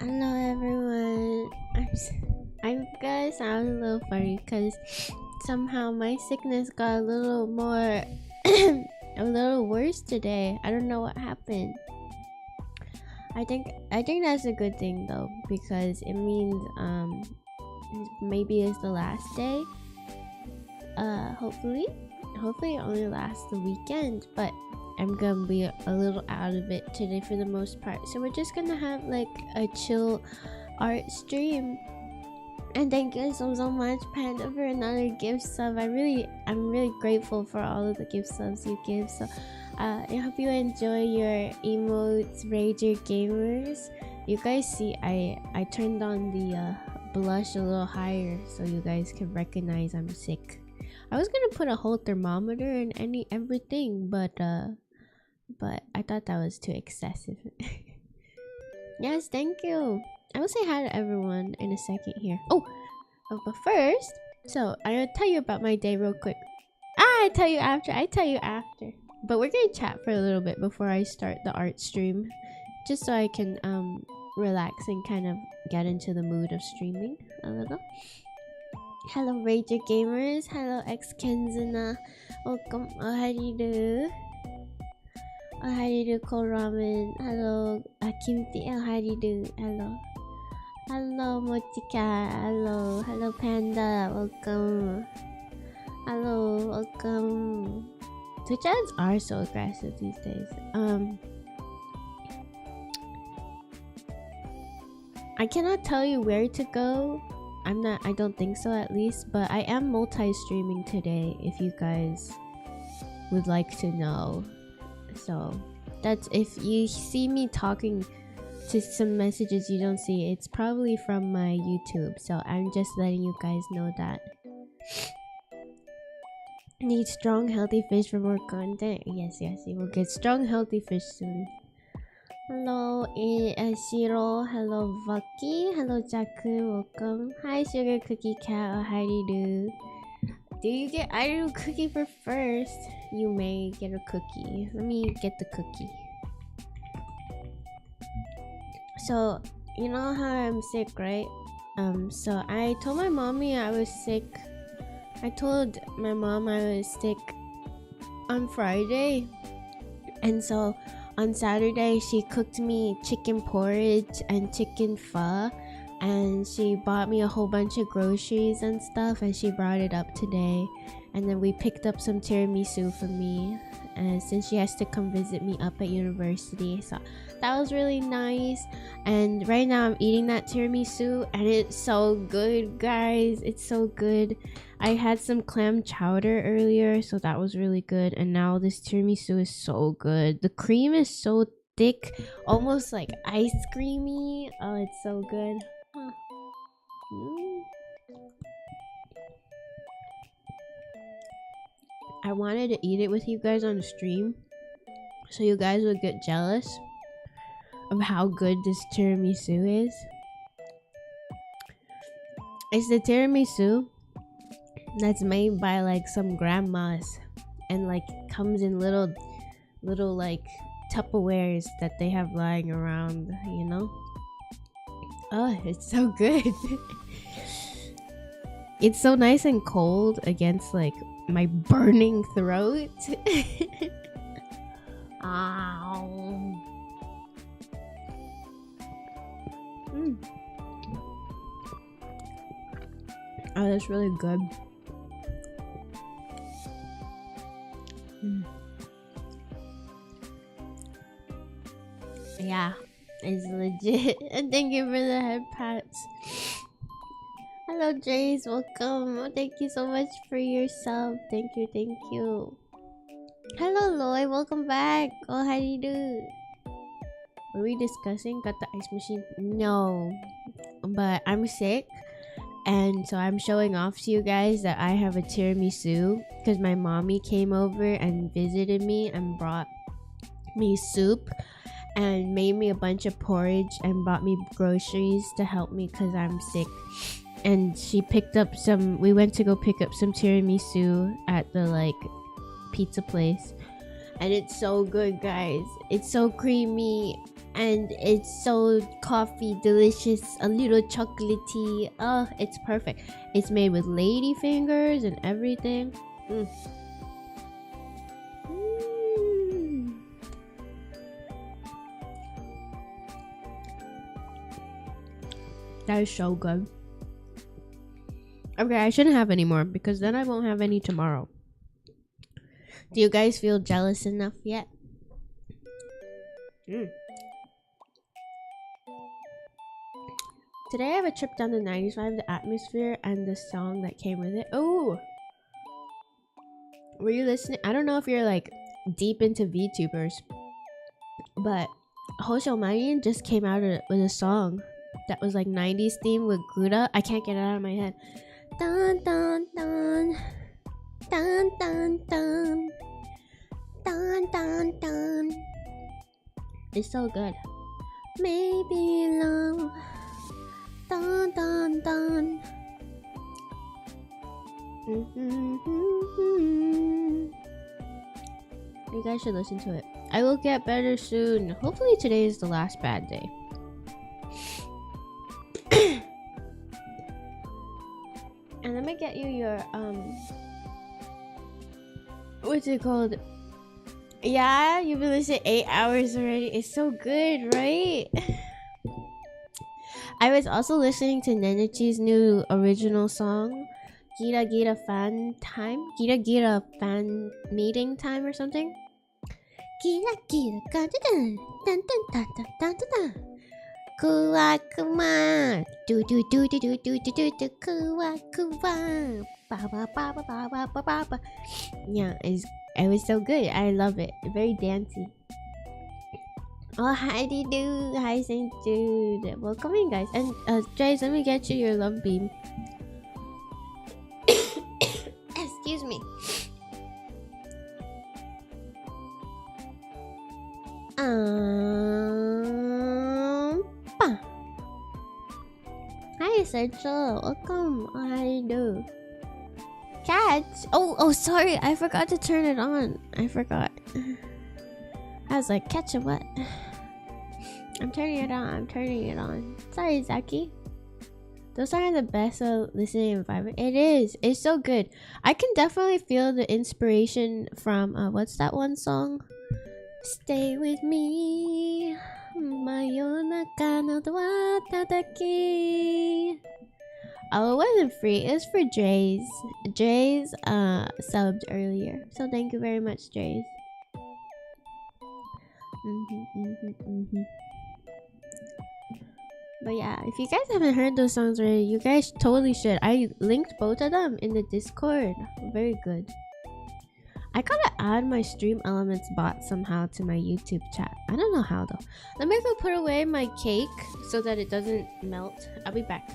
Hello everyone. I'm gonna sound a little funny because somehow my sickness got a little more a little worse today. I don't know what happened. I think that's a good thing though, because it means maybe it's the last day. Hopefully it only lasts the weekend, but I'm gonna be a little out of it today for the most part. So we're just gonna have like a chill art stream. And thank you so much, Panda, for another gift sub. I'm really grateful for all of the gift subs you give. So I hope you enjoy your emotes, Rager Gamers. You guys see I turned on the blush a little higher so you guys can recognize I'm sick. I was gonna put a whole thermometer and everything, but I thought that was too excessive. Yes, thank you. I will say hi to everyone in a second here. Oh, but first, so I'll tell you about my day real quick. I tell you after. But we're gonna chat for a little bit before I start the art stream, just so I can relax and kind of get into the mood of streaming a little. Hello Rager Gamers, hello X Kenzuna, welcome. Oh, how do you do? Oh, how do you do, Cold Ramen? Hello Kimchi. Oh, how do you do? Hello Mochika. Hello Panda, welcome. Hello, welcome. Twitch ads are so aggressive these days. I cannot tell you where to go. I don't think so, at least, but I am multi-streaming today if you guys would like to know. So that's, if you see me talking to some messages you don't see, it's probably from my YouTube. So I'm just letting you guys know that. Need strong healthy fish for more content. Yes, you will get strong healthy fish soon. Hello Shiro, hello Vaki, hello Jaku, welcome. Hi Sugar Cookie Cat, oh, how do you do? Do you get ariru cookie for first? You may get a cookie. Let me get the cookie. So you know how I'm sick, right? So I told my mommy I was sick. I told my mom I was sick on Friday, and so on Saturday she cooked me chicken porridge and chicken pho, and she bought me a whole bunch of groceries and stuff, and she brought it up today. And then we picked up some tiramisu for me, and since she has to come visit me up at university, so that was really nice. And right now I'm eating that tiramisu and it's so good, guys. It's so good. I had some clam chowder earlier, so that was really good, and now this tiramisu is so good. The cream is so thick, almost like ice creamy. Oh, it's so good. Huh. I wanted to eat it with you guys on the stream so you guys would get jealous of how good this tiramisu is. It's the tiramisu that's made by like some grandmas, and like comes in little like Tupperwares that they have lying around, you know. Oh, it's so good. It's so nice and cold against like my burning throat. Ow. Oh, that's really good. Yeah, it's legit. And thank you for the head pats. Hello Jace, welcome. Oh, thank you so much for your sub. Thank you. Hello Loy, welcome back. Oh, how do you do? Were we discussing got the ice machine? No, but I'm sick, and so I'm showing off to you guys that I have a tiramisu because my mommy came over and visited me and brought me soup and made me a bunch of porridge and bought me groceries to help me because I'm sick. And she picked up some, we went to go pick up some tiramisu at the like pizza place, and it's so good, guys. It's so creamy. and it's so coffee delicious, a little chocolatey. Oh, it's perfect. It's made with lady fingers and everything. Mm. That is so good. Okay, I shouldn't have any more because then I won't have any tomorrow. Do you guys feel jealous enough yet? Today I have a trip down the 90s vibe, the atmosphere, and the song that came with it. Oh! Were you listening? I don't know if you're like deep into VTubers, but Hosho Marin just came out with a song that was like 90s theme with Gouda. I can't get it out of my head. Dun dun dun dun dun dun dun dun dun. It's so good. Maybe love. Dun dun dun. You guys should listen to it. I will get better soon. Hopefully today is the last bad day. And let me get you your what's it called? Yeah, you've been listening 8 hours already. It's so good, right? I was also listening to Nenechi's new original song, Gira Gira Fan Time, Gira Gira Fan Meeting Time or something. Gira Gira Dun Dun Dun Dun Dun Dun Dun. Kuwa Kuma, do do do do do do do do do Kuwa Kuma, ba ba ba ba ba ba ba ba. Yeah, it was so good. I love it. Very dancey. Oh, hi Didu. Hi St. Jude. Welcome in, guys. And Jace, let me get you your love beam. Excuse me. Hi Sergio. Welcome. Oh, how do you do? Cats. Oh, sorry. I forgot to turn it on. I forgot. I was like, catch a what? I'm turning it on. Sorry, Zaki. Those are the best listening environment. It is. It's so good. I can definitely feel the inspiration from what's that one song? Stay with me. Mayonaka no dowa tataki. Oh, it wasn't free. It was for Dre's. Dre's subbed earlier. So thank you very much, Dre's. But yeah, if you guys haven't heard those songs already, you guys totally should. I linked both of them in the Discord. Very good. I gotta add my Stream Elements bot somehow to my YouTube chat. I don't know how though. Let me go put away my cake so that it doesn't melt. I'll be back.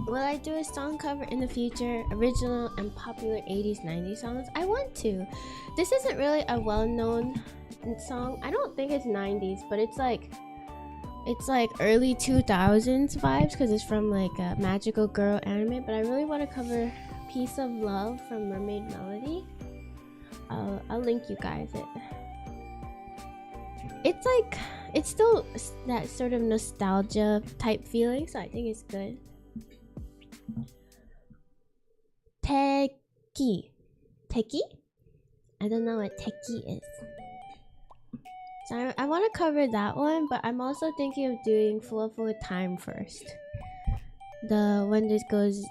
Will I do a song cover in the future? Original and popular 80s, 90s songs? I want to. This isn't really a well-known song. I don't think it's 90s, but it's like early 2000s vibes because it's from like a magical girl anime. But I really want to cover Piece of Love from Mermaid Melody. I'll link you guys it. It's like, it's still that sort of nostalgia type feeling, so I think it's good. Teki? I don't know what teki is. So I want to cover that one, but I'm also thinking of doing Flow with Time first. The one that goes.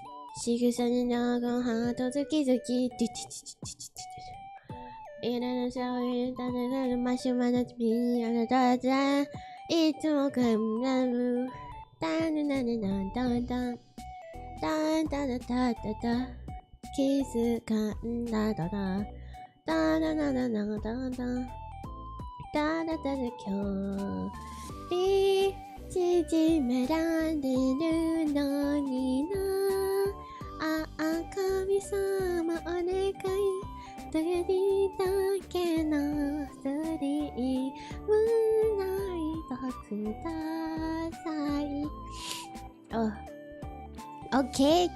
Oh, okay,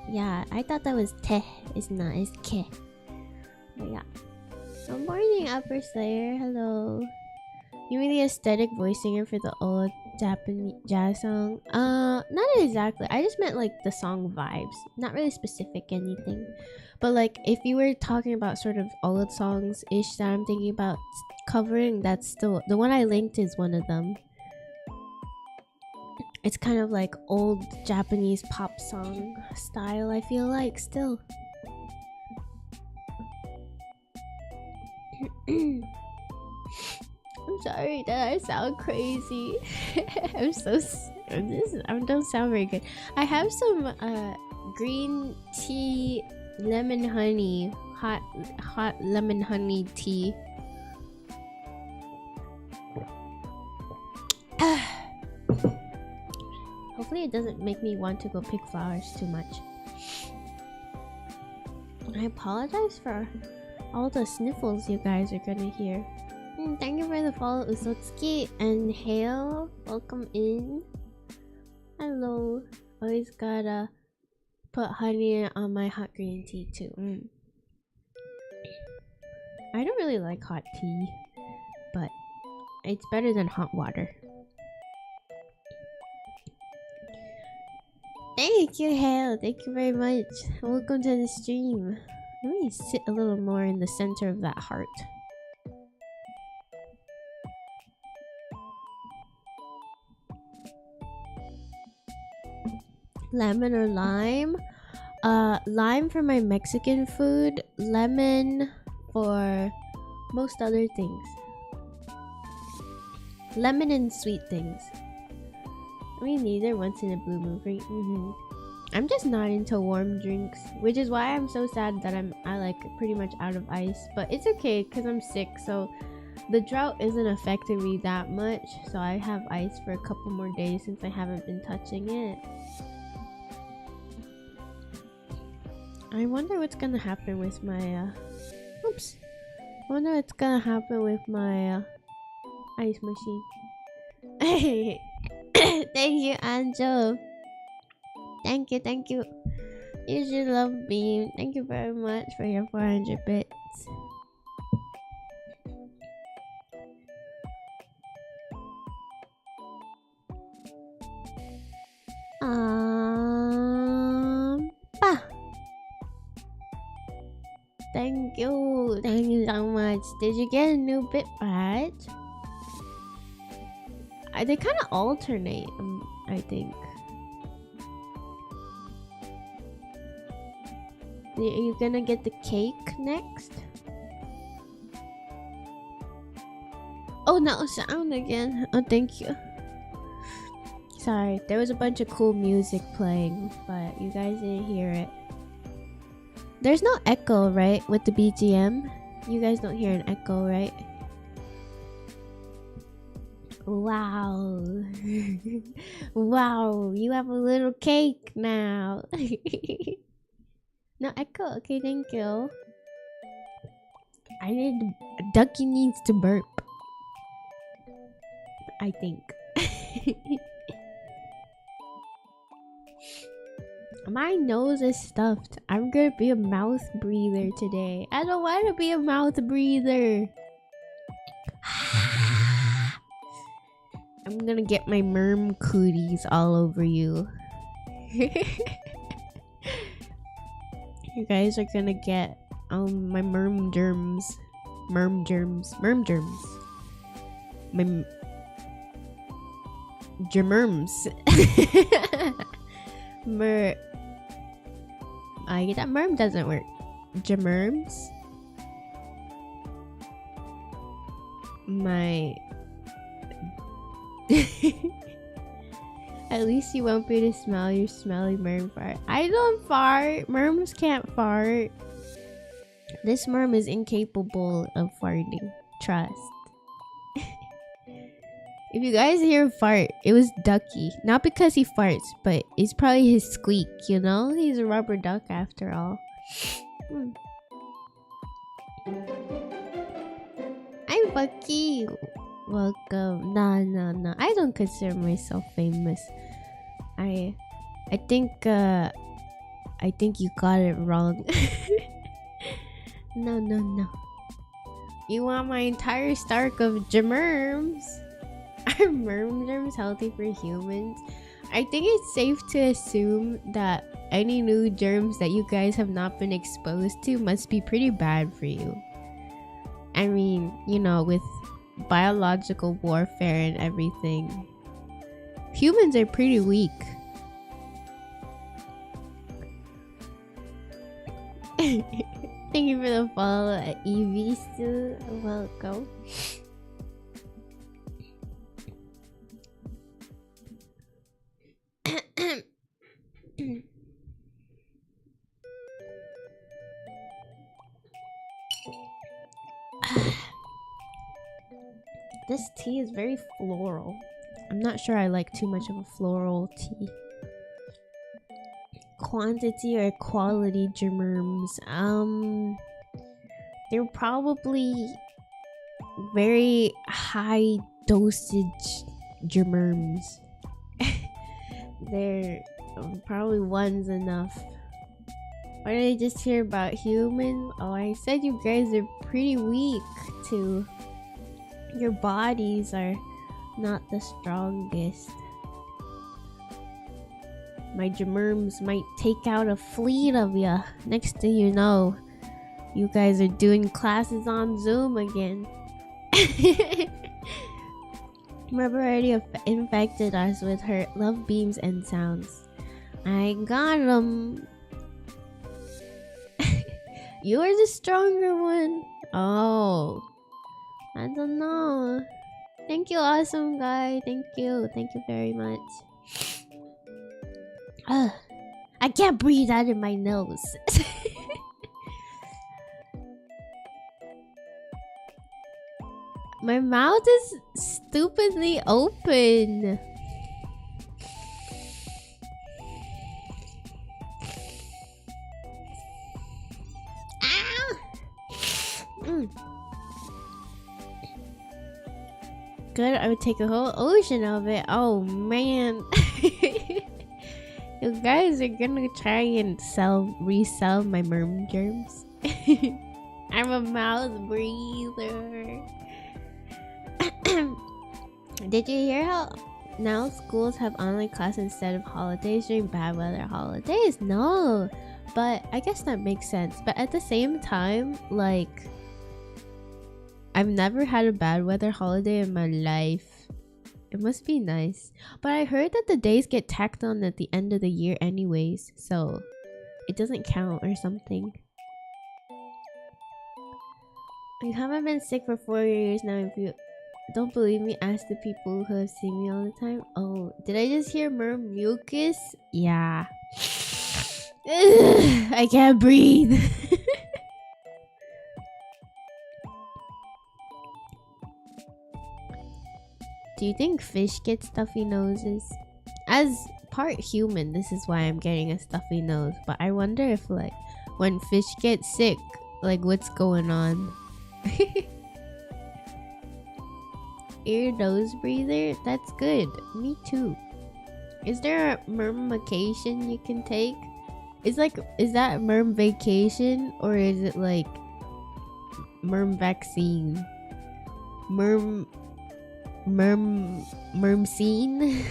yeah, I thought that was te. It's not, it's ke. But yeah. Good morning, Upper Slayer. Hello. You mean the aesthetic voice singer for the old Japanese jazz song? Not exactly. I just meant like the song vibes. Not really specific anything. But like if you were talking about sort of old songs ish that I'm thinking about covering, that's still the one I linked is one of them. It's kind of like old Japanese pop song style, I feel like still. I'm sorry that I sound crazy. I don't sound very good. I have some green tea, lemon honey, hot lemon honey tea. Hopefully it doesn't make me want to go pick flowers too much. I apologize for all the sniffles you guys are gonna hear. Thank you for the follow, Usotsuki and Hale. Welcome in. Hello. Always gotta put honey on my hot green tea too. I don't really like hot tea, but it's better than hot water. Thank you, Hale. Thank you very much. Welcome to the stream. Let me sit a little more in the center of that heart. Lemon or lime? Lime for my Mexican food, lemon for most other things. Lemon and sweet things. I mean, neither once in a blue moon for you. I'm just not into warm drinks, which is why I'm so sad that I like pretty much out of ice. But it's okay because I'm sick, so the drought isn't affecting me that much. So I have ice for a couple more days since I haven't been touching it. I wonder what's gonna happen with my oops. I wonder what's gonna happen with my ice machine. Thank you, Angel. Thank you. You should love me. Thank you very much for your 400 bits. Thank you so much. Did you get a new bit badge? They kind of alternate, I think. Are you gonna get the cake next? Oh, no sound again. Oh, thank you. Sorry, there was a bunch of cool music playing, but you guys didn't hear it. There's no echo, right, with the BGM? You guys don't hear an echo, right? Wow. Wow, you have a little cake now. No echo. Okay, thank you. Ducky needs to burp, I think. My nose is stuffed. I'm gonna be a mouth breather today. I don't want to be a mouth breather. I'm gonna get my merm cooties all over you. You guys are gonna get my merm germs. my germs. That merm doesn't work. Germs. My at least you won't be to smell your smelly merm fart. I don't fart. Merms can't fart. This merm is incapable of farting. Trust. If you guys hear a fart, it was Ducky. Not because he farts, but it's probably his squeak, you know? He's a rubber duck after all. I'm Bucky. Welcome. No. I don't consider myself famous. I think you got it wrong. No. You want my entire stock of germs? Are merm germs healthy for humans? I think it's safe to assume that any new germs that you guys have not been exposed to must be pretty bad for you. I mean, you know, with biological warfare and everything, humans are pretty weak. Thank you for the follow at Evisu. Welcome. This tea is very floral. I'm not sure I like too much of a floral tea. Quantity or quality germs? They're probably very high dosage germs. They're probably one's enough. Why did I just hear about humans? Oh, I said you guys are pretty weak too. Your bodies are not the strongest. My germs might take out a fleet of ya. Next thing you know, you guys are doing classes on Zoom again. Remember already infected us with her love beams and sounds. I got them. You are the stronger one. Oh, I don't know. Thank you, awesome guy. Thank you very much. I can't breathe out of my nose. My mouth is stupidly open. Good, I would take a whole ocean of it. Oh man. You guys are gonna try and resell my merm germs. I'm a mouth breather. Did you hear how now schools have online class instead of holidays during bad weather holidays? No, but I guess that makes sense. But at the same time, like, I've never had a bad weather holiday in my life. It must be nice. But I heard that the days get tacked on at the end of the year anyways, so it doesn't count or something. You haven't been sick for 4 years now. If you don't believe me, ask the people who have seen me all the time. Oh, did I just hear merm mucus? Yeah. Ugh, I can't breathe. Do you think fish get stuffy noses? As part human, this is why I'm getting a stuffy nose. But I wonder if, like, when fish get sick, like, what's going on? Ear nose breather? That's good. Me too. Is there a merm vacation you can take? Is that merm vacation, or is it like merm vaccine? Merm scene?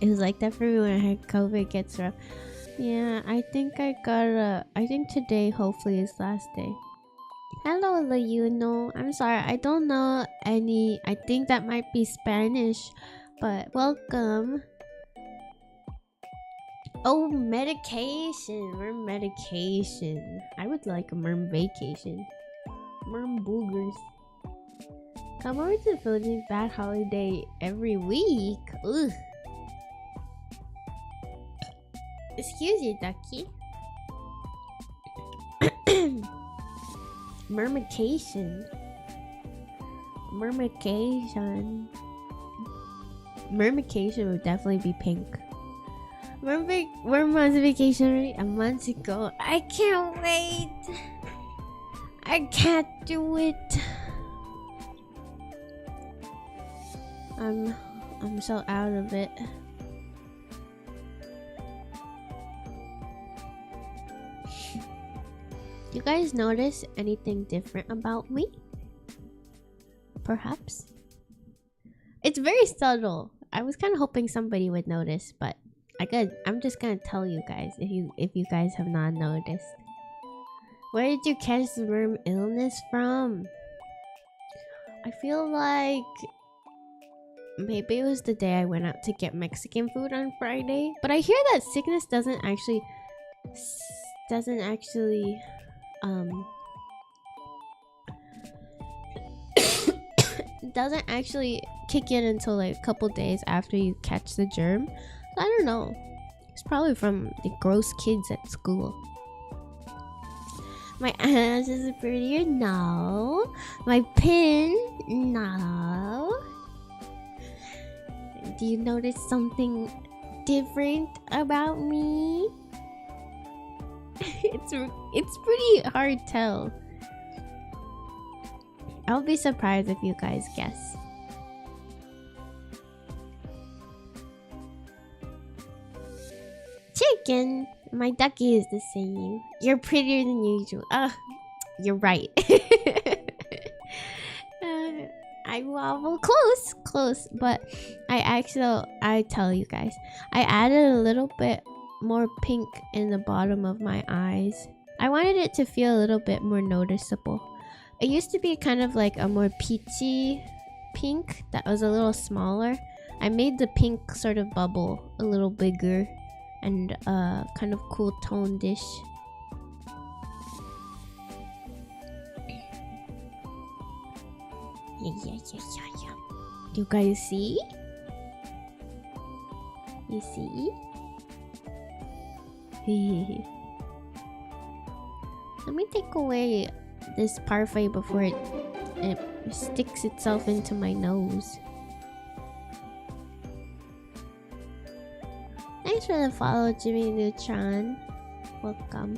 It was like that for me when I had COVID. Gets rough. Yeah, I think today hopefully is last day. Hello, Layuno. I'm sorry, I don't know any. I think that might be Spanish, but welcome. Oh, medication. Merm medication. I would like a merm vacation. Merm boogers. Come over to the Philippines bad holiday every week. Ugh. Excuse you, ducky. Mermication. Mermication. Mermication would definitely be pink. We're on vacation already a month ago. I can't wait. I can't do it. I'm so out of it. You guys notice anything different about me? Perhaps? It's very subtle. I was kind of hoping somebody would notice, but I'm just gonna tell you guys if you guys have not noticed. Where did you catch the worm illness from? I feel like maybe it was the day I went out to get Mexican food on Friday. But I hear that sickness doesn't actually doesn't actually kick in until like a couple days after you catch the germ. So I don't know. It's probably from the gross kids at school. My ass is prettier now. My pin, no. Do you notice something different about me? It's pretty hard to tell. I'll be surprised if you guys guess. Chicken! My ducky is the same. You're prettier than usual. You're right. I wobble close, but I tell you guys, I added a little bit more pink in the bottom of my eyes. I wanted it to feel a little bit more noticeable. It used to be kind of like a more peachy pink that was a little smaller. I made the pink sort of bubble a little bigger and kind of cool toned-ish. Yeah. You guys see? You see? Let me take away this parfait before it sticks itself into my nose. Thanks for the follow, Jimmy Neutron. Welcome.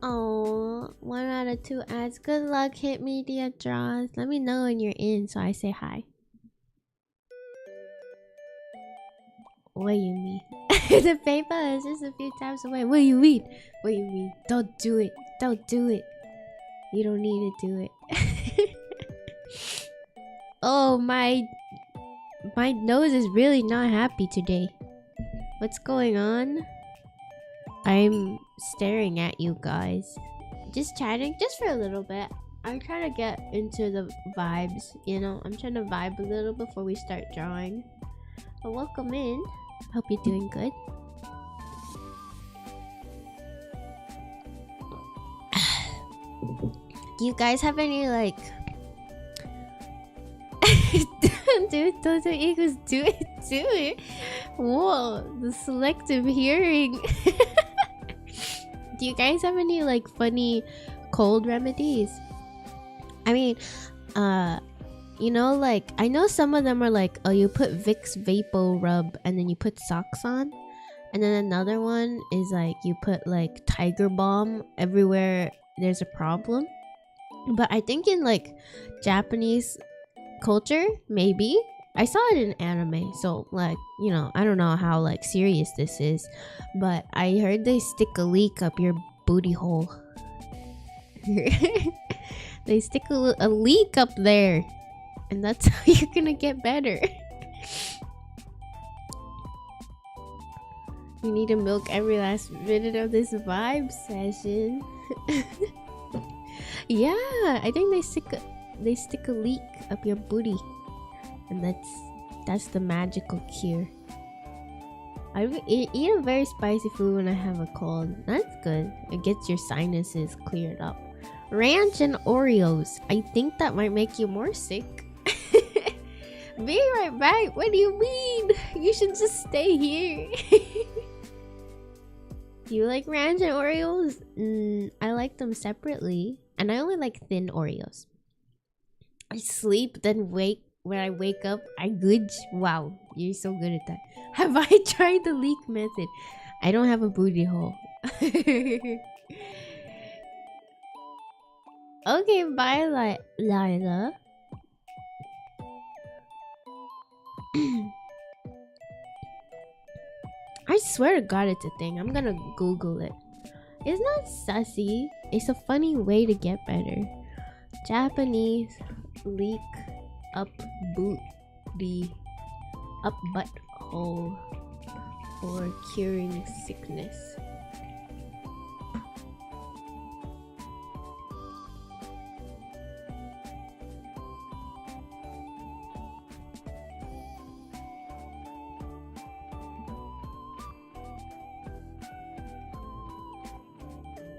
Oh, 1 out of 2 ads. Good luck, hit media draws. Let me know when you're in so I say hi. What do you mean? The paper is just a few taps away. What do you mean? What do you mean? Don't do it. Don't do it. You don't need to do it. Oh, my nose is really not happy today. What's going on? I'm staring at you guys. Just chatting, just for a little bit. I'm trying to get into the vibes, you know? I'm trying to vibe a little before we start drawing. But welcome in. Hope you're doing good. Do you guys have any like dude, those are eagles. Do it. Whoa, the selective hearing. Do you guys have any like funny cold remedies? I mean, you know, like I know some of them are like, oh, you put Vicks Vapo Rub and then you put socks on, and then another one is like you put like Tiger Balm everywhere there's a problem. But I think in like Japanese culture, maybe I saw it in anime, so like, you know, I don't know how like serious this is, but I heard they stick a leak up your booty hole. They stick a leak up there, and that's how you're gonna get better. You need to milk every last minute of this vibe session. Yeah, I think they stick a leek up your booty, and that's the magical cure. Eat a very spicy food when I have a cold. That's good. It gets your sinuses cleared up. Ranch and Oreos. I think that might make you more sick. Be right back. What do you mean? You should just stay here. Do you like ranch and Oreos? I like them separately. And I only like thin Oreos. I sleep, then when I wake up, I good. Wow, you're so good at that. Have I tried the leak method? I don't have a booty hole. Okay, bye, Lila. I swear to God, it's a thing. I'm gonna Google it. It's not sassy. It's a funny way to get better. Japanese leak up booty, up butthole for curing sickness.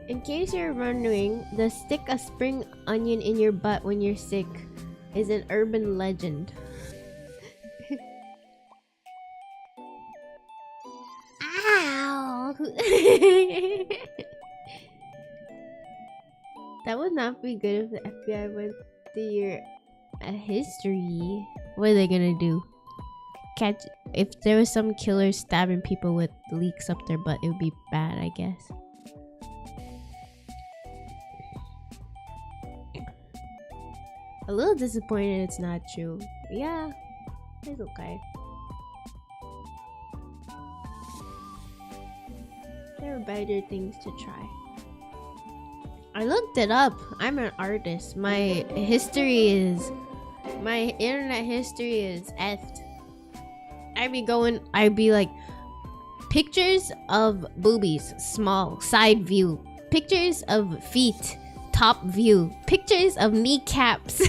In case you're wondering, the stick a spring onion in your butt when you're sick is an urban legend. Ow! That would not be good if the FBI went through your history. What are they gonna do? Catch if there was some killer stabbing people with leaks up their butt, it would be bad, I guess. A little disappointed it's not true. Yeah, it's okay. There are better things to try. I looked it up. I'm an artist. My internet history is effed. I'd be like, pictures of boobies, small, side view. Pictures of feet, top view. Pictures of kneecaps.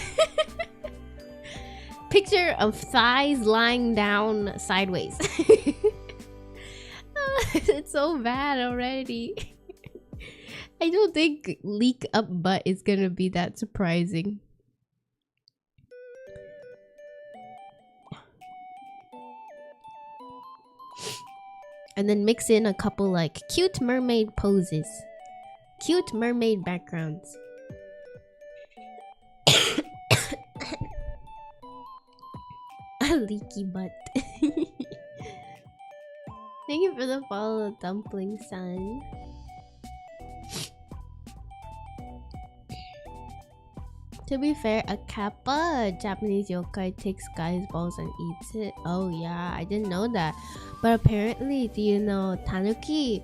Picture of thighs lying down sideways. It's so bad already. I don't think leak up butt is gonna be that surprising. And then mix in a couple like cute mermaid poses. Cute mermaid backgrounds. A leaky butt. Thank you for the follow, dumpling son. To be fair, a kappa, a Japanese yokai, takes guys' balls and eats it. Oh yeah, I didn't know that. But apparently, do you know tanuki?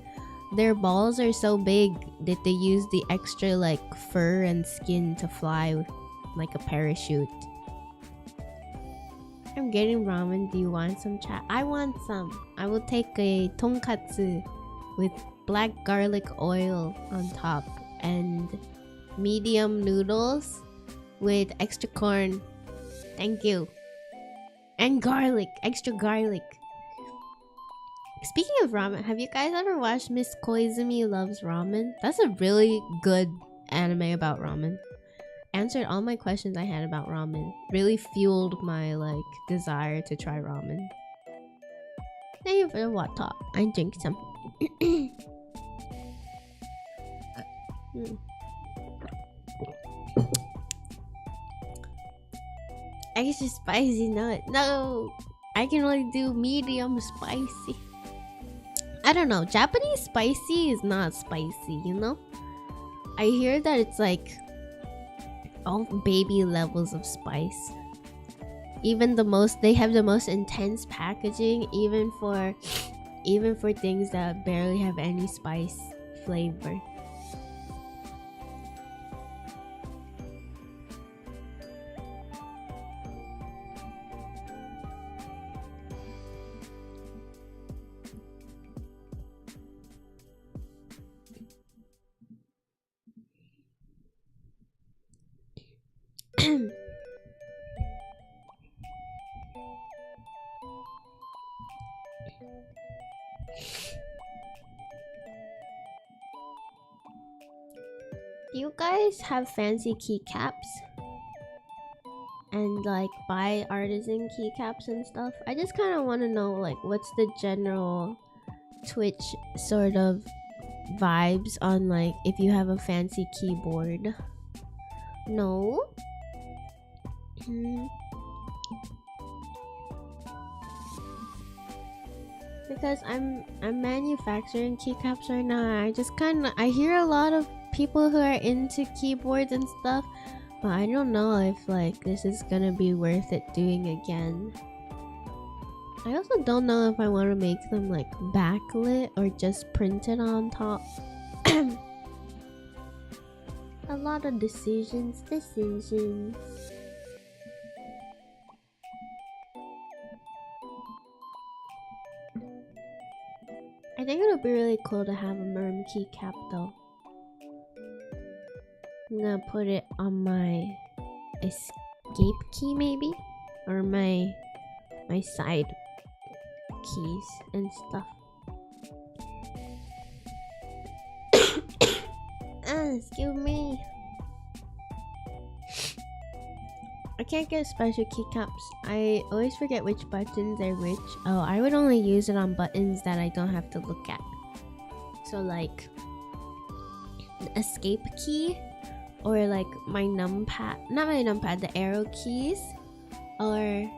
Their balls are so big that they use the extra like fur and skin to fly like a parachute. I'm getting ramen. Do you want some chat? I want some. I will take a tonkatsu with black garlic oil on top and medium noodles with extra corn. Thank you. And garlic. Extra garlic. Speaking of ramen, have you guys ever watched Miss Koizumi Loves Ramen? That's a really good anime about ramen. Answered all my questions I had about ramen. Really fueled my like desire to try ramen. Thank you for the water. I drink some. Extra spicy nut. No, I can only do medium spicy. I don't know. Japanese spicy is not spicy, you know? I hear that it's like all baby levels of spice. Even they have the most intense packaging, even for things that barely have any spice flavor. Do you guys have fancy keycaps? And like buy artisan keycaps and stuff? I just kind of want to know like what's the general Twitch sort of vibes on like if you have a fancy keyboard. No? Because I'm manufacturing keycaps right now. I hear a lot of people who are into keyboards and stuff, but I don't know if like this is gonna be worth it doing again. I also don't know if I want to make them like backlit or just printed on top. A lot of decisions. I think it would be really cool to have a merm keycap though. I'm gonna put it on my escape key maybe, or my side keys and stuff. Excuse me. I can't get special keycaps. I always forget which buttons are which. Oh, I would only use it on buttons that I don't have to look at. So like the escape key, or like my numpad, not my numpad, the arrow keys, or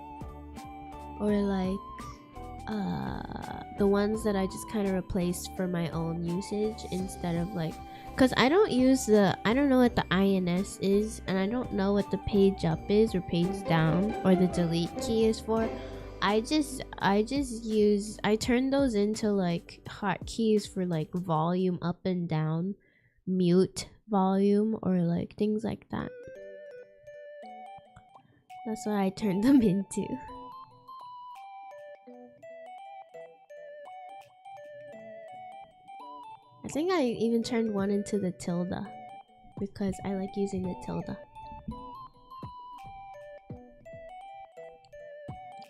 like the ones that I just kind of replaced for my own usage instead of like, because I don't know what the INS is, and I don't know what the page up is or page down or the delete key is for. I turn those into like hotkeys for like volume up and down, mute volume, or like things like that. That's what I turned them into. I think I even turned one into the tilde because I like using the tilde.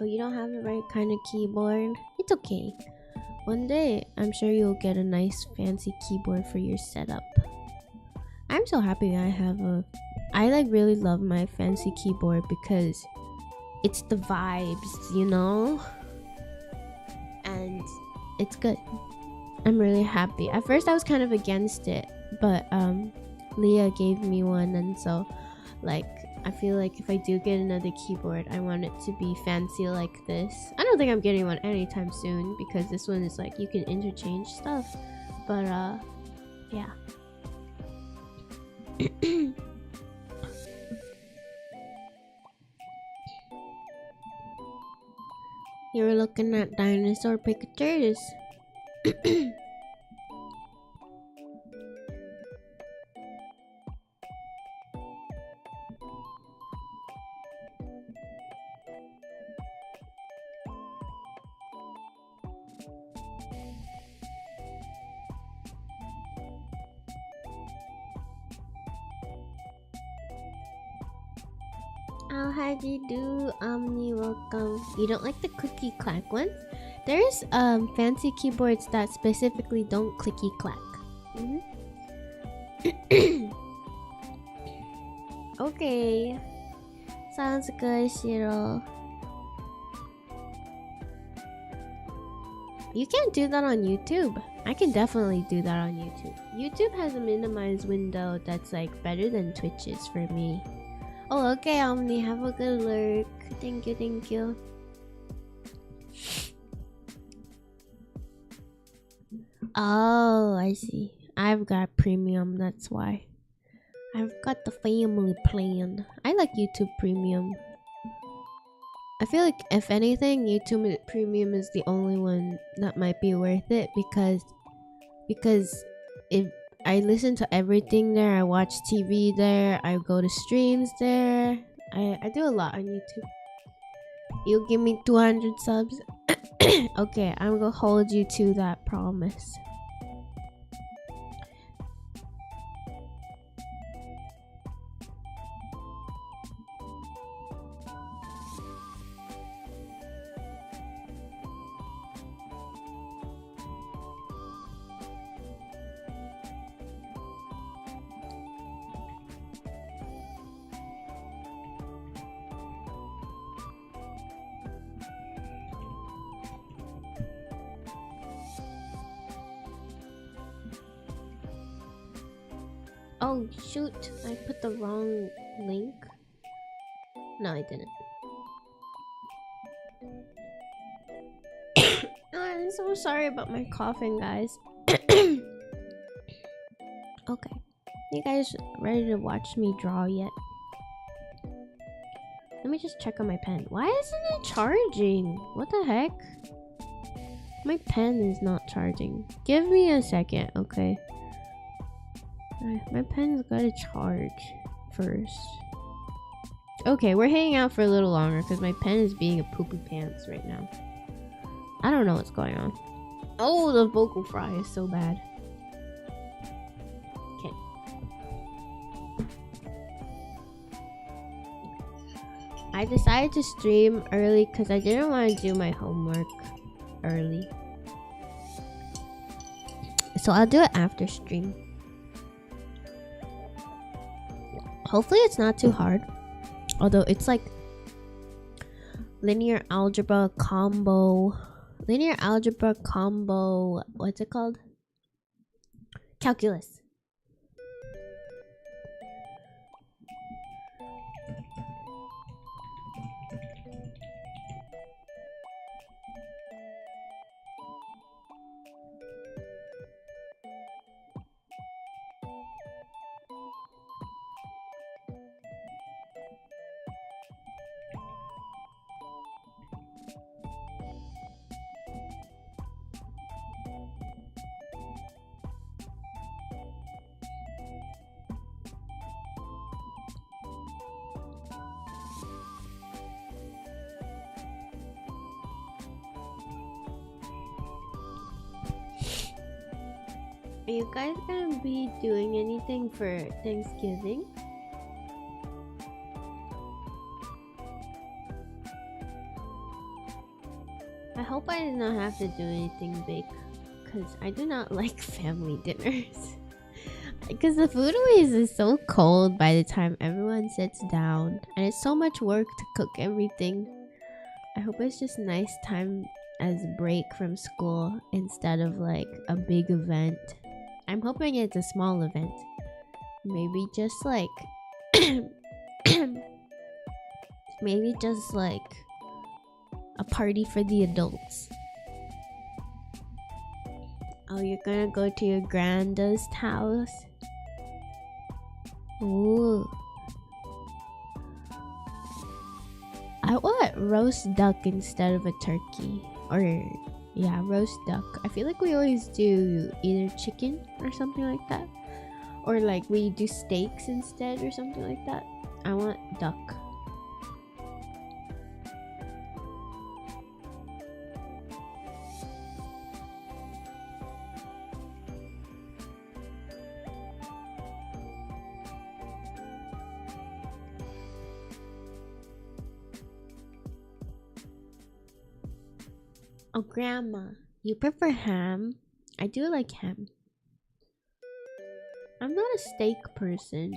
Oh, you don't have the right kind of keyboard? It's okay. One day, I'm sure you'll get a nice fancy keyboard for your setup. I'm so happy I like really love my fancy keyboard because it's the vibes, you know? And it's good. I'm really happy. At first I was kind of against it, but Leah gave me one, and so like I feel like if I do get another keyboard, I want it to be fancy like this. I don't think I'm getting one anytime soon because this one is like you can interchange stuff. But yeah. You were looking at dinosaur pictures. Oh, how do you do, Omni? Welcome. You don't like the clicky clack ones? There's fancy keyboards that specifically don't clicky clack. Okay. Sounds good, Shiro. You can't do that on YouTube. I can definitely do that on YouTube. YouTube has a minimized window that's like better than Twitch's for me. Oh, okay, Omni. Have a good lurk. Thank you, thank you. Oh, I see. I've got premium, that's why. I've got the family plan. I like YouTube Premium. I feel like if anything, YouTube Premium is the only one that might be worth it because if I listen to everything there, I watch TV there, I go to streams there. I do a lot on YouTube. You give me 200 subs? Okay, I'm gonna hold you to that promise. Oh shoot, I put the wrong link. No, I didn't. I'm so sorry about my coughing, guys. Okay. You guys ready to watch me draw yet? Let me just check on my pen. Why isn't it charging? What the heck? My pen is not charging. Give me a second, okay? My pen's gotta charge first. Okay, we're hanging out for a little longer because my pen is being a poopy pants right now. I don't know what's going on. Oh, the vocal fry is so bad. Okay. I decided to stream early because I didn't want to do my homework early. So I'll do it after stream. Hopefully it's not too hard. Although it's like linear algebra combo. What's it called? Calculus. Are you guys gonna be doing anything for Thanksgiving? I hope I did not have to do anything big, because I do not like family dinners. Because the food always is so cold by the time everyone sits down, and it's so much work to cook everything. I hope it's just nice time as a break from school instead of like a big event. I'm hoping it's a small event. Maybe just like maybe just like a party for the adults. Oh, you're gonna go to your granda's house? Ooh. I want roast duck instead of a turkey. Or yeah, roast duck. I feel like we always do either chicken or something like that. Or like we do steaks instead or something like that. I want duck. Oh, grandma, you prefer ham? I do like ham. I'm not a steak person.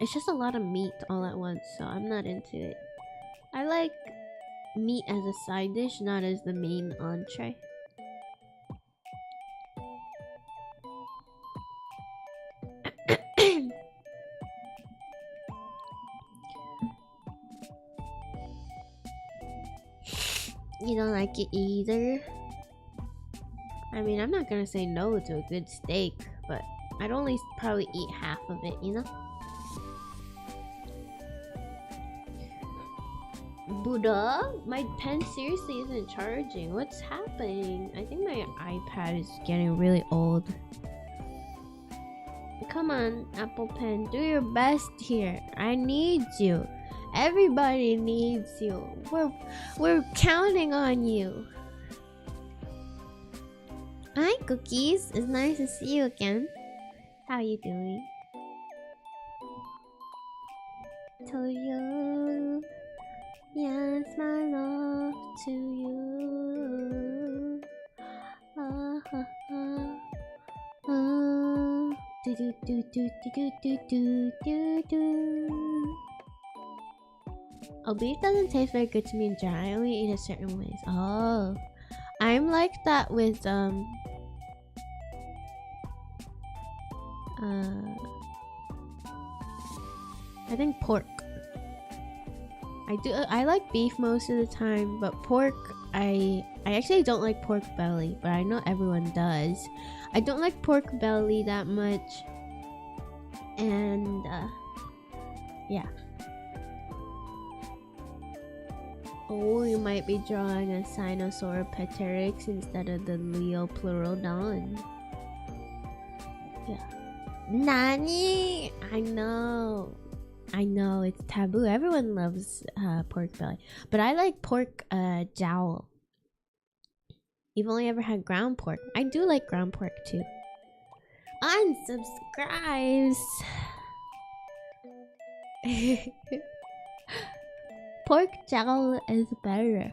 It's just a lot of meat all at once, so I'm not into it. I like meat as a side dish, not as the main entree. You don't like it either? I mean, I'm not gonna say no to a good steak, but I'd only probably eat half of it, you know? Buddha? My pen seriously isn't charging. What's happening? I think my iPad is getting really old. Come on, Apple Pen, do your best here. I need you. Everybody needs you. We're counting on you. Hi, Cookies. It's nice to see you again. How are you doing? To you, yes, my love to you. Do do do do do do do do do. Oh, beef doesn't taste very good to me in general. I only eat it certain ways. Oh, I'm like that with I think pork. I like beef most of the time, but pork, I actually don't like pork belly, but I know everyone does. I don't like pork belly that much. And yeah. Oh, you might be drawing a Sinosauropteryx instead of the Leopleurodon. Yeah. Nani? I know, it's taboo. Everyone loves pork belly, but I like pork jowl. You've only ever had ground pork. I do like ground pork too. Unsubscribes. Pork jowl is better.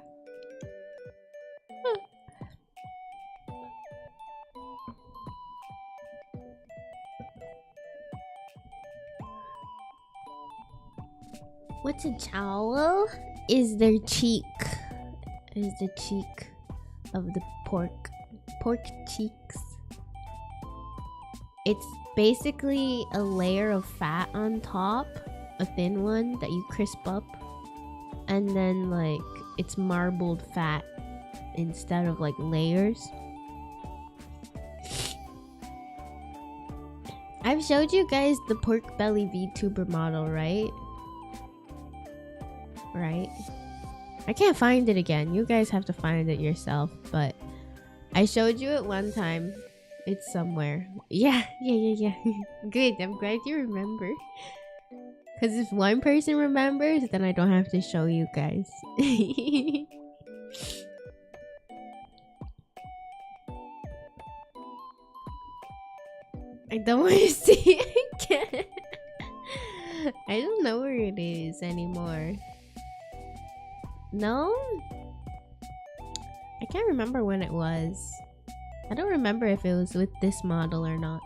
What's a jowl? Is their cheek. Is the cheek of the pork. Pork cheeks. It's basically a layer of fat on top. A thin one that you crisp up. And then like it's marbled fat instead of like layers. I've showed you guys the pork belly VTuber model, right? I can't find it again. You guys have to find it yourself, but I showed you it one time. It's somewhere. Yeah. Good, I'm glad you remember. Because if one person remembers, then I don't have to show you guys. I don't want to see it again. I don't know where it is anymore. No? I can't remember when it was. I don't remember if it was with this model or not.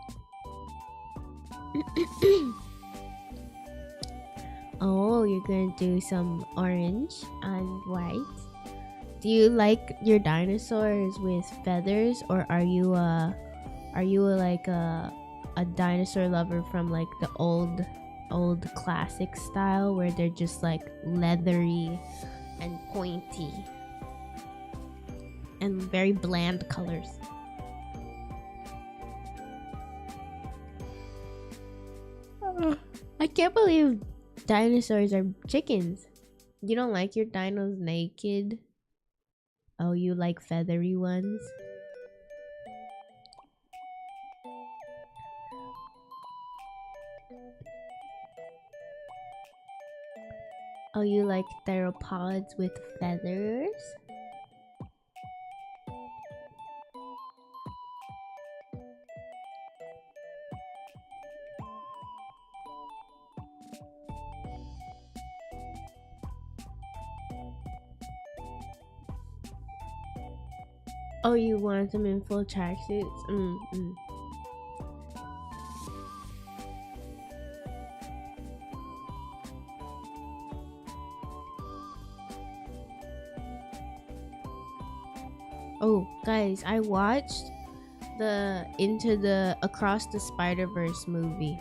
Oh, you're gonna do some orange and white. Do you like your dinosaurs with feathers, or are you like a dinosaur lover from like the old classic style where they're just like leathery and pointy and very bland colors? I can't believe dinosaurs are chickens. You don't like your dinos naked? Oh, you like feathery ones? Oh, you like theropods with feathers? Oh, you want them in full tracksuits? Oh, guys, I watched the Across the Spider-Verse movie.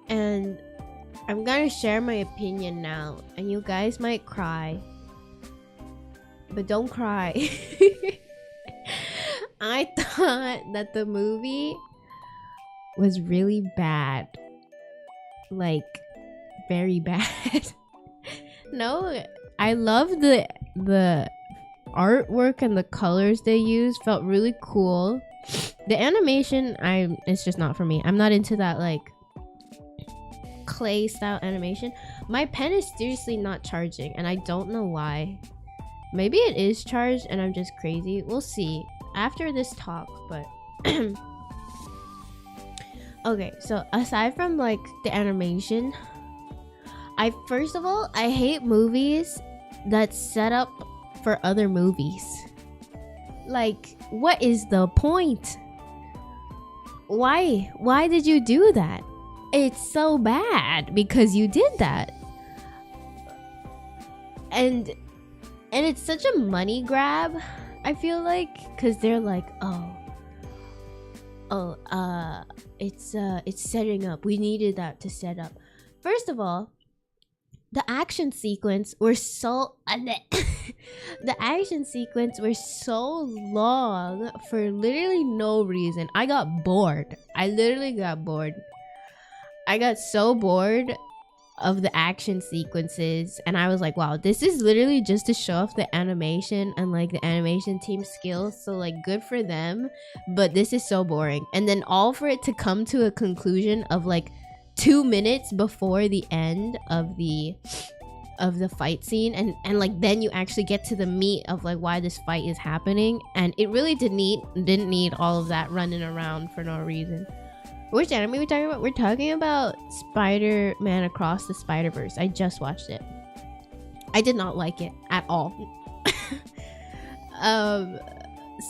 And I'm gonna share my opinion now, and you guys might cry. But don't cry. I thought that the movie was really bad. Like, very bad. No, I love the artwork and the colors they used. Felt really cool. The animation, it's just not for me. I'm not into that like clay style animation. My pen is seriously not charging, and I don't know why. Maybe it is charged and I'm just crazy. We'll see after this talk, but okay, so aside from like the animation, first of all, I hate movies that set up for other movies. Like, what is the point? Why did you do that? It's so bad because you did that. And it's such a money grab, I feel like, because they're like, oh, Oh, it's setting up. We needed that to set up. First of all, the action sequence were so the action sequence were so long for literally no reason. I got bored. I literally got bored. I got so bored of the action sequences, and I was like, wow, this is literally just to show off the animation and like the animation team skills, so like good for them, but this is so boring. And then all for it to come to a conclusion of like 2 minutes before the end of the fight scene, and like then you actually get to the meat of like why this fight is happening, and it really didn't need all of that running around for no reason. Which anime are we talking about? We're talking about Spider-Man Across the Spider-Verse. I just watched it. I did not like it at all.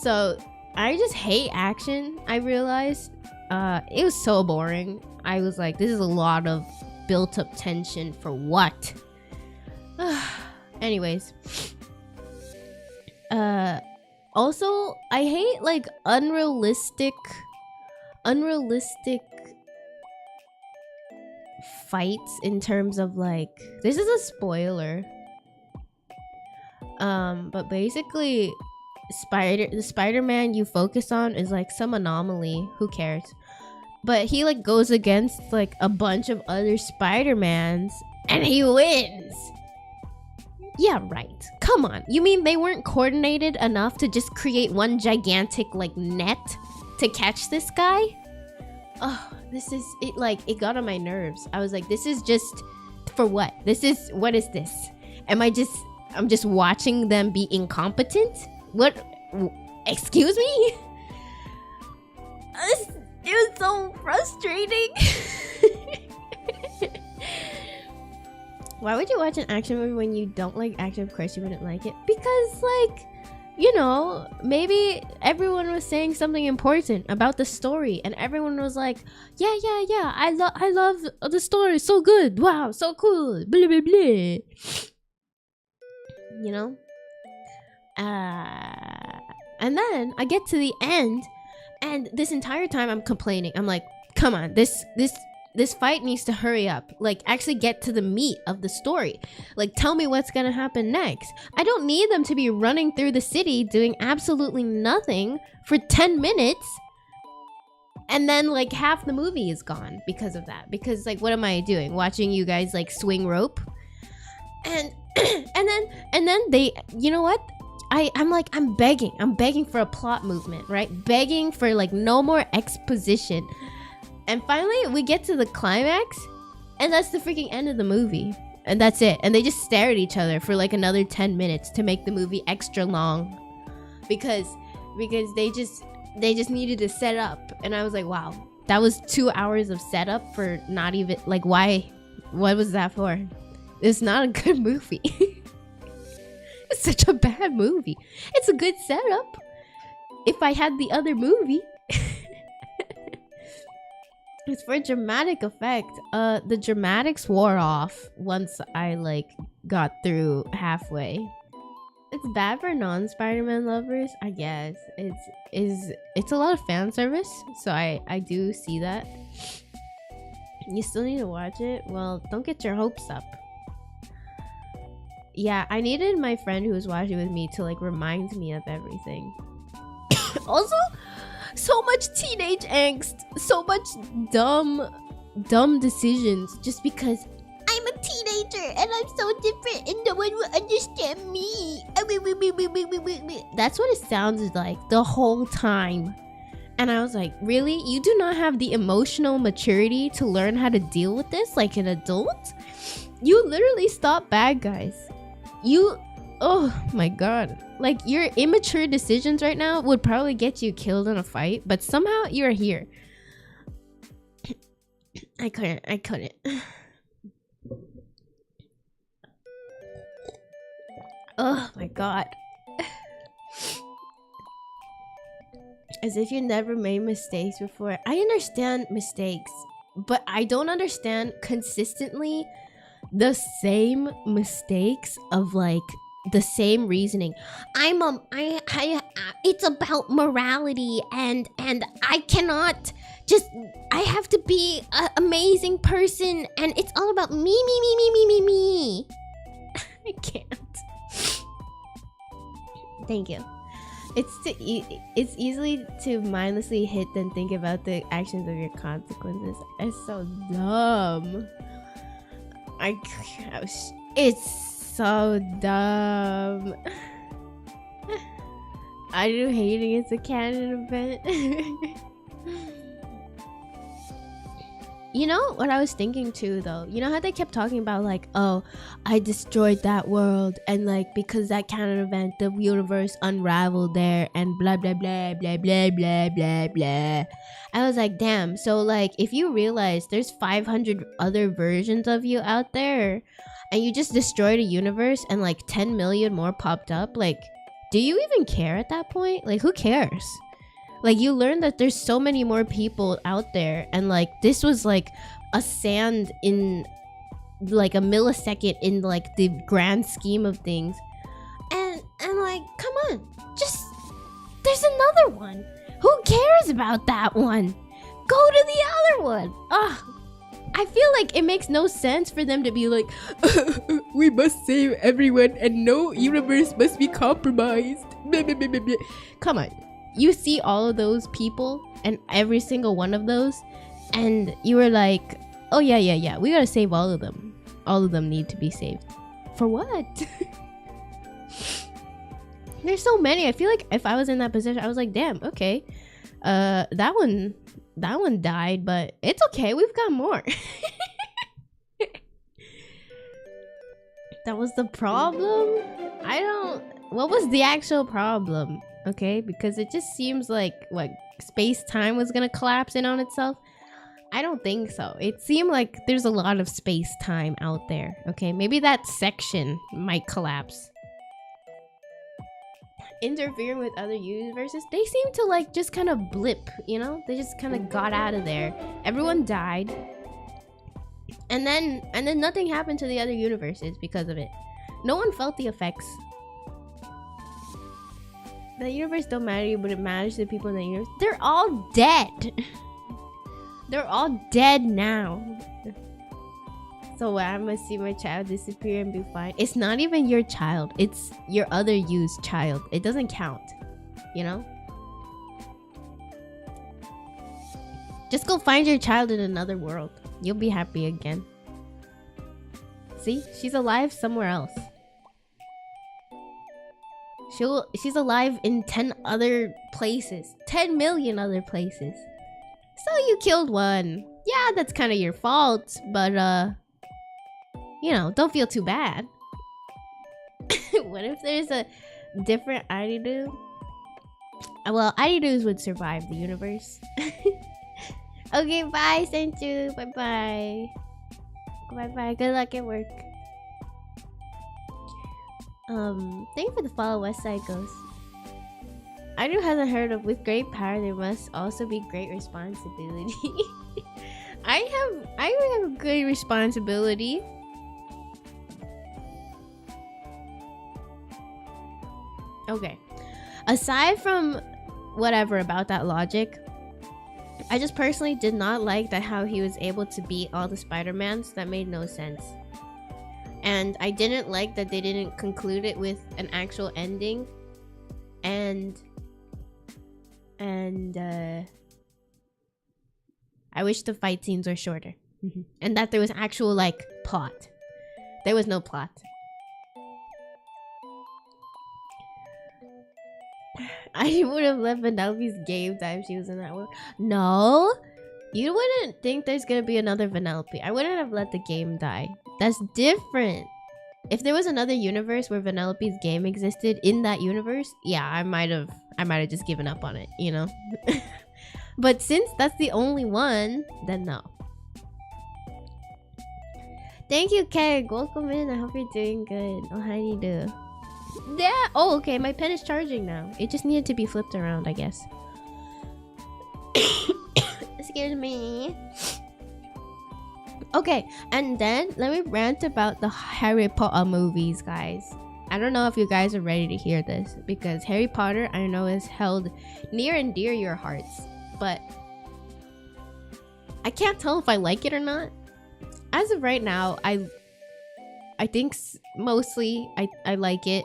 So I just hate action. I realized it was so boring. I was like, this is a lot of built up tension for what? Anyways, also I hate like unrealistic fights in terms of like, this is a spoiler, but basically the Spider-Man you focus on is like some anomaly, who cares, but he like goes against like a bunch of other Spider-Mans and he wins. Yeah, right. Come on. You mean they weren't coordinated enough to just create one gigantic like net to catch this guy? Oh, this is it. Like, it got on my nerves. I was like, this is just for what? What is this? I'm just watching them be incompetent? What? Excuse me? It was so frustrating. Why would you watch an action movie when you don't like action? Of course you wouldn't like it. Because, like, you know, maybe everyone was saying something important about the story, and everyone was like, yeah, I love the story, so good, wow, so cool, blah blah blah, you know. And then I get to the end, and this entire time I'm complaining. I'm like, come on, this fight needs to hurry up. Like, actually get to the meat of the story. Like, tell me what's gonna happen next. I don't need them to be running through the city doing absolutely nothing for 10 minutes. And then, like, half the movie is gone because of that. Because, like, what am I doing? Watching you guys, like, swing rope? And and then they, you know what? I'm begging for a plot movement, right? Begging for, like, no more exposition. And finally, we get to the climax, and that's the freaking end of the movie. And that's it. And they just stare at each other for like another 10 minutes to make the movie extra long. Because they just needed to set up. And I was like, wow, that was 2 hours of setup for not even, like, why? What was that for? It's not a good movie. It's such a bad movie. It's a good setup if I had the other movie. It's for dramatic effect. The dramatics wore off once I like got through halfway. It's bad for non-Spider-Man lovers, I guess. It's a lot of fan service, so I do see that. You still need to watch it? Well, don't get your hopes up. Yeah, I needed my friend who was watching with me to like remind me of everything. Also, so much teenage angst, so much dumb decisions just because I'm a teenager and I'm so different and no one will understand me. That's what it sounded like the whole time. And I was like, really? You do not have the emotional maturity to learn how to deal with this like an adult? You literally stop bad guys. Oh my god. Like, your immature decisions right now would probably get you killed in a fight, but somehow you're here. I couldn't. Oh my god. As if you never made mistakes before. I understand mistakes, but I don't understand consistently the same mistakes of like the same reasoning. It's about morality and I cannot just, I have to be an amazing person and it's all about me. I can't. Thank you. It's easily to mindlessly hit than think about the actions of your consequences. It's so dumb. It's so dumb. I do hating it's a canon event. You know what I was thinking too though? You know how they kept talking about like, oh, I destroyed that world and like because that canon event the universe unraveled there and blah blah blah blah blah blah blah blah. I was like, damn, so like if you realize there's 500 other versions of you out there and you just destroyed a universe and like 10 million more popped up, like do you even care at that point? Like who cares? Like you learn that there's so many more people out there and like this was like a sand in like a millisecond in like the grand scheme of things. And like, come on, just there's another one. Who cares about that one? Go to the other one. I feel like it makes no sense for them to be like, we must save everyone and no universe must be compromised. Come on. You see all of those people and every single one of those and you were like, oh yeah, we gotta save all of them. All of them need to be saved. For what? There's so many. I feel like if I was in that position, I was like, damn, okay. That one died, but it's okay. We've got more. That was the problem? What was the actual problem? Okay, because it just seems like what space-time was gonna collapse in on itself. I don't think so. It seemed like there's a lot of space-time out there. Okay, maybe that section might collapse. Interfering with other universes, they seem to like just kind of blip, you know? They just kind of got out of there. Everyone died. And then nothing happened to the other universes because of it. No one felt the effects. The universe don't matter, but it matters to the people in the universe. They're all dead. They're all dead now. So I must see my child disappear and be fine. It's not even your child. It's your other used child. It doesn't count. You know? Just go find your child in another world. You'll be happy again. See? She's alive somewhere else. She's alive in 10 other places. 10 million other places. So you killed one. Yeah, that's kind of your fault, but you know, don't feel too bad. What if there's a different ariru? Well, arirus would survive the universe. Okay, bye, Senju. Bye-bye. Bye-bye. Good luck at work. Thank you for the follow, West Side Ghost. Ariru hasn't heard of with great power there must also be great responsibility. I have good responsibility. Okay. Aside from whatever about that logic, I just personally did not like that how he was able to beat all the Spider-Mans. That made no sense. And I didn't like that they didn't conclude it with an actual ending. And I wish the fight scenes were shorter. And that there was actual like plot. There was no plot. I would have let Vanellope's game die if she was in that world. No, you wouldn't think there's gonna be another Vanellope. I wouldn't have let the game die. That's different. If there was another universe where Vanellope's game existed in that universe, yeah, I might have just given up on it, you know. But since that's the only one, then no. Thank you, Keg. Welcome in. I hope you're doing good. Oh, how do you do? Yeah. Oh, okay. My pen is charging now. It just needed to be flipped around, I guess. Excuse me. Okay, and then let me rant about the Harry Potter movies, guys. I don't know if you guys are ready to hear this, because Harry Potter, I know, is held near and dear your hearts, but I can't tell if I like it or not. As of right now, I think mostly I like it,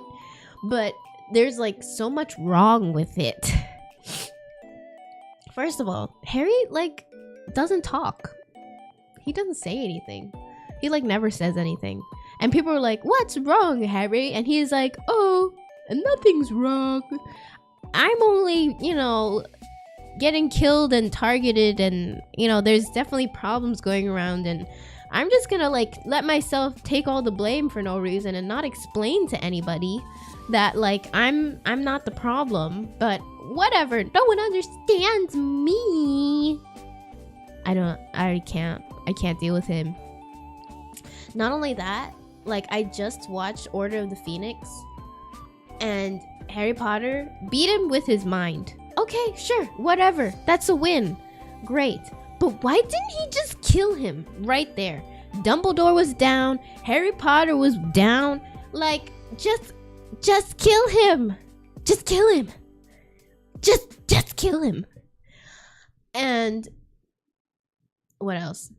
but there's like so much wrong with it. First of all, Harry like doesn't talk. He doesn't say anything. He like never says anything. And people are like, "What's wrong, Harry?" And he's like, "Oh, nothing's wrong. I'm only, you know, getting killed and targeted, and you know, there's definitely problems going around, and I'm just gonna like let myself take all the blame for no reason and not explain to anybody that like I'm not the problem, but whatever, no one understands me." I can't deal with him. Not only that, like I just watched Order of the Phoenix and Harry Potter beat him with his mind. Okay, sure, whatever, that's a win, great. But why didn't he just kill him right there? Dumbledore was down, Harry Potter was down. Like, just kill him. Just kill him. Just kill him. And what else?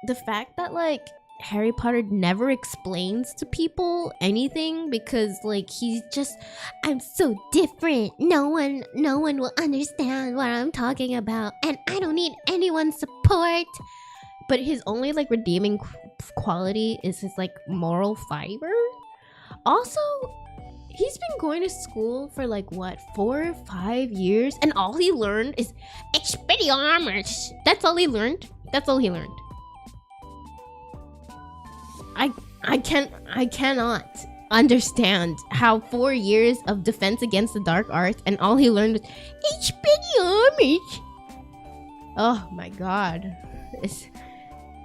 The fact that like Harry Potter never explains to people anything, because like he's just, "I'm so different, no one will understand what I'm talking about, and I don't need anyone's support." But his only like redeeming quality is his like moral fiber. Also, he's been going to school for like what, 4 or 5 years, and all he learned is Expelliarmus. That's all he learned. I cannot understand how 4 years of defense against the dark arts and all he learned was Expelliarmus. Oh my god. It's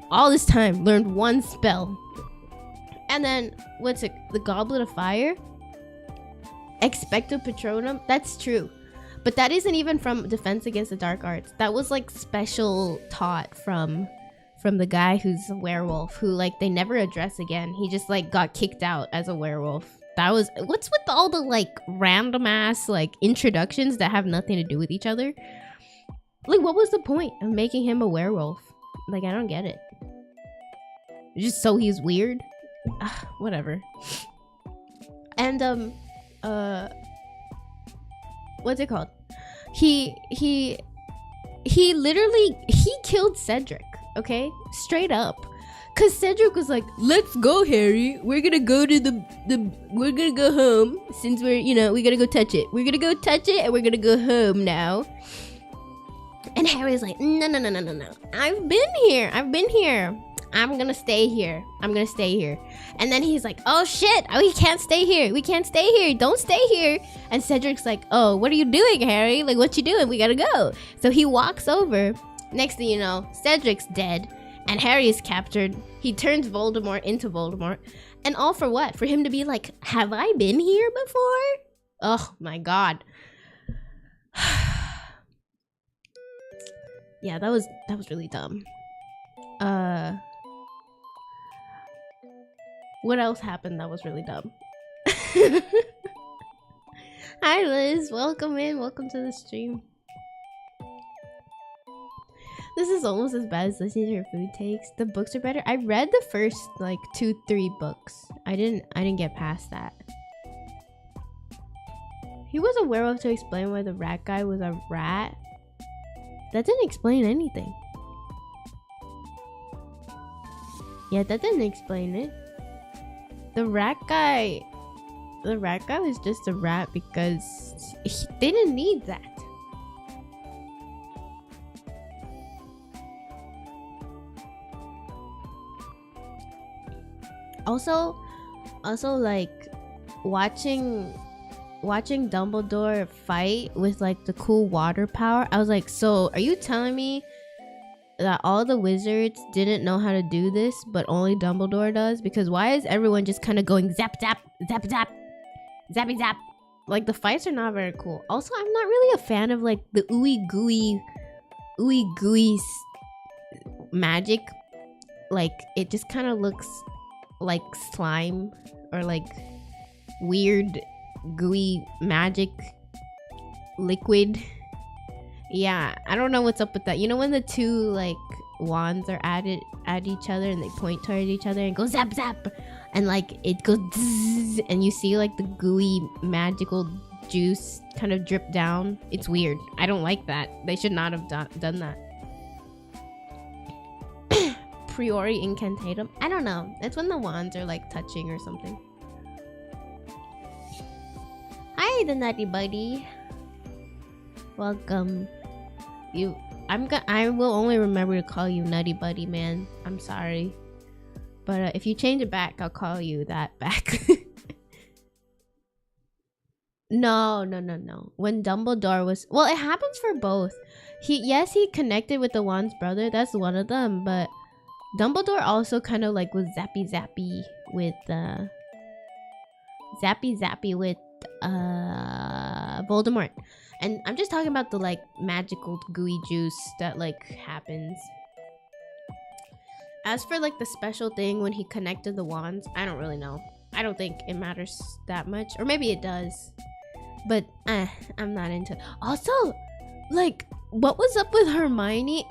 all this time learned one spell. And then what's it? The Goblet of Fire? Expecto Patronum? That's true. But that isn't even from Defense Against the Dark Arts. That was like special taught from the guy who's a werewolf, who like they never address again. He just like got kicked out as a werewolf. That was, what's with all the like random ass like introductions that have nothing to do with each other? Like, what was the point of making him a werewolf? Like, I don't get it. Just so he's weird? Whatever. And what's it called? He literally killed Cedric. Okay, straight up, cause Cedric was like, "Let's go, Harry. We're gonna go to we're gonna go home, since we're, you know, we gotta go touch it. We're gonna go touch it, and we're gonna go home now." And Harry's like, "No. I've been here. I'm gonna stay here. And then he's like, "Oh shit, we can't stay here. Don't stay here." And Cedric's like, "Oh, what are you doing, Harry? Like, what you doing? We gotta go." So he walks over. Next thing you know, Cedric's dead and Harry is captured. He turns Voldemort into Voldemort. And all for what? For him to be like, "Have I been here before?" Oh my god. Yeah, that was really dumb. What else happened that was really dumb? Hi Liz, welcome to the stream. This is almost as bad as listening to your food takes. The books are better. I read the first like 2-3 books. I didn't get past that. He was a werewolf to explain why the rat guy was a rat. That didn't explain anything. Yeah, that didn't explain it. The rat guy was just a rat because they didn't need that. Also like watching Dumbledore fight with like the cool water power, I was like, so are you telling me that all the wizards didn't know how to do this, but only Dumbledore does? Because why is everyone just kind of going zap zap zap zap zappy zap? Like, the fights are not very cool. Also, I'm not really a fan of like the ooey gooey magic. Like, it just kind of looks like slime or like weird gooey magic liquid. Yeah, I don't know what's up with that. You know when the two like wands are at each other and they point toward each other and go zap zap, and like it goes zzz, and you see like the gooey magical juice kind of drip down. It's weird. I don't like that. They should not have done that. Priori incantatum. I don't know. It's when the wands are like touching or something. Hi, the nutty buddy. Welcome. I will only remember to call you Nutty Buddy, man. I'm sorry, but if you change it back, I'll call you that back. No. When Dumbledore was, well, it happens for both. He connected with the Wand's brother. That's one of them, but Dumbledore also kind of like was zappy with Voldemort. And I'm just talking about the like magical gooey juice that like happens. As for like the special thing when he connected the wands, I don't really know. I don't think it matters that much, or maybe it does, but I'm not into it. Also, like, what was up with Hermione?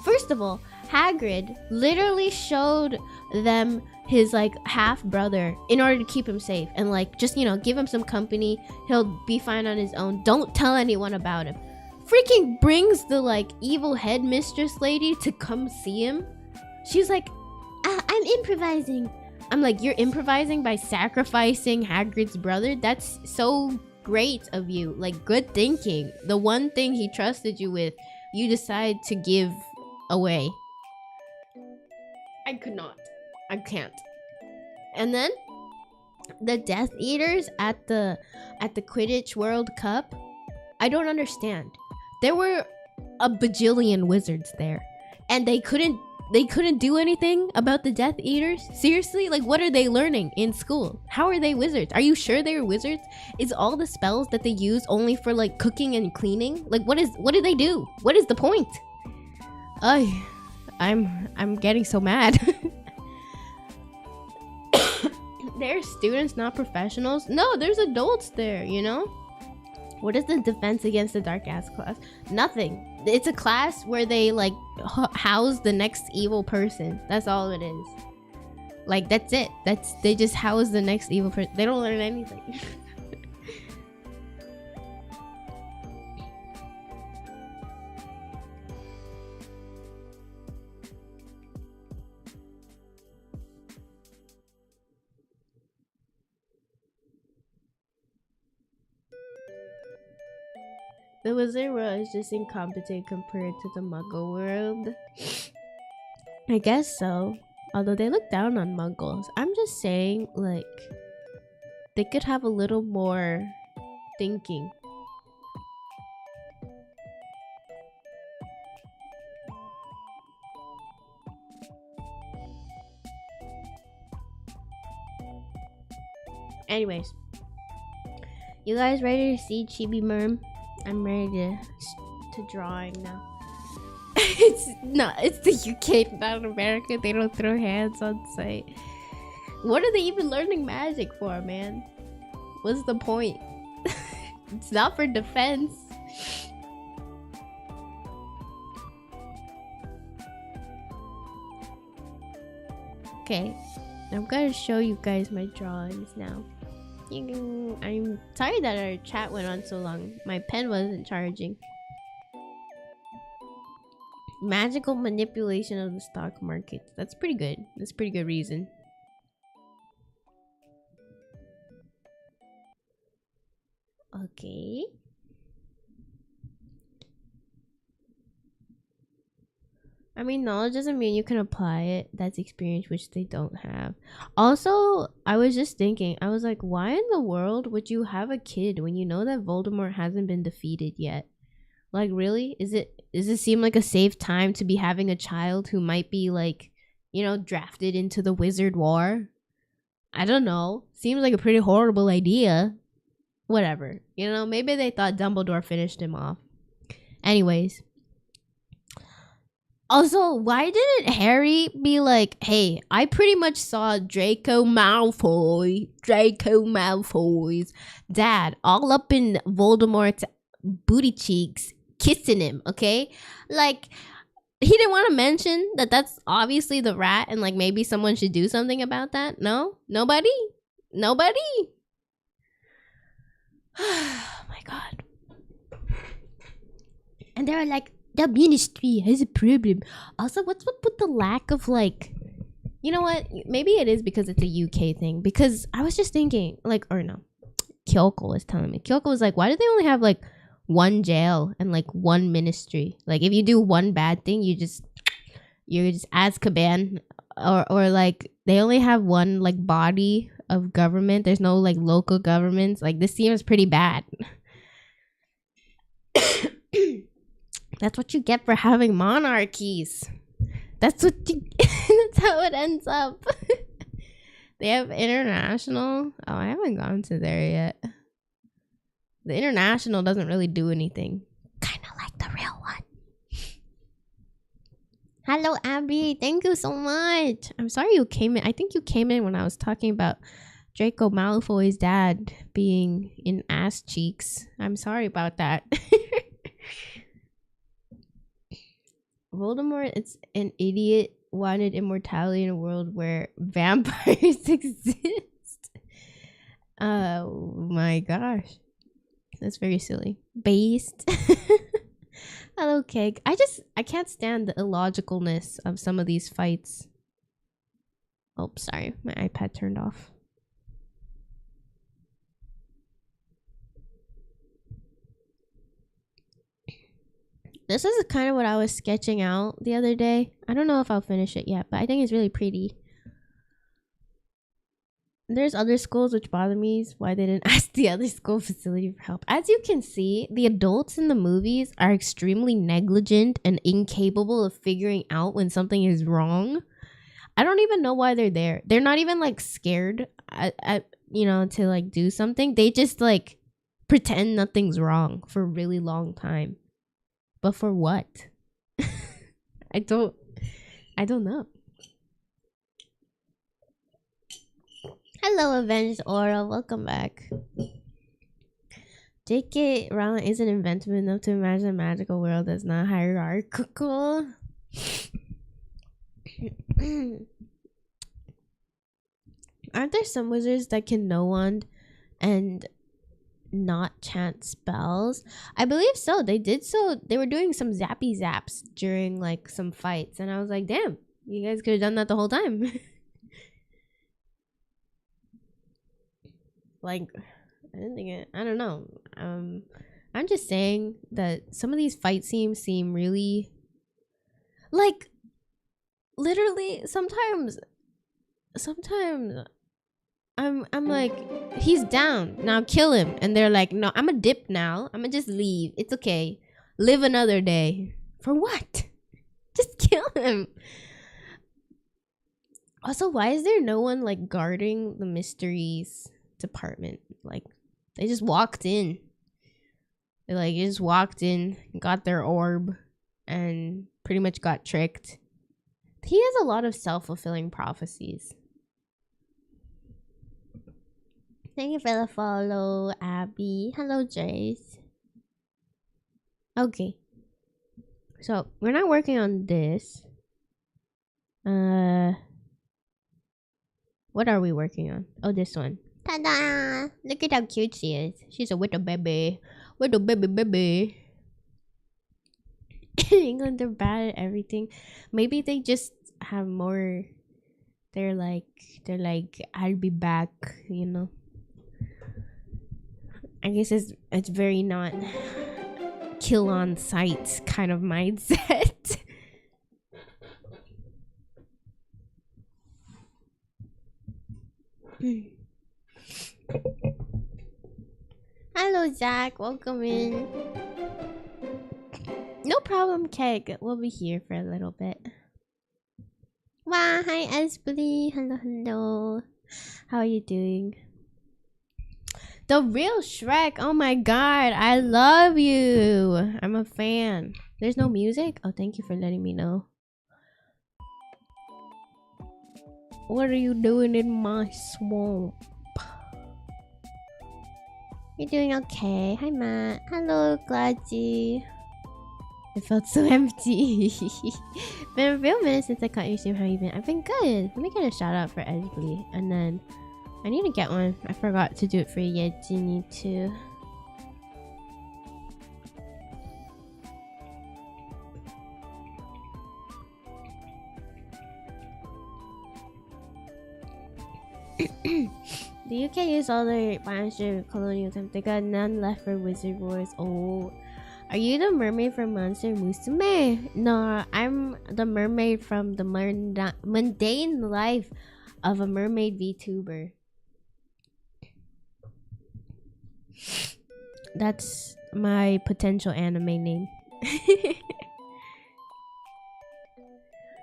First of all, Hagrid literally showed them his like half brother in order to keep him safe and like just, you know, give him some company. He'll be fine on his own. Don't tell anyone about him. Freaking brings the like evil headmistress lady to come see him. She's like, I'm improvising. I'm like, you're improvising by sacrificing Hagrid's brother? That's so great of you. Like, good thinking. The one thing he trusted you with, you decide to give away. I could not. I can't. And then the Death Eaters at the Quidditch World Cup, I don't understand. There were a bajillion wizards there, and they couldn't do anything about the Death Eaters? Seriously? Like, what are they learning in school? How are they wizards? Are you sure they were wizards? Is all the spells that they use only for like cooking and cleaning? Like, what do they do? What is the point? I'm getting so mad. There's students, not professionals. No, there's adults there, you know? What is the defense against the dark arts class? Nothing. It's a class where they like house the next evil person. That's all it is. Like, that's it. They just house the next evil person. They don't learn anything. The wizard world is just incompetent compared to the muggle world. I guess so. Although they look down on muggles. I'm just saying, like, they could have a little more thinking. Anyways. You guys ready to see Chibi Merm? I'm ready to drawing now. It's the UK, not America. They don't throw hands on sight. What are they even learning magic for, man? What's the point? It's not for defense. Okay, I'm gonna show you guys my drawings now. I'm sorry that our chat went on so long. My pen wasn't charging. Magical manipulation of the stock market. That's pretty good. That's a pretty good reason. Okay. I mean, knowledge doesn't mean you can apply it. That's experience, which they don't have. Also, I was just thinking, I was like, why in the world would you have a kid when you know that Voldemort hasn't been defeated yet? Like, really? Does it seem like a safe time to be having a child who might be like, you know, drafted into the Wizard War? I don't know. Seems like a pretty horrible idea. Whatever. You know, maybe they thought Dumbledore finished him off. Anyways. Also, why didn't Harry be like, hey, I pretty much saw Draco Malfoy's dad all up in Voldemort's booty cheeks, kissing him, okay? Like, he didn't want to mention that that's obviously the rat and like maybe someone should do something about that. No? Nobody? Oh my god. And they were like, the ministry has a problem. Also, what's up with the lack of like, you know what? Maybe it is because it's a UK thing. Because I was just thinking, like, or no, Kyoko was telling me. Kyoko was like, why do they only have like one jail and like one ministry? Like, if you do one bad thing, you're just Azkaban, or like they only have one like body of government. There's no like local governments. Like, this seems pretty bad. That's what you get for having monarchies. That's how it ends up. They have international. Oh, I haven't gone to there yet. The international doesn't really do anything. Kind of like the real one. Hello, Abby. Thank you so much. I'm sorry you came in. I think you came in when I was talking about Draco Malfoy's dad being in ass cheeks. I'm sorry about that. Voldemort, it's an idiot, wanted immortality in a world where vampires exist. Oh my gosh. That's very silly. Based. Hello, Keg. I can't stand the illogicalness of some of these fights. Oh, sorry. My iPad turned off. This is kind of what I was sketching out the other day. I don't know if I'll finish it yet, but I think it's really pretty. There's other schools which bother me why they didn't ask the other school facility for help. As you can see, the adults in the movies are extremely negligent and incapable of figuring out when something is wrong. I don't even know why they're there. They're not even like scared to like do something. They just like pretend nothing's wrong for a really long time. But for what? I don't know. Hello, Avenged Aura. Welcome back. J.K. Rowling isn't inventive enough to imagine a magical world that's not hierarchical. Aren't there some wizards that can know wand and not chant spells? I believe so. They did so. They were doing some zappy zaps during like some fights, and I was like, damn, you guys could have done that the whole time. Like, I didn't think it. I don't know. I'm just saying that some of these fight scenes seem really, like, literally. Sometimes I'm like, he's down now, kill him, and they're like, no, I'm gonna dip now. I'm gonna just leave. It's okay. Live another day. For what? Just kill him. Also, why is there no one like guarding the mysteries department? Like, they just walked in. They just walked in, got their orb, and pretty much got tricked. He has a lot of self-fulfilling prophecies. Thank you for the follow, Abby. Hello, Jace. Okay. So, we're not working on this. What are we working on? Oh, this one. Ta-da! Look at how cute she is. She's a little baby. Little baby. England, they're bad at everything. Maybe they just have more. They're like, I'll be back, you know. I guess it's very not kill on sight kind of mindset. Hello, Zach. Welcome in. No problem, Keg. We'll be here for a little bit. Wow, hi, Esbly. Hello. How are you doing? The real Shrek. Oh my god, I love you. I'm a fan. There's no music? Oh, thank you for letting me know. What are you doing in my swamp? You're doing okay. Hi, Matt. Hello, Gladzy. It felt so empty. Been a real minute since I caught you stream. How you been? I've been good. Let me get a shout out for Edgley. And then I need to get one. I forgot to do it for Yejini too. The UK used all their monster colonial time. They got none left for Wizard Wars. Oh, are you the mermaid from Monster Musume? No, I'm the mermaid from the mundane life of a mermaid VTuber. That's my potential anime name.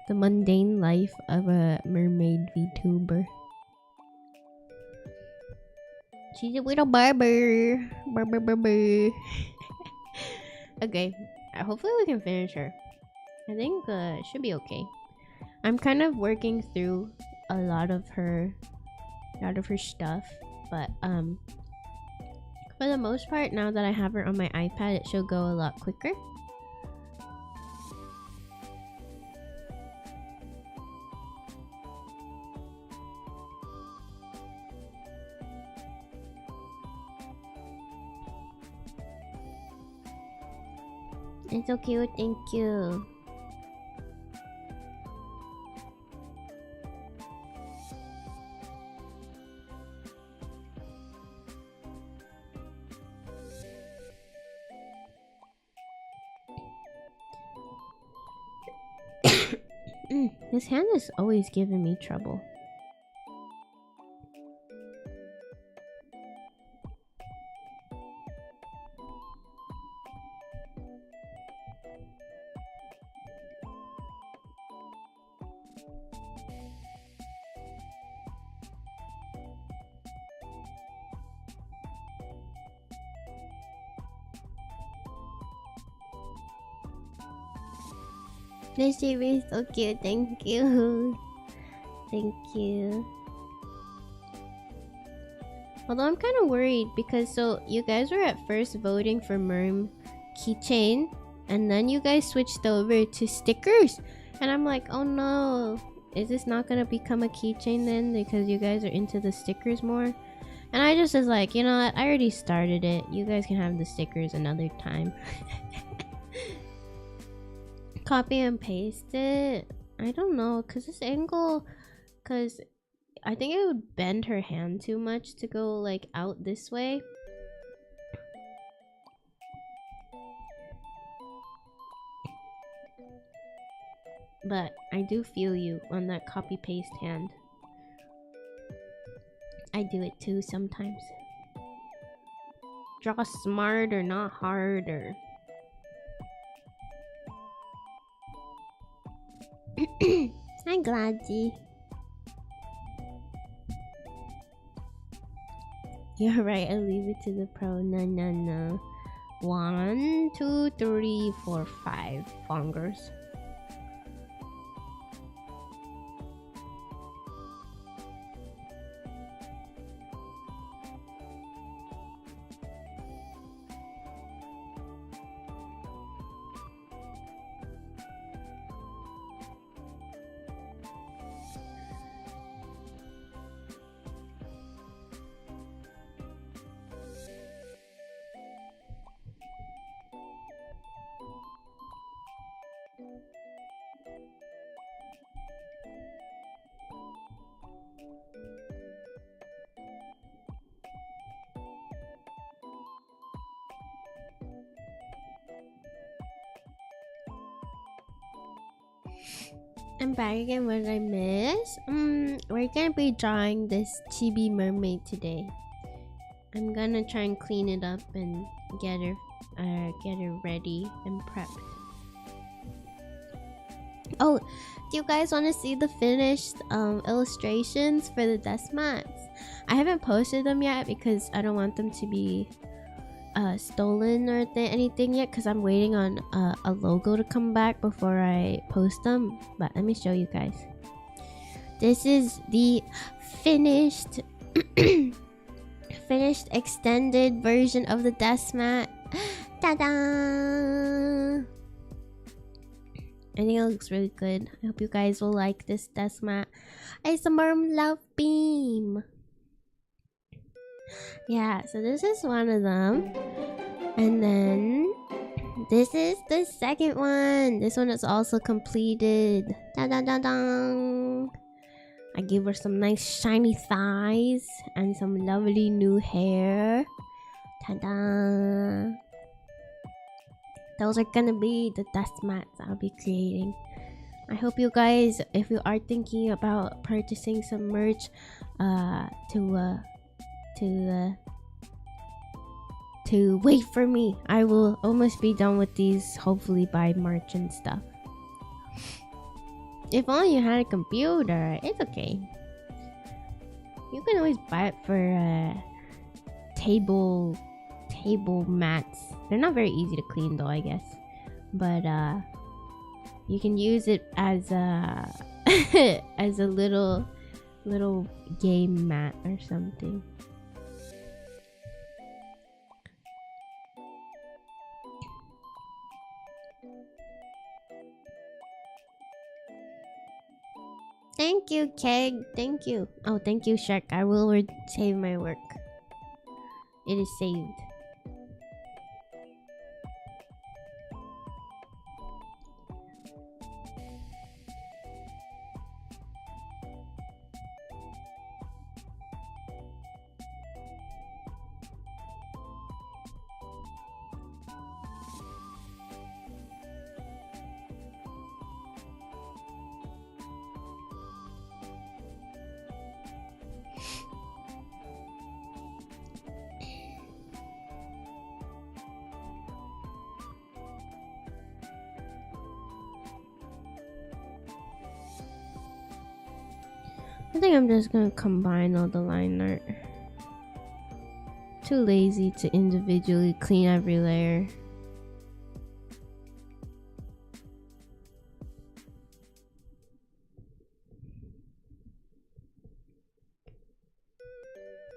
The mundane life of a mermaid VTuber. She's a little barber. Barber. Okay, hopefully we can finish her. I think it should be okay. I'm kind of working through a lot of her stuff, but for the most part, now that I have her on my iPad, it should go a lot quicker. It's so cute, thank you. This hand is always giving me trouble. This Chibi is so cute, thank you. Thank you. Although I'm kind of worried because so you guys were at first voting for Merm keychain and then you guys switched over to stickers and I'm like, oh no, is this not gonna become a keychain then because you guys are into the stickers more? And I just was like, you know what, I already started it, you guys can have the stickers another time. Copy and paste it. I don't know, cause this angle, cause I think it would bend her hand too much to go like out this way. But I do feel you on that copy paste hand. I do it too sometimes. Draw smarter, not harder. Hi, Gladzy. You're right, I leave it to the pro. No. 1, 2, 3, 4, 5 fingers. I'm back again. What did I miss? We're gonna be drawing this Chibi mermaid today. I'm gonna try and clean it up and get her ready and prepped. Oh, do you guys want to see the finished illustrations for the desk mats? I haven't posted them yet because I don't want them to be stolen or anything yet because I'm waiting on a logo to come back before I post them. But let me show you guys. This is the finished finished extended version of the desk mat. Ta-da! I think it looks really good. I hope you guys will like this desk mat. It's a merm love beam. Yeah, so this is one of them. And then this is the second one. This one is also completed. Da-da-da-da. I gave her some nice shiny thighs and some lovely new hair. Ta-da! Those are gonna be the dust mats I'll be creating. I hope you guys, if you are thinking about purchasing some merch, to wait for me. I will almost be done with these, hopefully by March and stuff. If only you had a computer. It's okay. You can always buy it for table mats. They're not very easy to clean though, I guess. But you can use it as a as a little game mat or something. Thank you, Keg. Thank you. Oh, thank you, Shark. I will save my work. It is saved. I think I'm just gonna combine all the line art. Too lazy to individually clean every layer.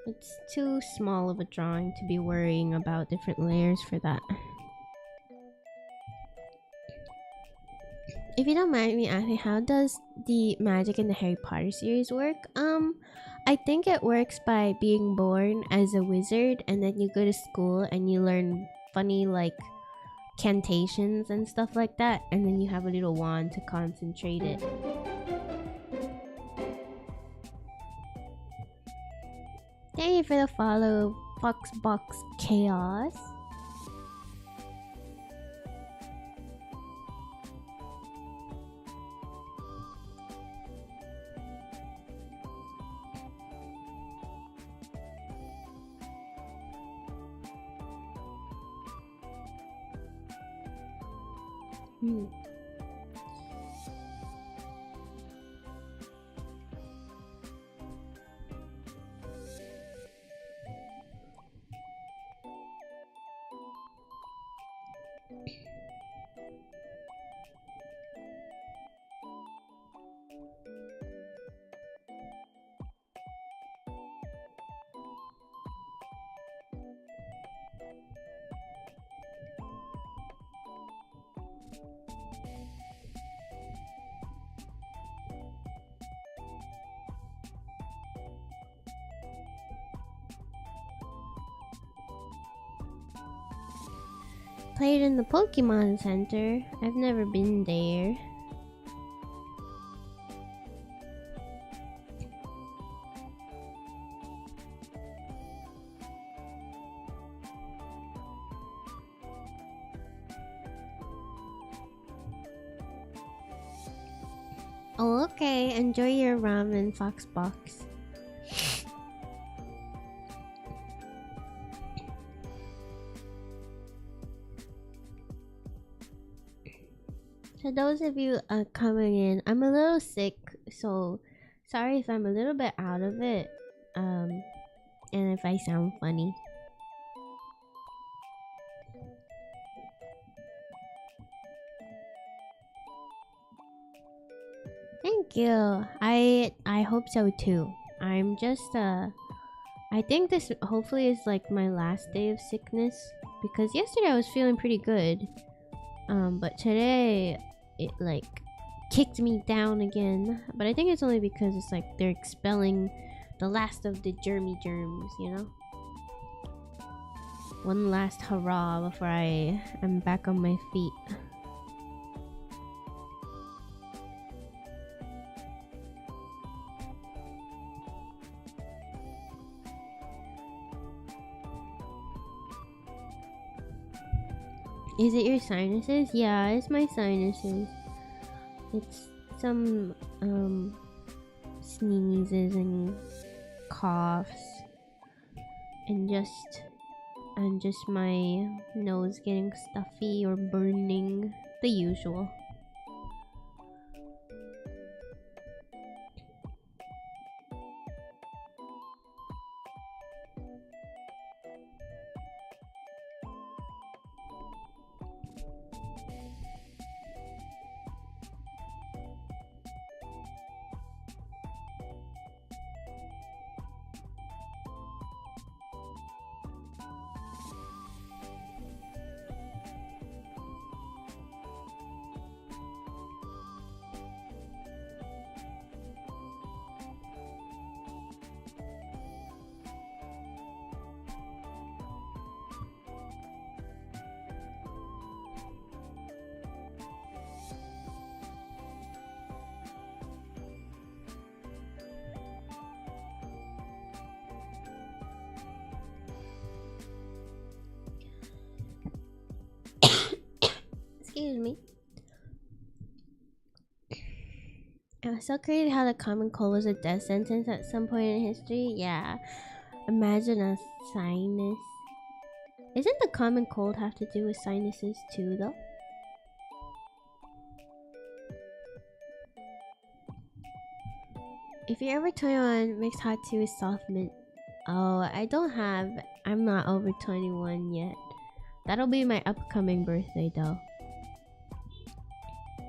It's too small of a drawing to be worrying about different layers for that. If you don't mind me asking, how does the Magic in the Harry Potter series work? I think it works by being born as a wizard and then you go to school and you learn funny like cantations and stuff like that, and then you have a little wand to concentrate it. Thank you for the follow, Foxbox Chaos. Played in the Pokemon Center. I've never been there. Oh, okay. Enjoy your ramen, Foxbox. For those of you coming in, I'm a little sick, so sorry if I'm a little bit out of it, and if I sound funny. Thank you. I hope so too. I'm just I think this hopefully is like my last day of sickness, because yesterday I was feeling pretty good. But today it like kicked me down again. But I think it's only because it's like they're expelling the last of the germy germs, you know? One last hurrah before I am back on my feet. Is it your sinuses? Yeah, it's my sinuses. It's some sneezes and coughs and just my nose getting stuffy or burning, the usual. Excuse me. It was so crazy how the common cold was a death sentence at some point in history. Yeah. Imagine a sinus. Isn't the common cold have to do with sinuses too, though? If you're over 21, mixed hot tea with soft mint. Oh, I'm not over 21 yet. That'll be my upcoming birthday, though.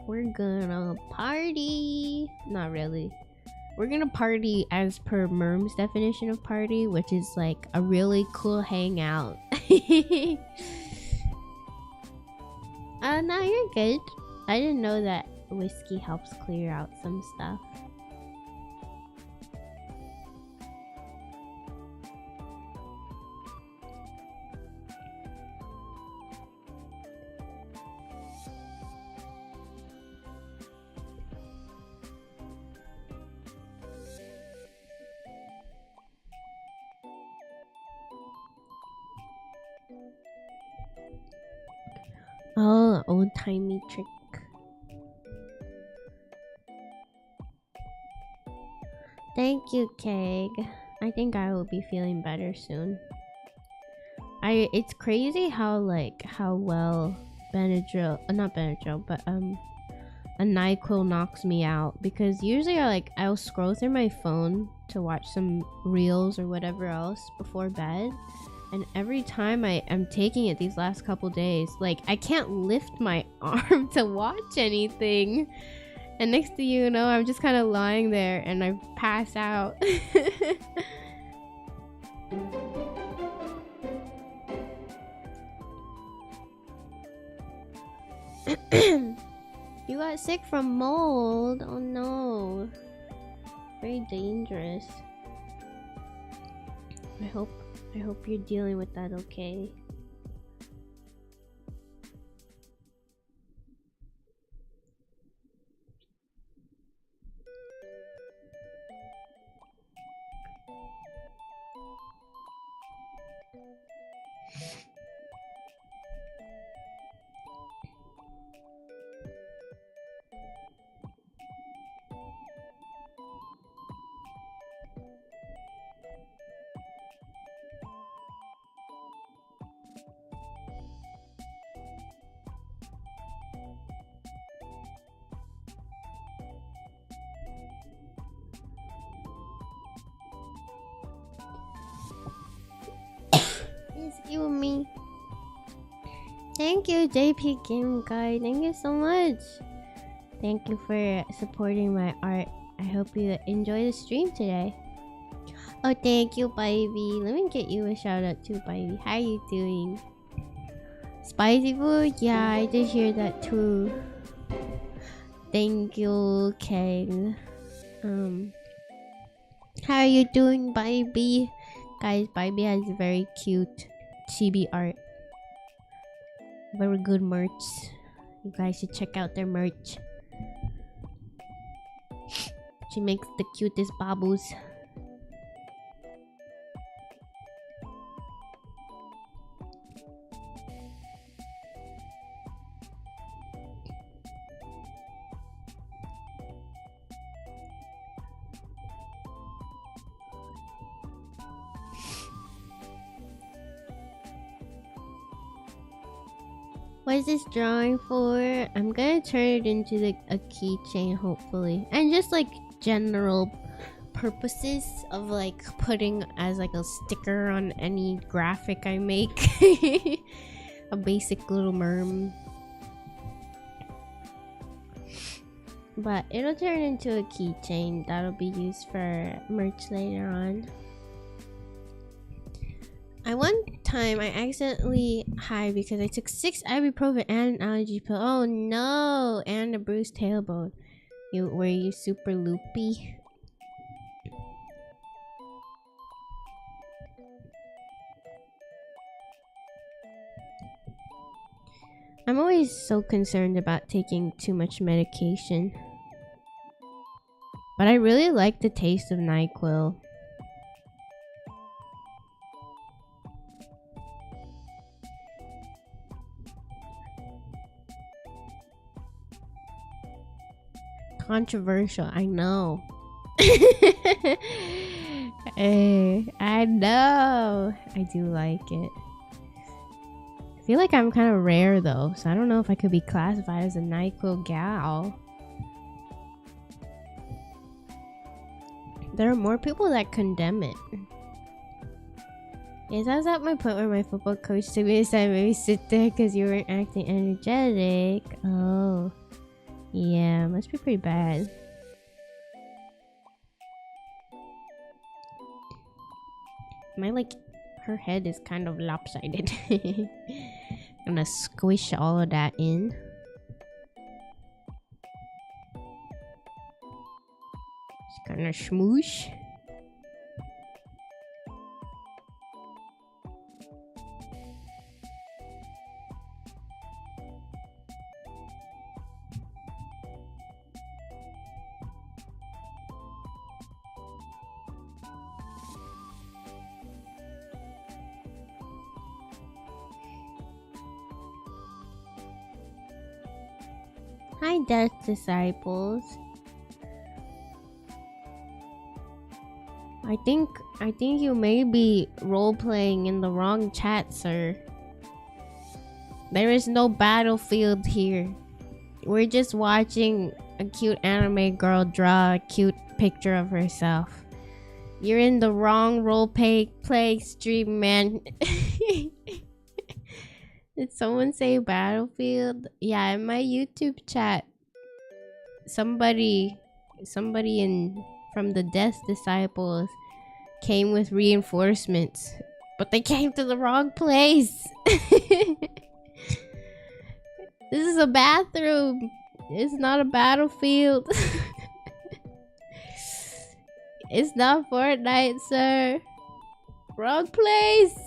We're gonna party. Not really. We're gonna party as per Merm's definition of party, which is like a really cool hangout. No, you're good. I didn't know that whiskey helps clear out some stuff. Oh, old-timey trick. Thank you, Keg. I think I will be feeling better soon. It's crazy how well Benadryl, not Benadryl, but a NyQuil knocks me out, because usually I'll scroll through my phone to watch some reels or whatever else before bed. And every time I am taking it these last couple days, like I can't lift my arm to watch anything. And next thing you know, I'm just kind of lying there and I pass out. You got sick from mold? Oh no. Very dangerous. I hope you're dealing with that okay. Excuse me. Thank you, JP Game Guy. Thank you so much. Thank you for supporting my art. I hope you enjoy the stream today. Oh, thank you, baby. Let me get you a shout out too, baby. How you doing? Spicy food? Yeah, I did hear that too. Thank you, King. How are you doing, baby? Guys, baby has very cute chibi art. Very good merch. You guys should check out their merch. She makes the cutest bubbles. What is this drawing for? I'm gonna turn it into a keychain, hopefully. And just like general purposes of like putting as like a sticker on any graphic I make. A basic little merm. But it'll turn into a keychain that'll be used for merch later on. One time I accidentally high because I took 6 ibuprofen and an allergy pill. Oh no! And a bruised tailbone. Were you super loopy? I'm always so concerned about taking too much medication. But I really like the taste of NyQuil. Controversial, I know. Hey, I know. I do like it. I feel like I'm kind of rare though, so I don't know if I could be classified as a NyQuil gal. There are more people that condemn it. Yes, I was at my point where my football coach took me aside, maybe sit there because you weren't acting energetic. Oh. Yeah, must be pretty bad. Her head is kind of lopsided. Gonna squish all of that in. Just gonna smoosh. Hi, Death Disciples. I think you may be role-playing in the wrong chat, sir. There is no battlefield here. We're just watching a cute anime girl draw a cute picture of herself. You're in the wrong play stream, man. Did someone say battlefield? Yeah, in my YouTube chat, somebody from the Death Disciples came with reinforcements, but they came to the wrong place. This is a bathroom. It's not a battlefield. It's not Fortnite, sir. Wrong place.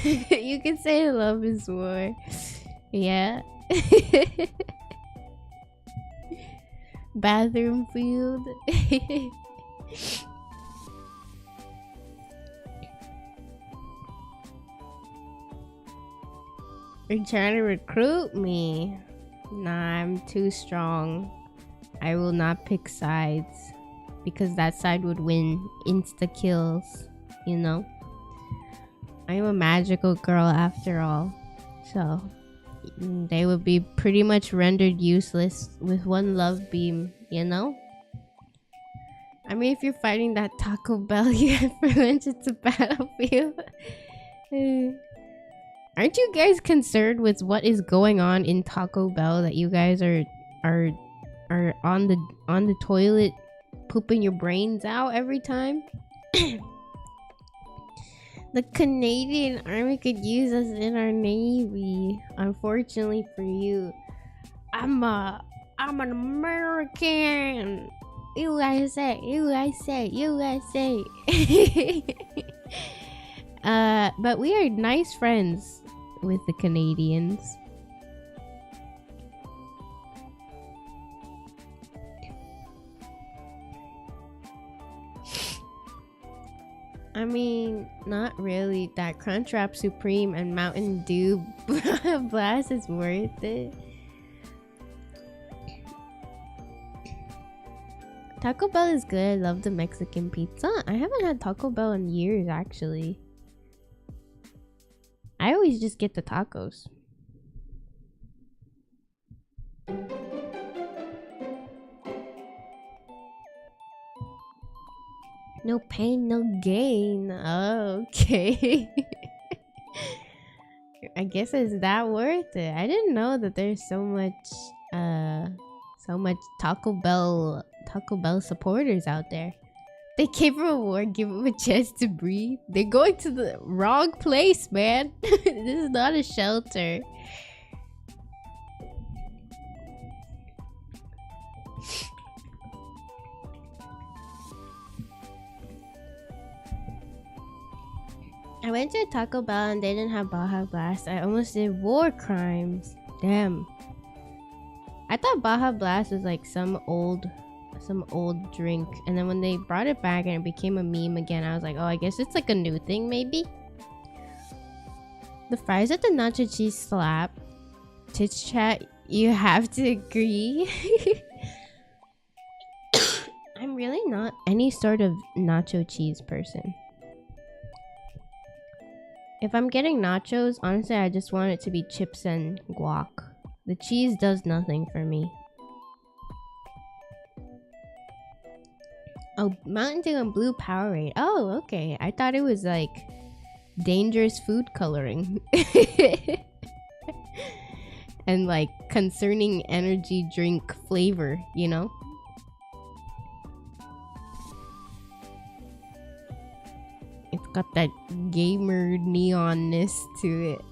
You can say love is war. Yeah. Bathroom field. You're trying to recruit me. Nah, I'm too strong. I will not pick sides because that side would win insta kills, you know? I am a magical girl after all, so they would be pretty much rendered useless with one love beam, you know? I mean, if you're fighting that Taco Bell, you have pretty it's a battlefield. Aren't you guys concerned with what is going on in Taco Bell that you guys are on the toilet pooping your brains out every time. The Canadian Army could use us in our Navy. Unfortunately for you, I'm an American. USA, USA, USA. But we are nice friends with the Canadians. I mean, not really. That Crunchwrap Supreme and Mountain Dew Blast is worth it. Taco Bell is good. I love the Mexican pizza. I haven't had Taco Bell in years, actually. I always just get the tacos. No pain, no gain. Oh, okay. I guess it's that worth it. I didn't know that there's so much Taco Bell supporters out there. They gave him a award, give him a chance to breathe. They're going to the wrong place, man. This is not a shelter. I went to Taco Bell and they didn't have Baja Blast. I almost did war crimes. Damn. I thought Baja Blast was like some old drink, and then when they brought it back and it became a meme again, I was like, oh, I guess it's like a new thing maybe. The fries at the nacho cheese slap. Titch chat, you have to agree. I'm really not any sort of nacho cheese person. If I'm getting nachos, honestly, I just want it to be chips and guac. The cheese does nothing for me. Oh, Mountain Dew and Blue Powerade. Oh, okay. I thought it was like dangerous food coloring. And like concerning energy drink flavor, you know? It's got that gamer neonness to it.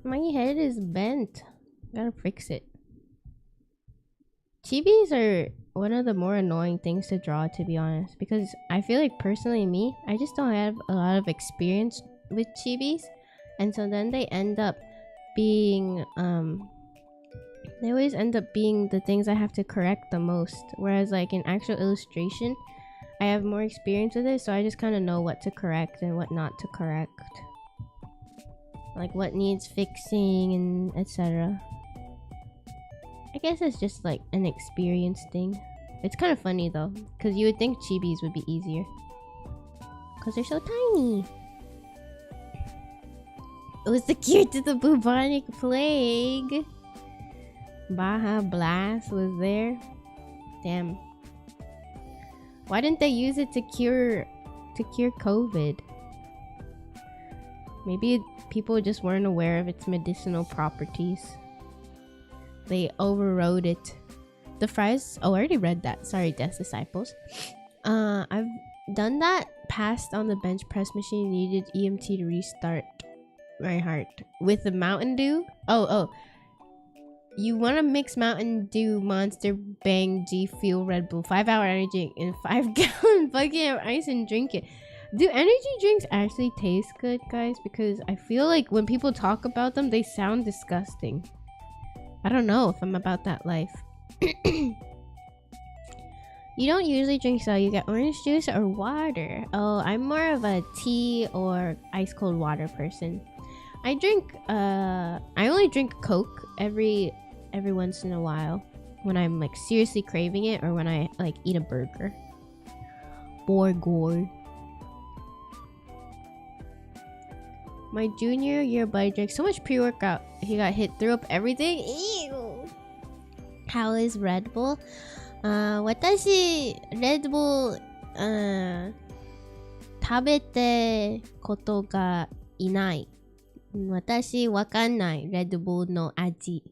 My head is bent. Gotta fix it. Chibis are one of the more annoying things to draw, to be honest, because I feel like personally me, I just don't have a lot of experience with chibis, and so then they end up being they always end up being the things I have to correct the most, whereas like in actual illustration I have more experience with it, so I just kind of know what to correct and what not to correct, like what needs fixing and etc. I guess it's just like an experience thing. It's kind of funny though, because you would think chibis would be easier because they're so tiny. It was the cure to the bubonic plague. Baja Blast was there. Damn. Why didn't they use it to cure COVID? Maybe people just weren't aware of its medicinal properties. They overrode it. The fries. Oh, I already read that. Sorry, Death Disciples. I've done that. Passed on the bench press machine. Needed EMT to restart my heart with the Mountain Dew. Oh. You want to mix Mountain Dew, Monster, Bang, G Fuel, Red Bull, 5-hour energy in 5-gallon bucket of ice and drink it. Do energy drinks actually taste good, guys? Because I feel like when people talk about them, they sound disgusting. I don't know if I'm about that life. You don't usually drink soda. You get orange juice or water. Oh, I'm more of a tea or ice cold water person. I only drink Coke every once in a while when I'm like seriously craving it, or when I like eat a burger. Borgor. My junior year buddy drank so much pre-workout. He got hit, threw up everything. Ew. How is Red Bull? 私 Red Bull 食べてことがいない。私わかんない。Red Bull の味。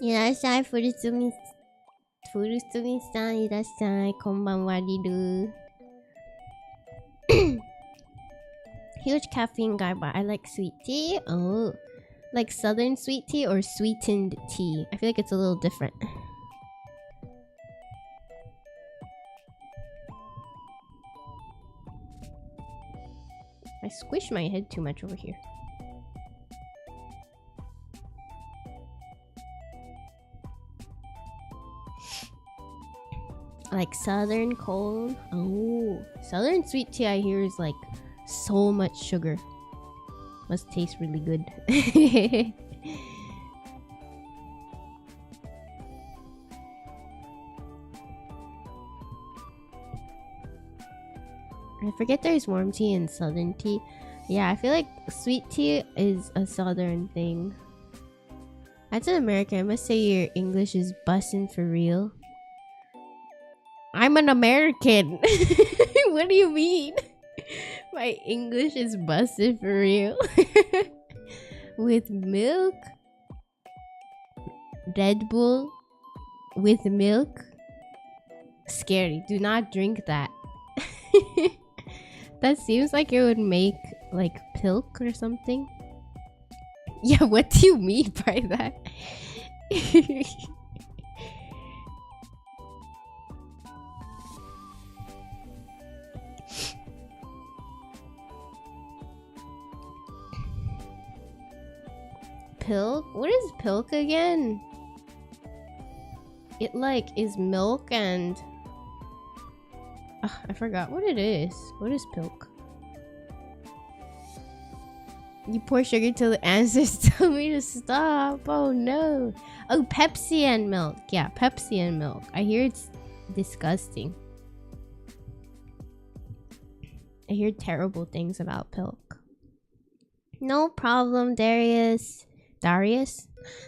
いらっしゃい、古住さんいらっしゃい。こんばんは、リル。Huge caffeine guy, but I like sweet tea. Oh, like southern sweet tea or sweetened tea. I feel like it's a little different. I squished my head too much over here. Like southern cold. Oh, southern sweet tea I hear is like so much sugar. Must taste really good. I forget there's warm tea and southern tea. Yeah, I feel like sweet tea is a southern thing. As an American, I must say your English is bussin' for real. I'm an American. What do you mean? My English is busted for real. With milk? Red Bull? With milk? Scary. Do not drink that. That seems like it would make like pilk or something. Yeah, what do you mean by that? Pilk? What is pilk again? It like is milk and I forgot what it is. What is pilk? You pour sugar till the ancestors tell me to stop. Oh no. Oh, Pepsi and milk. Yeah, Pepsi and milk. I hear it's disgusting. I hear terrible things about pilk. No problem, Darius.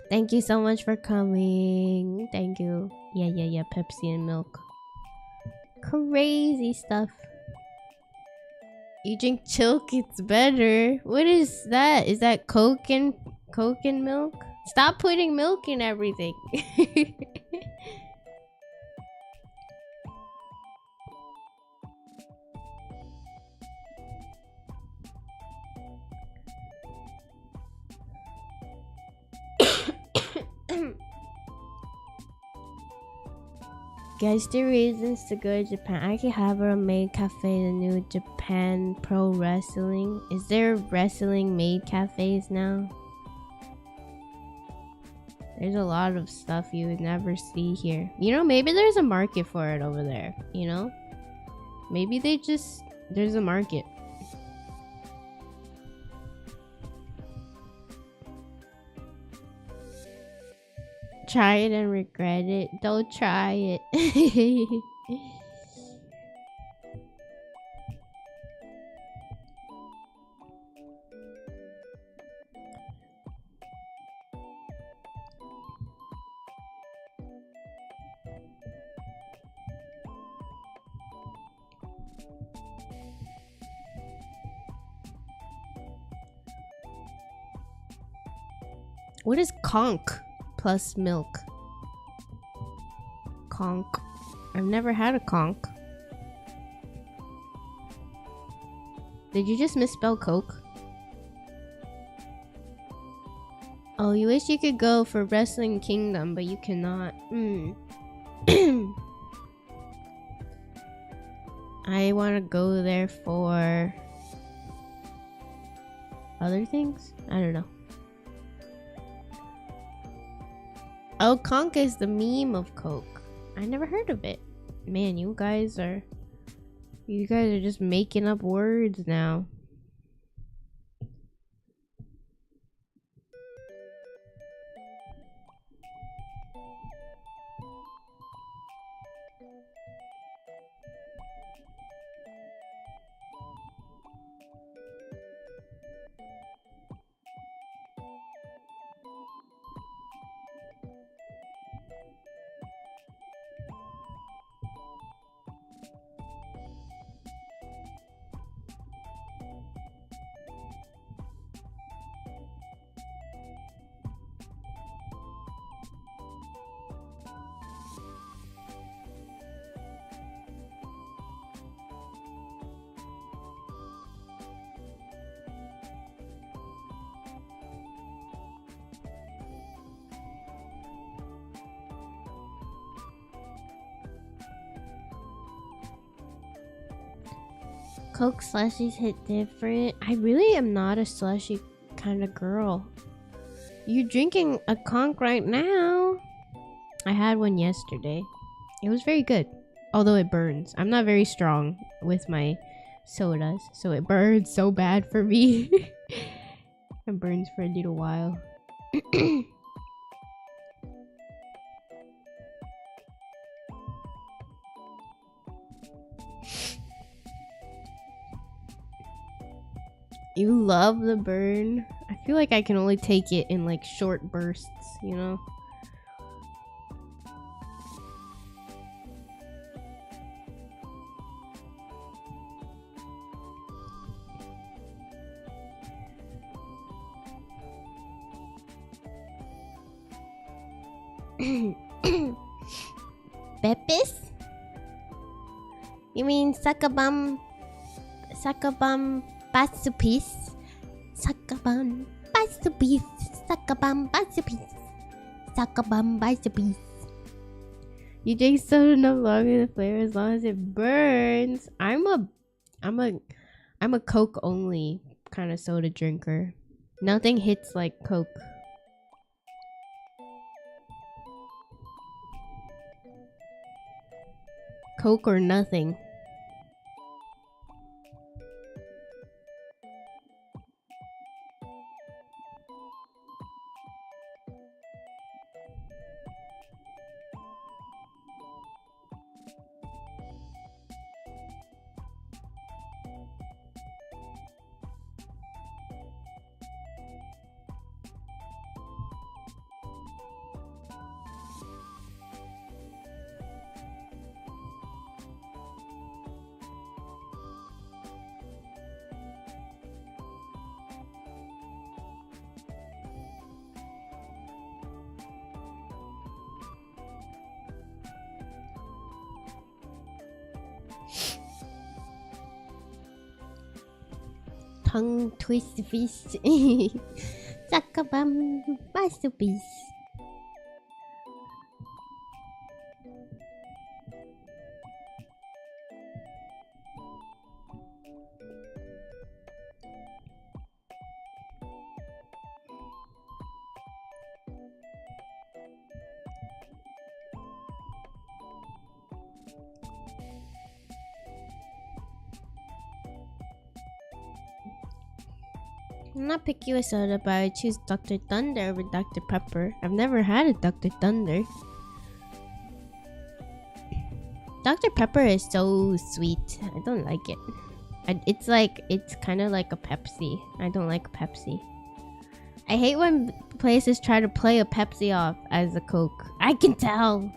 Thank you so much for coming. Thank you. Yeah. Pepsi and milk. Crazy stuff. You drink Chilk, it's better. What is that? Is that Coke and milk? Stop putting milk in everything. Guys, the reasons to go to Japan. I can have a maid cafe, the new Japan Pro Wrestling. Is there wrestling maid cafes now? There's a lot of stuff you would never see here. You know, maybe there's a market for it over there, you know? Maybe there's a market. Try it and regret it. Don't try it. What is conch plus milk? Conch. I've never had a conch. Did you just misspell Coke? Oh, you wish you could go for Wrestling Kingdom, but you cannot. I want to go there for other things? I don't know. Oh, conch is the meme of Coke. I never heard of it. Man, you guys are just making up words now. Coke slushies hit different. I really am not a slushy kind of girl. You're drinking a conch right now. I had one yesterday. It was very good. Although it burns. I'm not very strong with my sodas, so it burns so bad for me. It burns for a little while. You love the burn? I feel like I can only take it in like short bursts, you know? Pepis? You mean Sakabam Basupis? Sakabam Basupis. Sakabam Basupis. Sakabam Basupis. You drink soda no longer the flavor as long as it burns. I'm a Coke only kind of soda drinker. Nothing hits like Coke. Coke or nothing. Tongue twist fish. Sakabam Basupis. I'm not picky with soda, but I choose Dr. Thunder over Dr. Pepper. I've never had a Dr. Thunder. Dr. Pepper is so sweet. I don't like it. It's kind of like a Pepsi. I don't like Pepsi. I hate when places try to play a Pepsi off as a Coke. I can tell.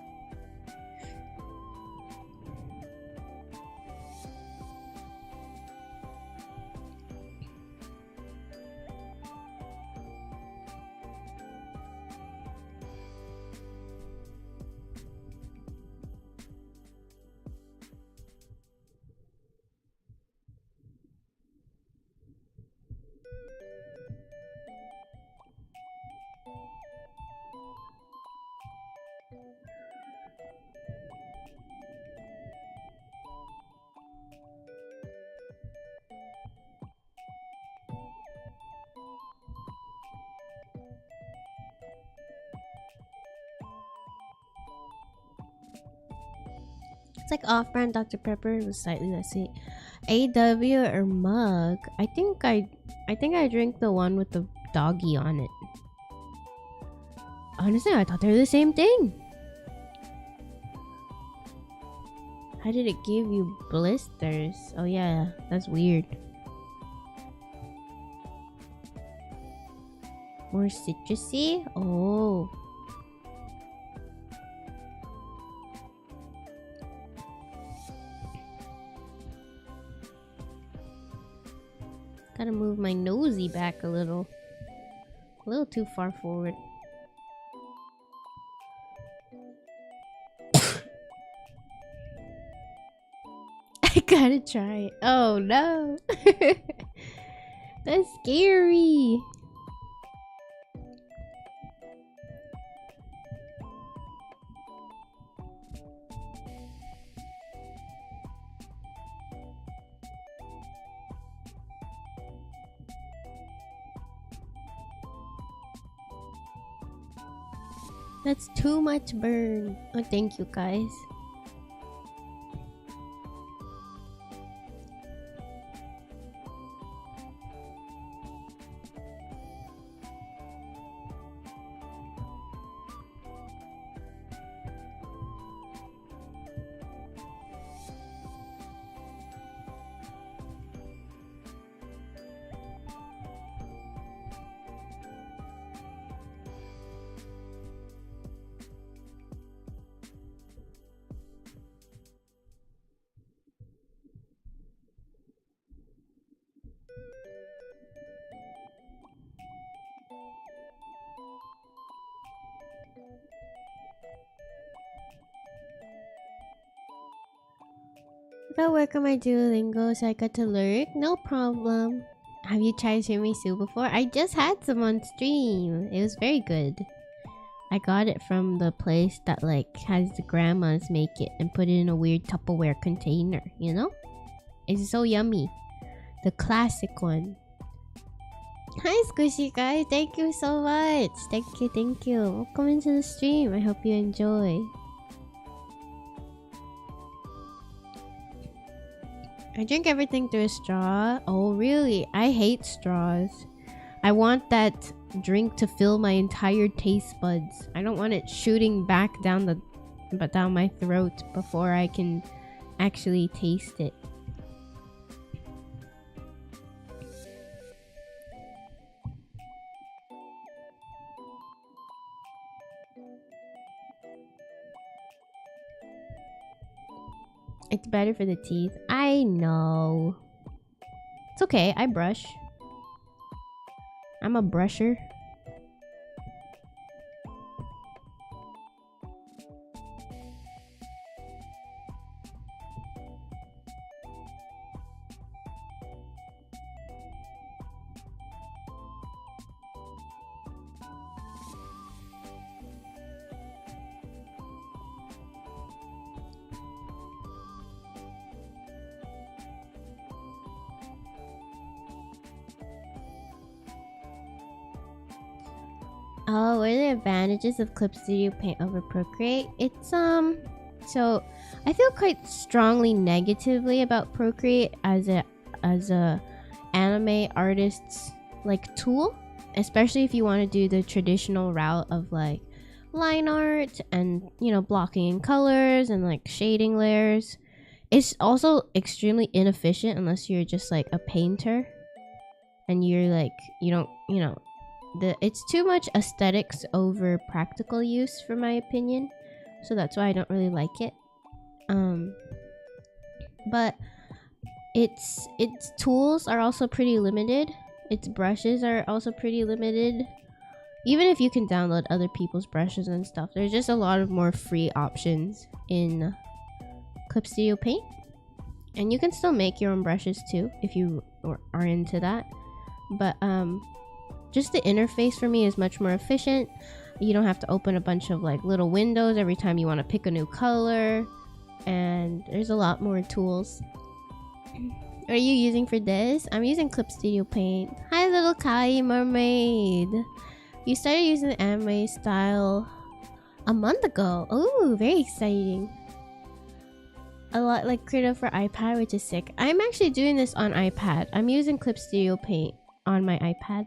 It's like off-brand Dr. Pepper with slightly less sweet. AW or mug? I think I drink the one with the doggy on it. Honestly, I thought they were the same thing. How did it give you blisters? Oh yeah, that's weird. More citrusy? Oh. Gotta move my nosy back a little too far forward. I gotta try it. Oh no. That's scary. That's too much burn. Oh, thank you guys. I gotta work on my Duolingo so I got to learn. No problem. Have you tried tiramisu before? I just had some on stream. It was very good. I got it from the place that like has the grandmas make it and put it in a weird Tupperware container, you know? It's so yummy. The classic one. Hi Squishy guys, thank you so much. Thank you. Welcome into the stream. I hope you enjoy. I drink everything through a straw. Oh really? I hate straws. I want that drink to fill my entire taste buds. I don't want it shooting back down my throat before I can actually taste it. It's better for the teeth. I know. It's okay. I brush. I'm a brusher. Oh, what are the advantages of Clip Studio Paint over Procreate? It's so I feel quite strongly negatively about Procreate as a anime artist's like tool, especially if you want to do the traditional route of like line art and, you know, blocking in colors and like shading layers. It's also extremely inefficient unless you're just like a painter and you're like, you don't, you know, it's too much aesthetics over practical use for my opinion, so that's why I don't really like it. But its tools are also pretty limited. Its brushes are also pretty limited. Even if you can download other people's brushes and stuff, there's just a lot of more free options in Clip Studio Paint, and you can still make your own brushes too if you are into that. But just the interface for me is much more efficient. You don't have to open a bunch of like little windows every time you want to pick a new color, and there's a lot more tools. Are you using for this? I'm using Clip Studio Paint. Hi little Kai mermaid. You started using the anime style a month ago. Oh, very exciting. A lot like Krita for iPad, which is sick. I'm actually doing this on iPad. I'm using Clip Studio Paint on my iPad.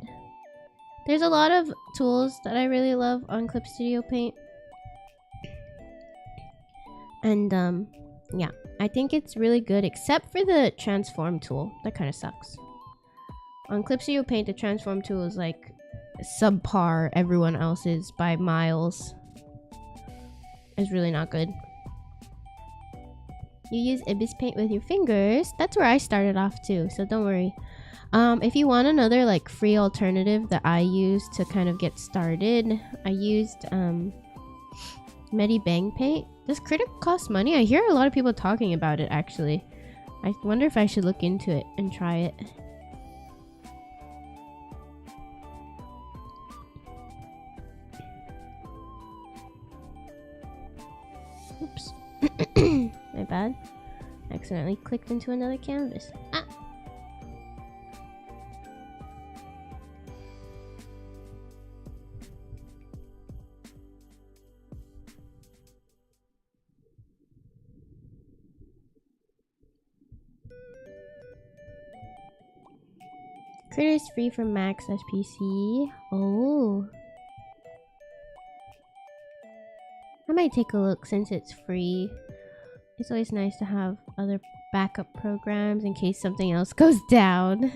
There's a lot of tools that I really love on Clip Studio Paint. And yeah, I think it's really good except for the transform tool. That kind of sucks. On Clip Studio Paint, the transform tool is like subpar everyone else's by miles. It's really not good. You use Ibis Paint with your fingers. That's where I started off too, so don't worry. If you want another like free alternative that I use to kind of get started, I used Medi Bang Paint. Does Critic cost money? I hear a lot of people talking about it actually. I wonder if I should look into it and try it. Oops. My bad. Accidentally clicked into another canvas. Ah! Critters free from Max SPC. Oh. I might take a look since it's free. It's always nice to have other backup programs in case something else goes down.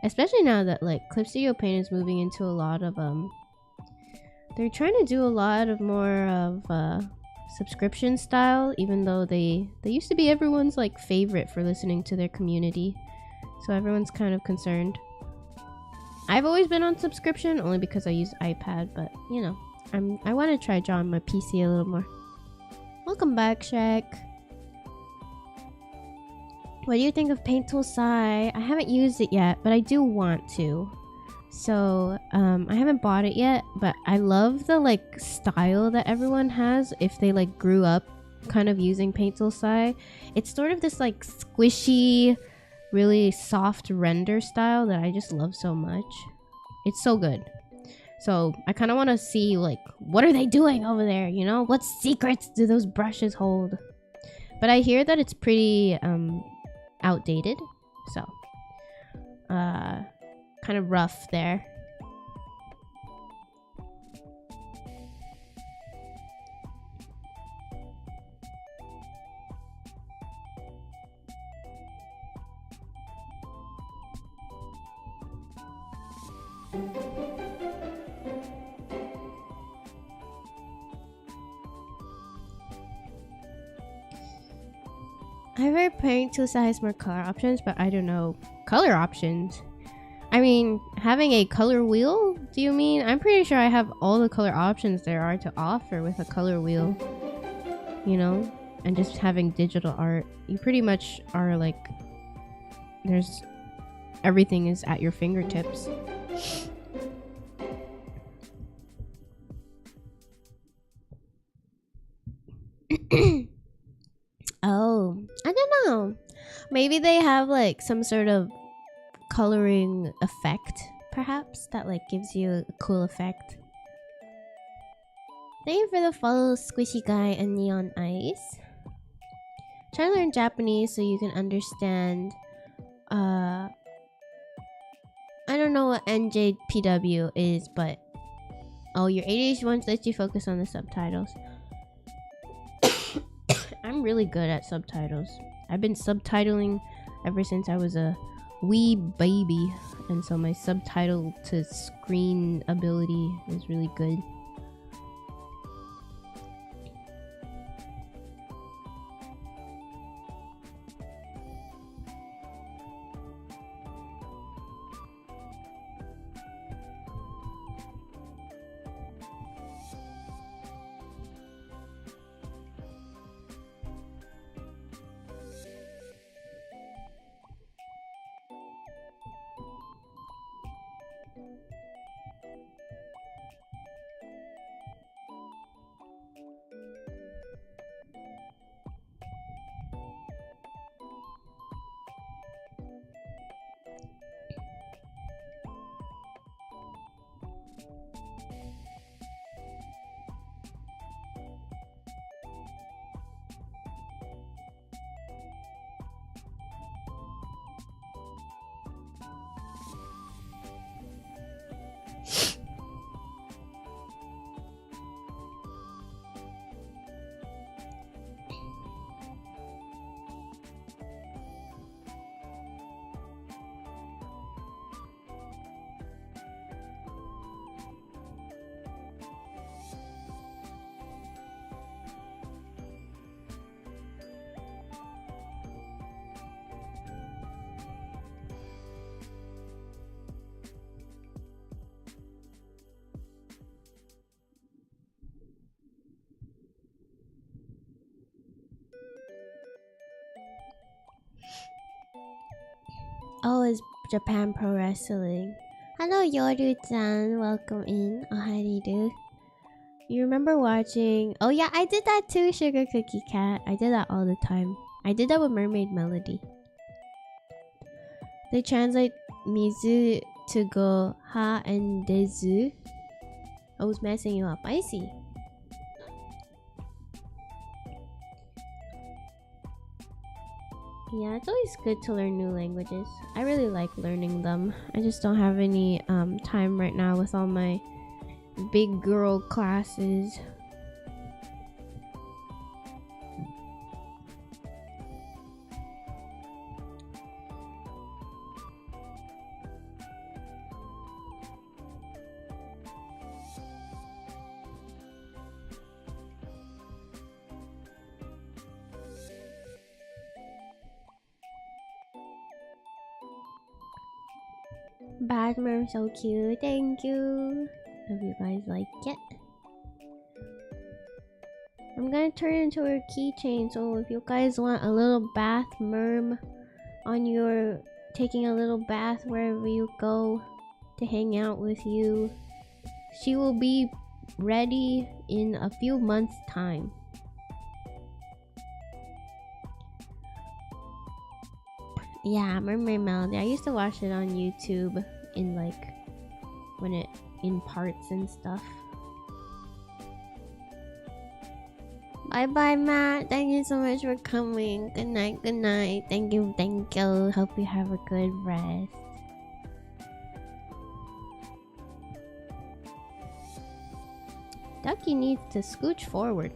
Especially now that like Clip Studio Paint is moving into a lot of they're trying to do a lot of more of subscription style, even though they used to be everyone's like favorite for listening to their community. So everyone's kind of concerned. I've always been on subscription only because I use iPad, but you know, I want to try drawing my PC a little more. Welcome back, Shrek. What do you think of Paint Tool Sai? I haven't used it yet, but I do want to. So, I haven't bought it yet, but I love the like style that everyone has if they like grew up kind of using Paint Tool Sai. It's sort of this like squishy, really soft render style that I just love so much. It's so good. So I kind of want to see like what are they doing over there, you know? What secrets do those brushes hold? But I hear that it's pretty outdated, so kind of rough there. I've heard Paint Tool Sai has more color options, but I don't know. Color options? I mean, having a color wheel? Do you mean? I'm pretty sure I have all the color options there are to offer with a color wheel. You know? And just having digital art. You pretty much are like... There's... Everything is at your fingertips. Oh, I don't know. Maybe they have like some sort of coloring effect, perhaps, that like gives you a cool effect. Thank you for the follow, Squishy Guy and Neon Ice. Try to learn Japanese so you can understand. I don't know what NJPW is, but oh, your ADHD ones let you focus on the subtitles. I'm really good at subtitles. I've been subtitling ever since I was a wee baby, and so my subtitle to screen ability is really good. Oh, it's Japan Pro Wrestling. Hello, Yoru-chan. Welcome in. Ohariru. You remember watching... Oh yeah, I did that too, Sugar Cookie Cat. I did that all the time. I did that with Mermaid Melody. They translate Mizu to go Ha and Dezu. I was messing you up. I see. Yeah, it's always good to learn new languages. I really like learning them. I just don't have any time right now with all my big girl classes. Batman, so cute. Thank you. Hope you guys like it. I'm gonna turn it into a keychain, so if you guys want a little bath merm on your taking a little bath wherever you go to hang out with you, she will be ready in a few months' time. Yeah, Mermaid Melody. I used to watch it on YouTube in like when it in parts and stuff. Bye bye, Matt. Thank you so much for coming. Good night, good night. Thank you, thank you. Hope you have a good rest. Ducky needs to scooch forward.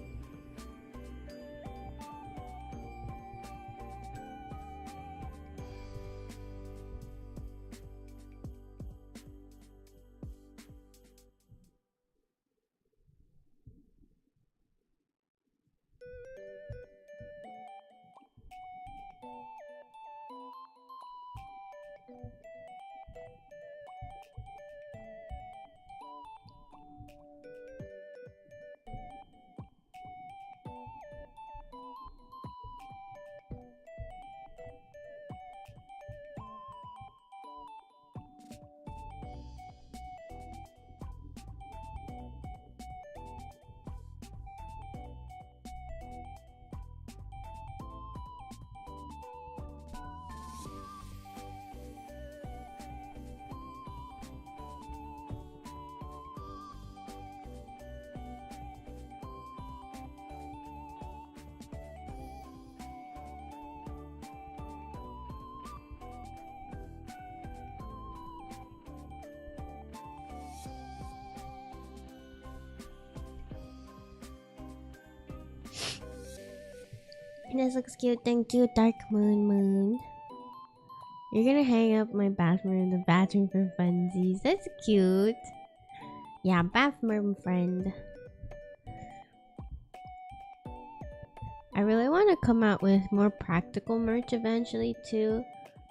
This looks cute. Thank you, Dark Moon. You're gonna hang up my bathroom in the bathroom for funsies. That's cute. Yeah, bathroom friend. I really want to come out with more practical merch eventually too,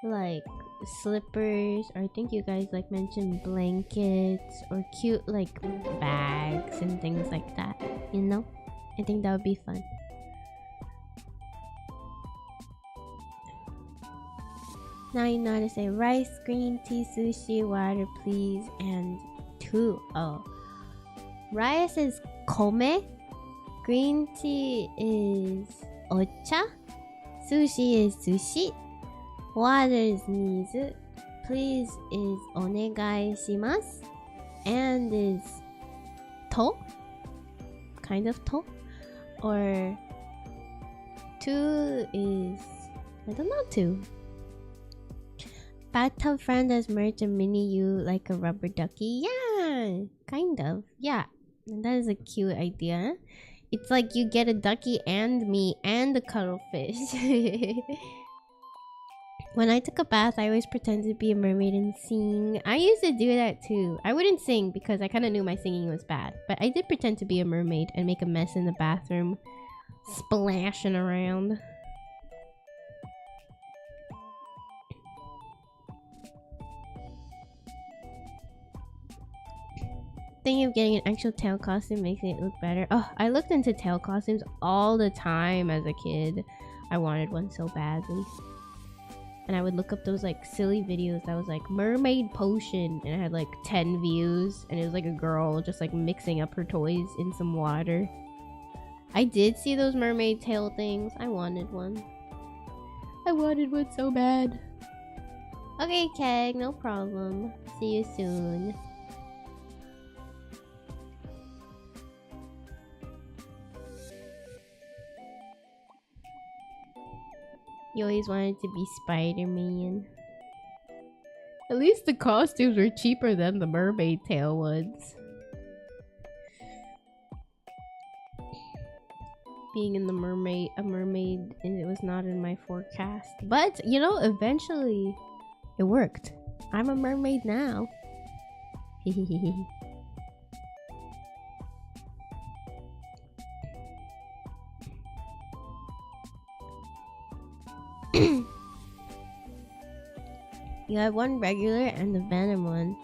like slippers, or I think you guys like mentioned blankets or cute like bags and things like that. You know, I think that would be fun. Now you know how to say rice, green tea, sushi, water, please, and 2. Oh. Rice is kome. Green tea is ocha. Sushi is sushi. Water is mizu. Please is onegai shimasu. And is to. Kind of to. Or 2 is... I don't know 2. Bathtub friend as merch and mini you like a rubber ducky. Yeah, kind of. Yeah, that is a cute idea. It's like you get a ducky and me and the cuttlefish. When I took a bath, I always pretended to be a mermaid and sing. I used to do that too. I wouldn't sing because I kind of knew my singing was bad, but I did pretend to be a mermaid and make a mess in the bathroom, splashing around. Thinking of getting an actual tail costume makes it look better. Oh, I looked into tail costumes all the time as a kid. I wanted one so badly. And I would look up those like silly videos that was like mermaid potion, and it had like 10 views, and it was like a girl just like mixing up her toys in some water. I did see those mermaid tail things. I wanted one. I wanted one so bad. Okay, Keg, no problem. See you soon. You always wanted to be Spider-Man. At least the costumes were cheaper than the mermaid tail ones. Being in a mermaid, it was not in my forecast. But, you know, eventually it worked. I'm a mermaid now. You have one regular and the venom one.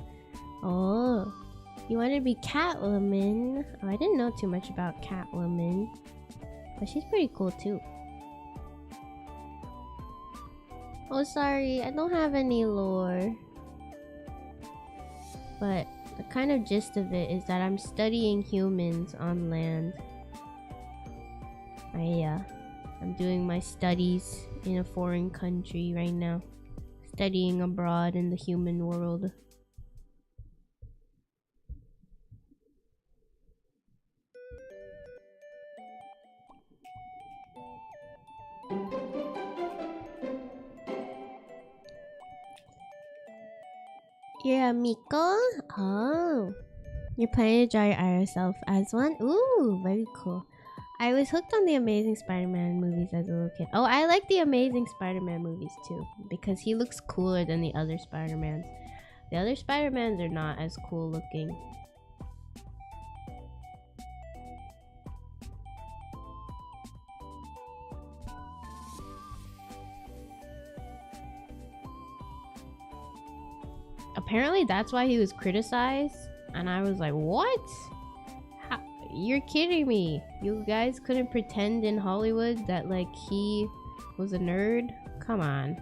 Oh, you want to be Catwoman? Oh, I didn't know too much about Catwoman, but she's pretty cool too. Oh, sorry, I don't have any lore. But the kind of gist of it is that I'm studying humans on land. I'm doing my studies in a foreign country right now. Studying abroad in the human world. You're a Miko? Oh. You're planning to draw your yourself as one? Ooh, very cool. I was hooked on the Amazing Spider-Man movies as a little kid. Oh, I like the Amazing Spider-Man movies too, because he looks cooler than the other Spider-Mans. The other Spider-Mans are not as cool looking. Apparently that's why he was criticized, and I was like, what? You're kidding me. You guys couldn't pretend in Hollywood that like he was a nerd? Come on.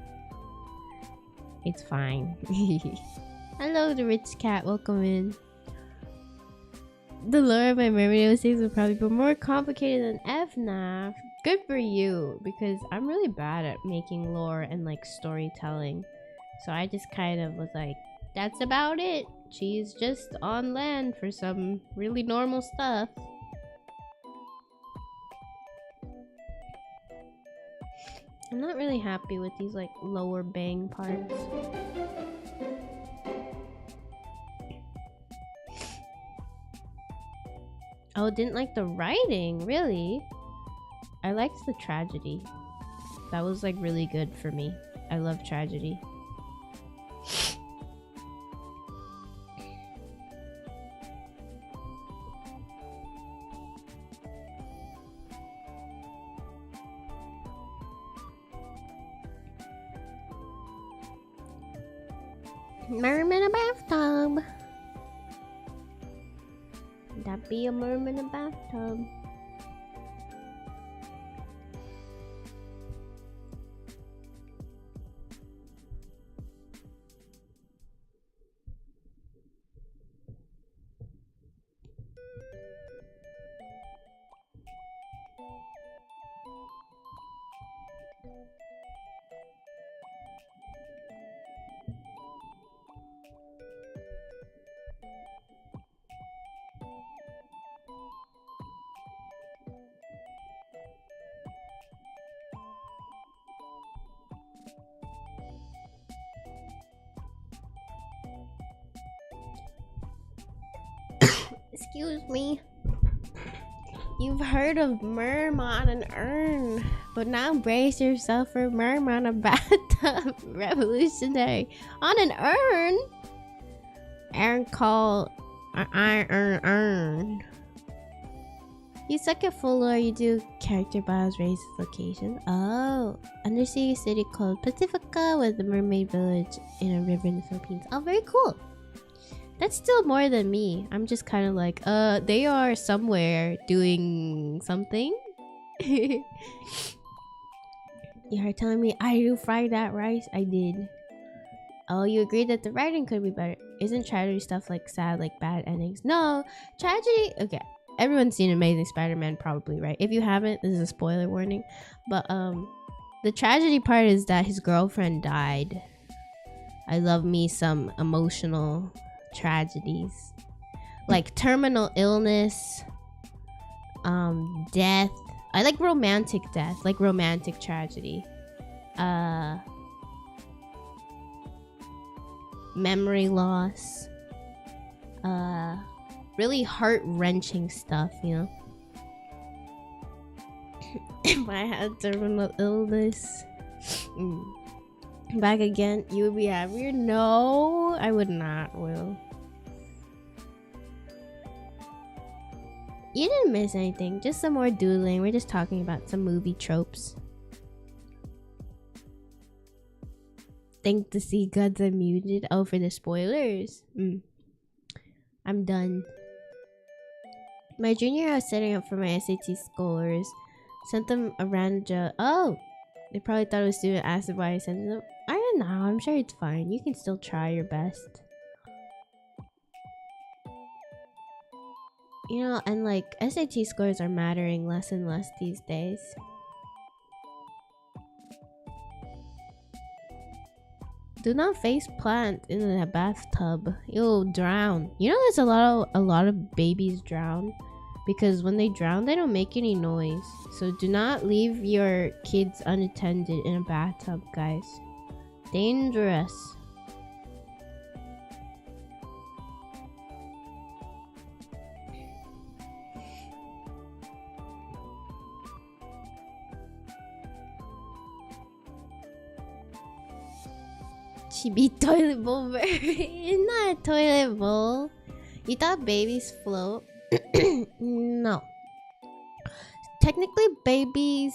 It's fine. Hello, the rich cat. Welcome in. The lore of my mermaid OCs would probably be more complicated than FNAF. Good for you, because I'm really bad at making lore and like storytelling. So I just kind of was like, that's about it. She's just on land for some really normal stuff. I'm not really happy with these like lower bang parts. Oh, didn't like the writing, really? I liked the tragedy. That was like really good for me. I love tragedy. Mermaid in a bathtub. That be a mermaid in a bathtub. Excuse me. You've heard of mermaid and urn, but now brace yourself for mermaid a bathtub. Revolutionary. On an urn? Urn called urn. You suck at full lore, you do character bios, races, locations. Oh, undersea city called Pacifica with the mermaid village in a river in the Philippines. Oh, very cool. That's still more than me. I'm just kind of like, they are somewhere doing something. You are telling me ariru fried that rice? I did. Oh, you agreed that the writing could be better. Isn't tragedy stuff like sad, like bad endings? No, tragedy. Okay, everyone's seen Amazing Spider-Man probably, right? If you haven't, this is a spoiler warning. But the tragedy part is that his girlfriend died. I love me some emotional tragedies, like terminal illness, death. I like romantic death, like romantic tragedy. memory loss, really heart-wrenching stuff, you know. If I had terminal illness back again, you would be happier? No, I would not, Will. You didn't miss anything, just some more doodling. We're just talking about some movie tropes. Think to see gods unmuted. Oh, for the spoilers. I'm done. My junior year, I was setting up for my SAT scores. Sent them a random. Oh, they probably thought it was student asked why I sent them. I don't know. I'm sure it's fine. You can still try your best. You know, and like SAT scores are mattering less and less these days. Do not face plant in the bathtub. You'll drown. You know, there's a lot of babies drown because when they drown, they don't make any noise. So do not leave your kids unattended in a bathtub, guys. Dangerous. Chibi toilet bowl. It's not a toilet bowl. You thought babies float? No. Technically, babies,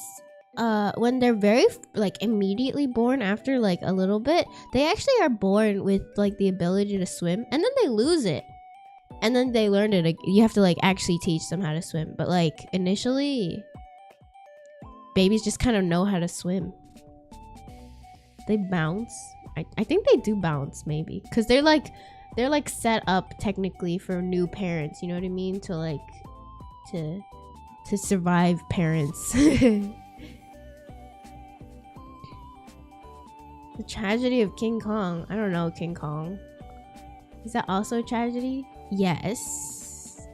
when they're very like immediately born after like a little bit, they actually are born with like the ability to swim, and then they lose it, and then they learn it. You have to like actually teach them how to swim, but like initially, babies just kind of know how to swim. They bounce. I think they do bounce, maybe, because they're like set up technically for new parents. You know what I mean? To like to survive parents. The tragedy of King Kong. I don't know King Kong. Is that also a tragedy? Yes.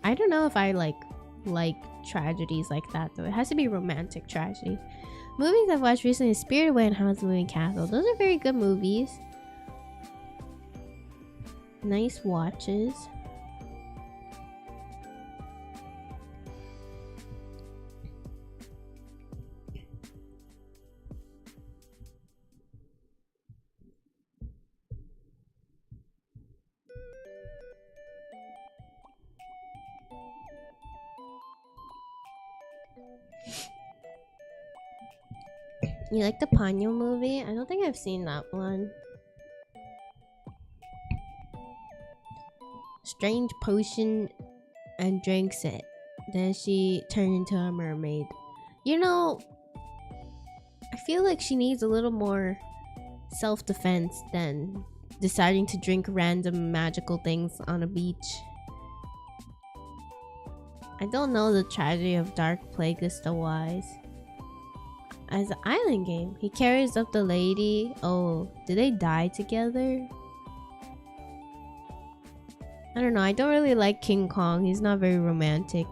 I don't know if I like tragedies like that though. It has to be romantic tragedy. Movies I've watched recently is Spirited Away and Howl's Moving Castle. Those are very good movies. Nice watches. You like the Ponyo movie? I don't think I've seen that one. Strange potion and drinks it. Then she turned into a mermaid. You know, I feel like she needs a little more self-defense than deciding to drink random magical things on a beach. I don't know the tragedy of Dark Plagueis the Wise. As an island game, he carries up the lady. Oh, did they die together? I don't know. I don't really like King Kong. He's not very romantic.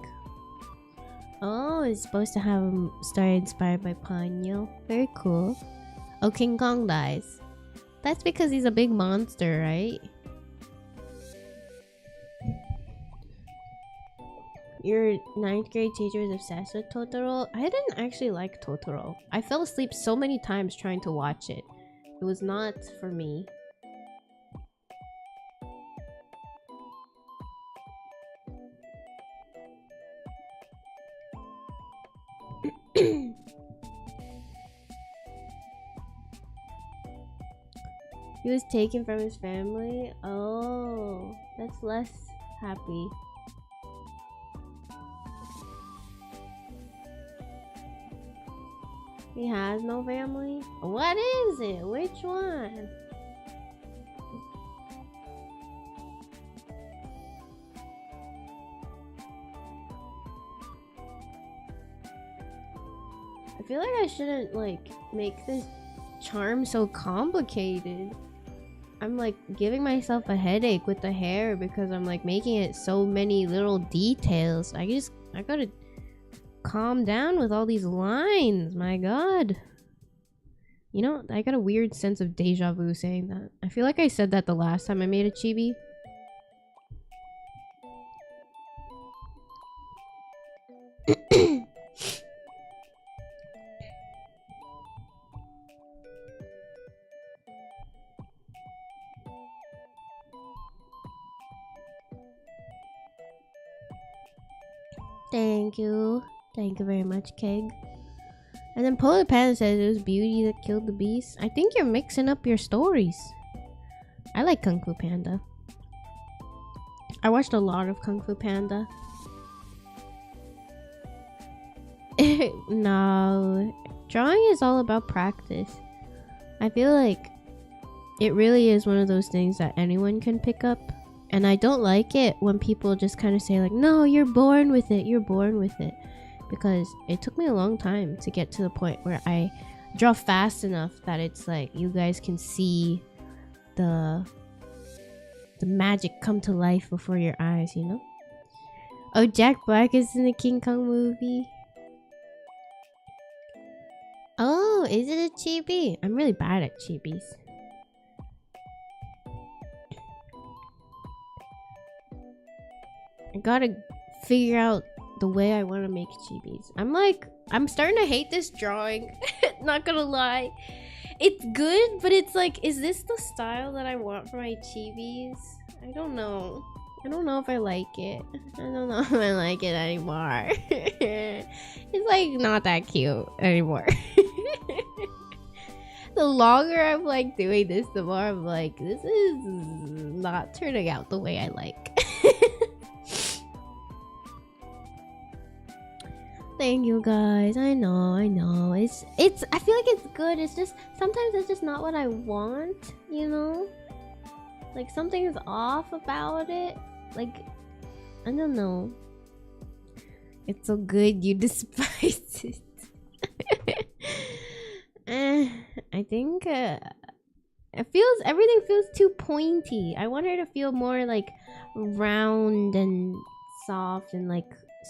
Oh, it's supposed to have a story inspired by Ponyo. Very cool. Oh, King Kong dies. That's because he's a big monster, right? Your 9th grade teacher is obsessed with Totoro? I didn't actually like Totoro. I fell asleep so many times trying to watch it. It was not for me. He was taken from his family? Oh, that's less happy. He has no family? What is it? Which one? I feel like I shouldn't like make this charm so complicated. I'm like giving myself a headache with the hair because I'm like making it so many little details. I gotta calm down with all these lines. My god. You know, I got a weird sense of deja vu saying that. I feel like I said that the last time I made a chibi. Thank you. Thank you very much, Keg. And then Polar Panda says it was Beauty that killed the beast. I think you're mixing up your stories. I like Kung Fu Panda. I watched a lot of Kung Fu Panda. No. Drawing is all about practice. I feel like it really is one of those things that anyone can pick up. And I don't like it when people just kind of say like, no, you're born with it. You're born with it. Because it took me a long time to get to the point where I draw fast enough that it's like you guys can see the magic come to life before your eyes, you know? Oh, Jack Black is in the King Kong movie. Oh, is it a chibi? I'm really bad at chibis. I gotta figure out the way I want to make chibis. I'm starting to hate this drawing. Not gonna lie. It's good, but it's like, is this the style that I want for my chibis? I don't know. I don't know if I like it. I don't know if I like it anymore. It's like not that cute anymore. The longer I'm like doing this, the more I'm like, this is not turning out the way I like. Thank you guys. I know. It's I feel like it's good. It's just sometimes it's just not what I want, you know? Like something is off about it. Like I don't know. It's so good you despise it. I think everything feels too pointy. I want her to feel more like round and soft and like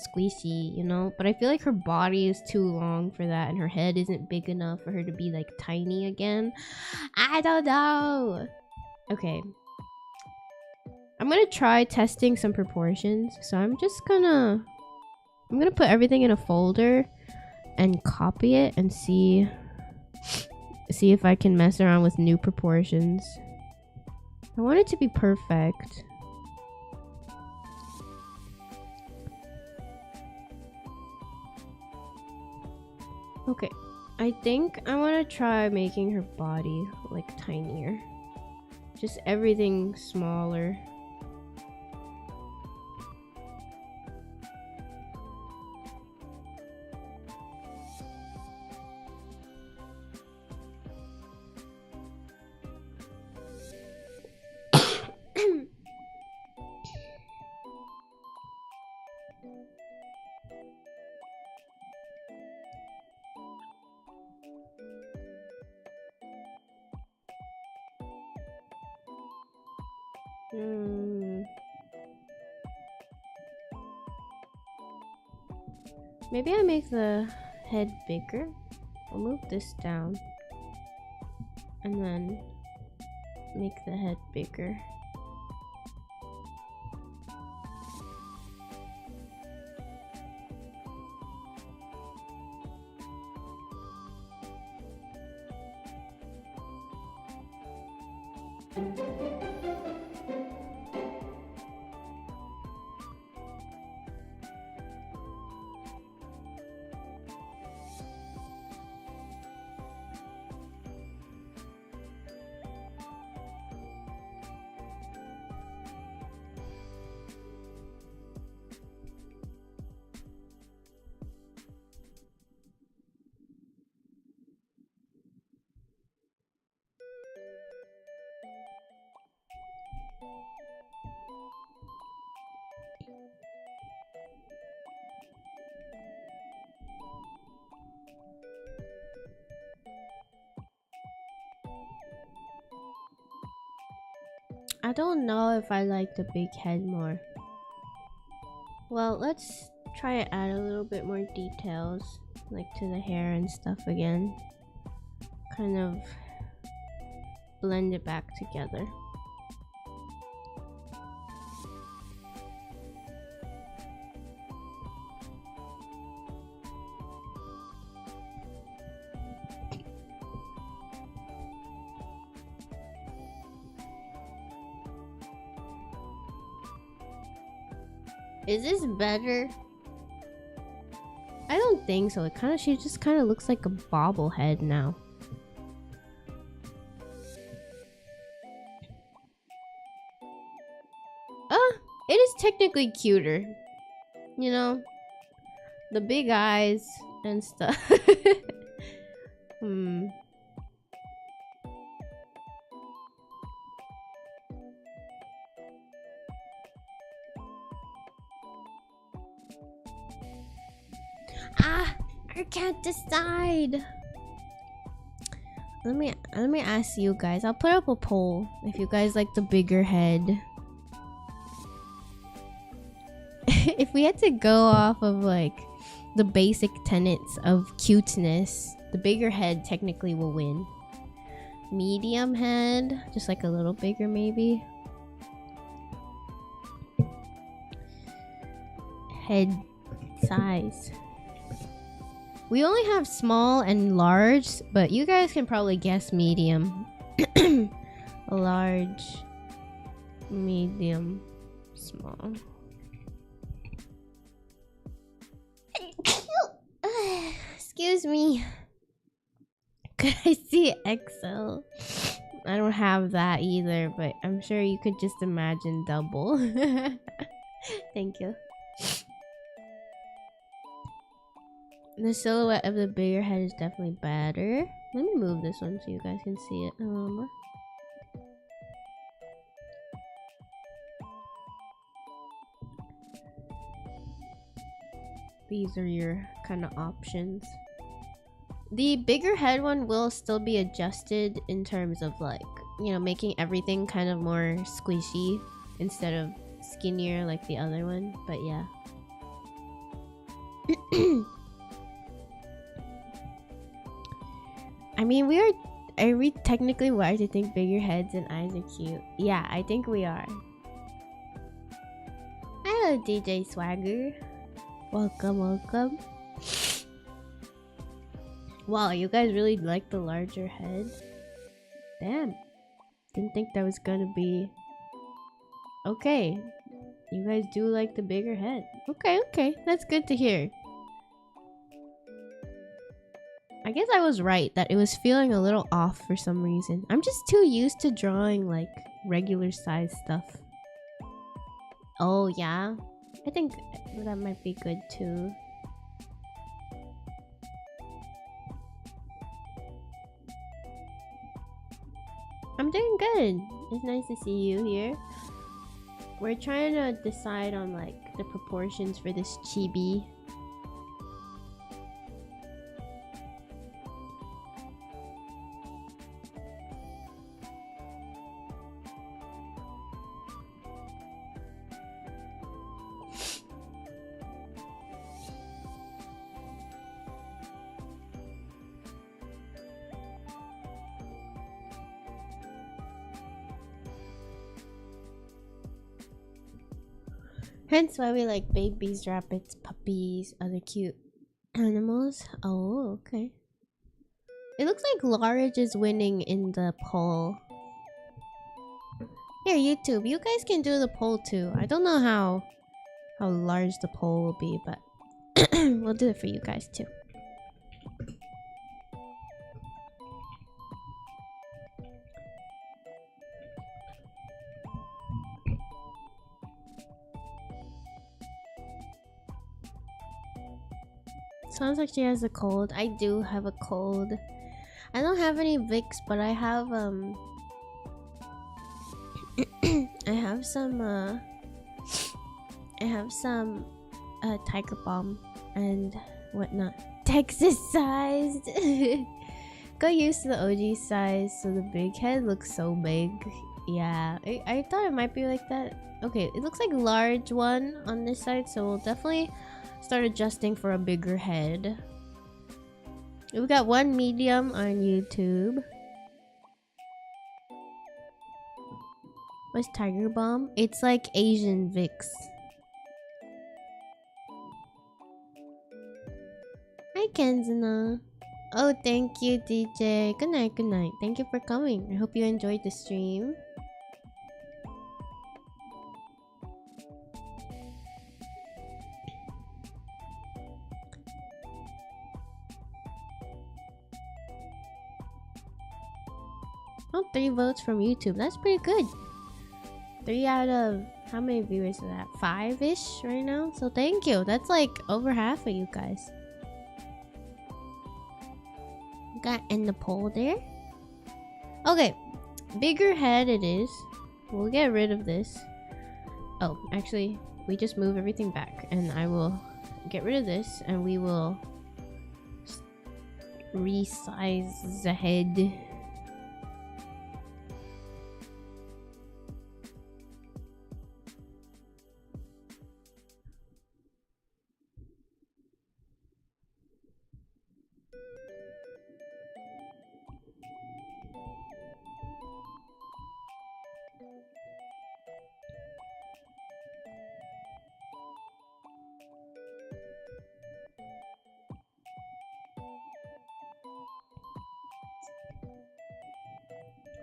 squishy, you know? But I feel like her body is too long for that and her head isn't big enough for her to be like tiny again. I don't know. Okay. I'm gonna try testing some proportions. So I'm gonna put everything in a folder and copy it and see if I can mess around with new proportions. I want it to be perfect. Okay, I think I want to try making her body like tinier. Just everything smaller. Maybe I make the head bigger. I'll move this down and then make the head bigger. I don't know if I like the big head more. Well, let's try to add a little bit more details, like to the hair and stuff again. kind of blend it back together. Is this better? I don't think so. She just kind of looks like a bobblehead now. It is technically cuter. You know? The big eyes and stuff. I can't decide. Let me ask you guys. I'll put up a poll if you guys like the bigger head. If we had to go off of like the basic tenets of cuteness, the bigger head technically will win. Medium head, just like a little bigger maybe. Head size. We only have small and large, but you guys can probably guess medium. Large, medium, small. Excuse me. Could I see XL? I don't have that either, but I'm sure you could just imagine double. Thank you. The silhouette of the bigger head is definitely better. Let me move this one so you guys can see it a little more. These are your kind of options. The bigger head one will still be adjusted in terms of like, you know, making everything kind of more squishy instead of skinnier like the other one. But yeah. I mean, are we technically wired to think bigger heads and eyes are cute? Yeah, I think we are. Hello, DJ Swagger. Welcome, welcome. Wow, you guys really like the larger head? Damn. Didn't think that was gonna be... Okay. You guys do like the bigger head. Okay, okay. That's good to hear. I guess I was right that it was feeling a little off for some reason. I'm just too used to drawing like regular size stuff. Oh yeah? I think that might be good too. I'm doing good. It's nice to see you here. We're trying to decide on like the proportions for this chibi. Hence why we like babies, rabbits, puppies, other cute animals. Oh, okay. It looks like large is winning in the poll. Here, YouTube, you guys can do the poll too. I don't know how large the poll will be, but we'll do it for you guys too. Sounds like she has a cold. I do have a cold. I don't have any Vicks, but I have I have some Tiger Balm and whatnot. Texas sized. Got used to the OG size, so the big head looks so big. Yeah, I thought it might be like that. Okay, it looks like large one on this side, so we'll definitely start adjusting for a bigger head. We got one medium on YouTube. What's Tiger Balm? It's like Asian Vicks. Hi, Kenzana. Oh, thank you, DJ. Good night, good night. Thank you for coming. I hope you enjoyed the stream. Oh, 3 votes from YouTube. That's pretty good. 3 out of how many viewers is that? 5-ish right now. So thank you. That's like over half of you guys. Got in the poll there. Okay, bigger head it is. We'll get rid of this. Oh, actually, we just move everything back, and I will get rid of this, and we will resize the head.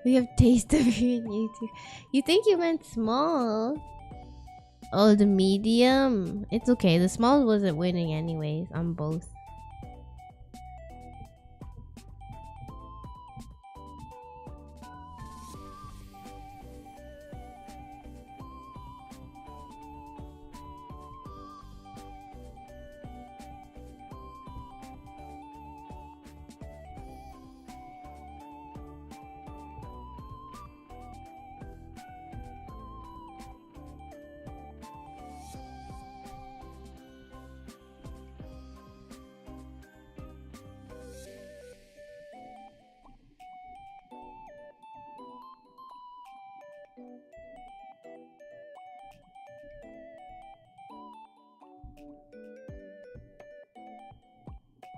We have taste of you in YouTube. You think you meant small? Oh, the medium. It's okay. The small wasn't winning anyways on both.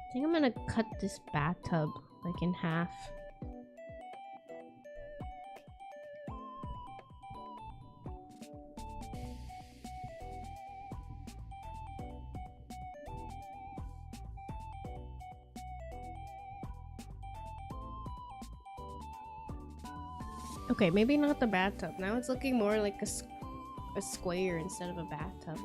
I think I'm gonna cut this bathtub like in half. Okay, maybe not the bathtub. Now it's looking more like a square instead of a bathtub.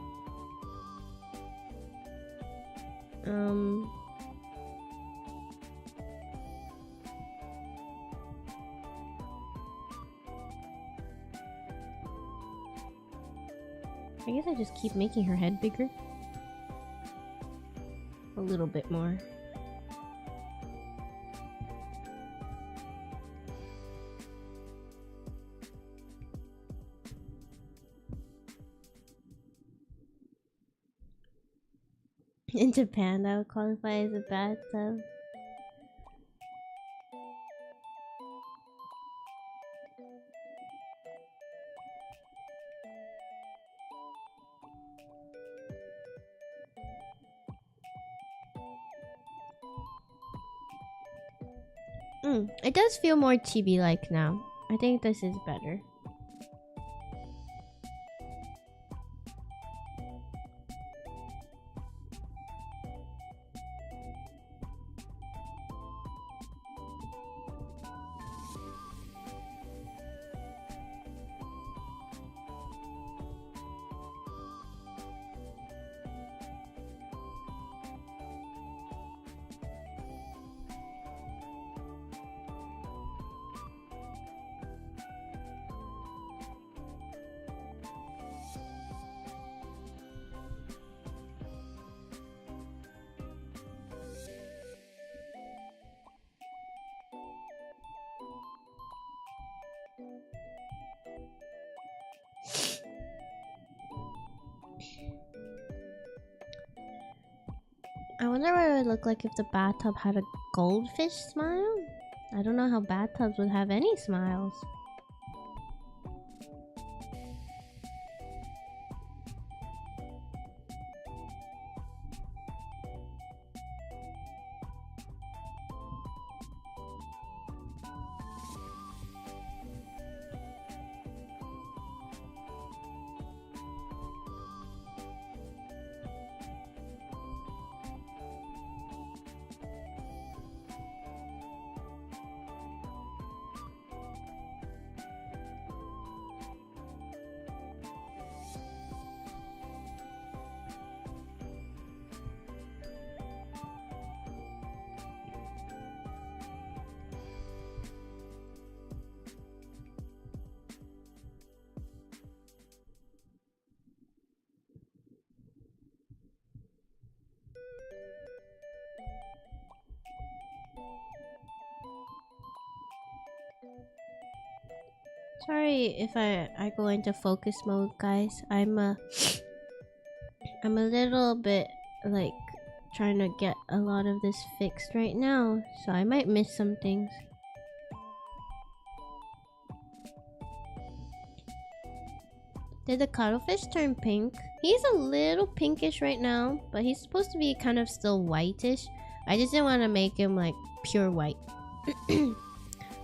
I guess I just keep making her head bigger. A little bit more. In Japan, that would qualify as a bathtub. It does feel more chibi-like now. I think this is better. I wonder what it would look like if the bathtub had a goldfish smile. I don't know how bathtubs would have any smiles. Sorry if I go into focus mode, guys. I'm a little bit like trying to get a lot of this fixed right now, so I might miss some things. Did the cuttlefish turn pink? He's a little pinkish right now, but he's supposed to be kind of still whitish. I just didn't want to make him like pure white.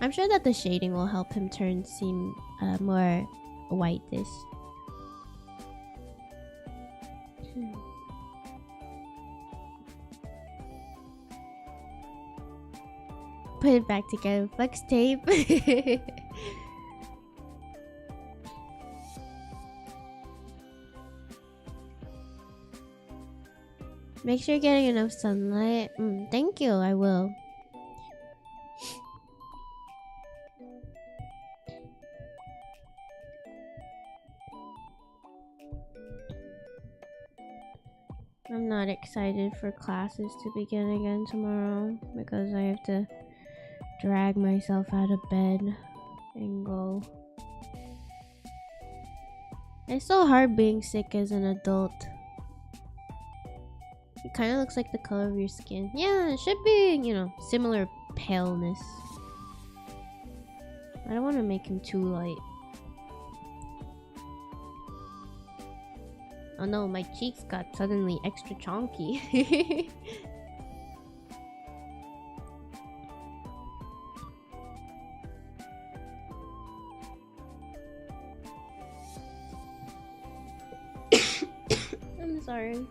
I'm sure that the shading will help him seem more whitish. Put it back together. Flex tape. Make sure you're getting enough sunlight. Thank you, I will. I'm not excited for classes to begin again tomorrow because I have to drag myself out of bed and go. It's so hard being sick as an adult. It kind of looks like the color of your skin. Yeah, it should be, you know, similar paleness. I don't want to make him too light. Oh no, my cheeks got suddenly extra chonky. I'm sorry.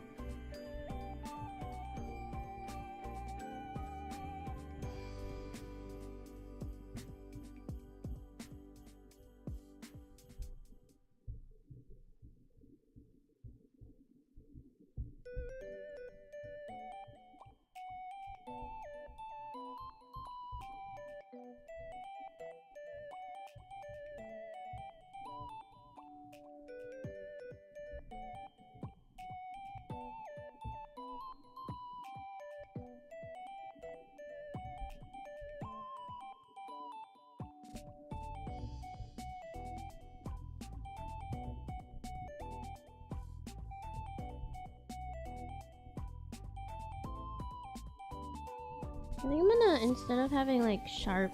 I think I'm gonna, instead of having like sharp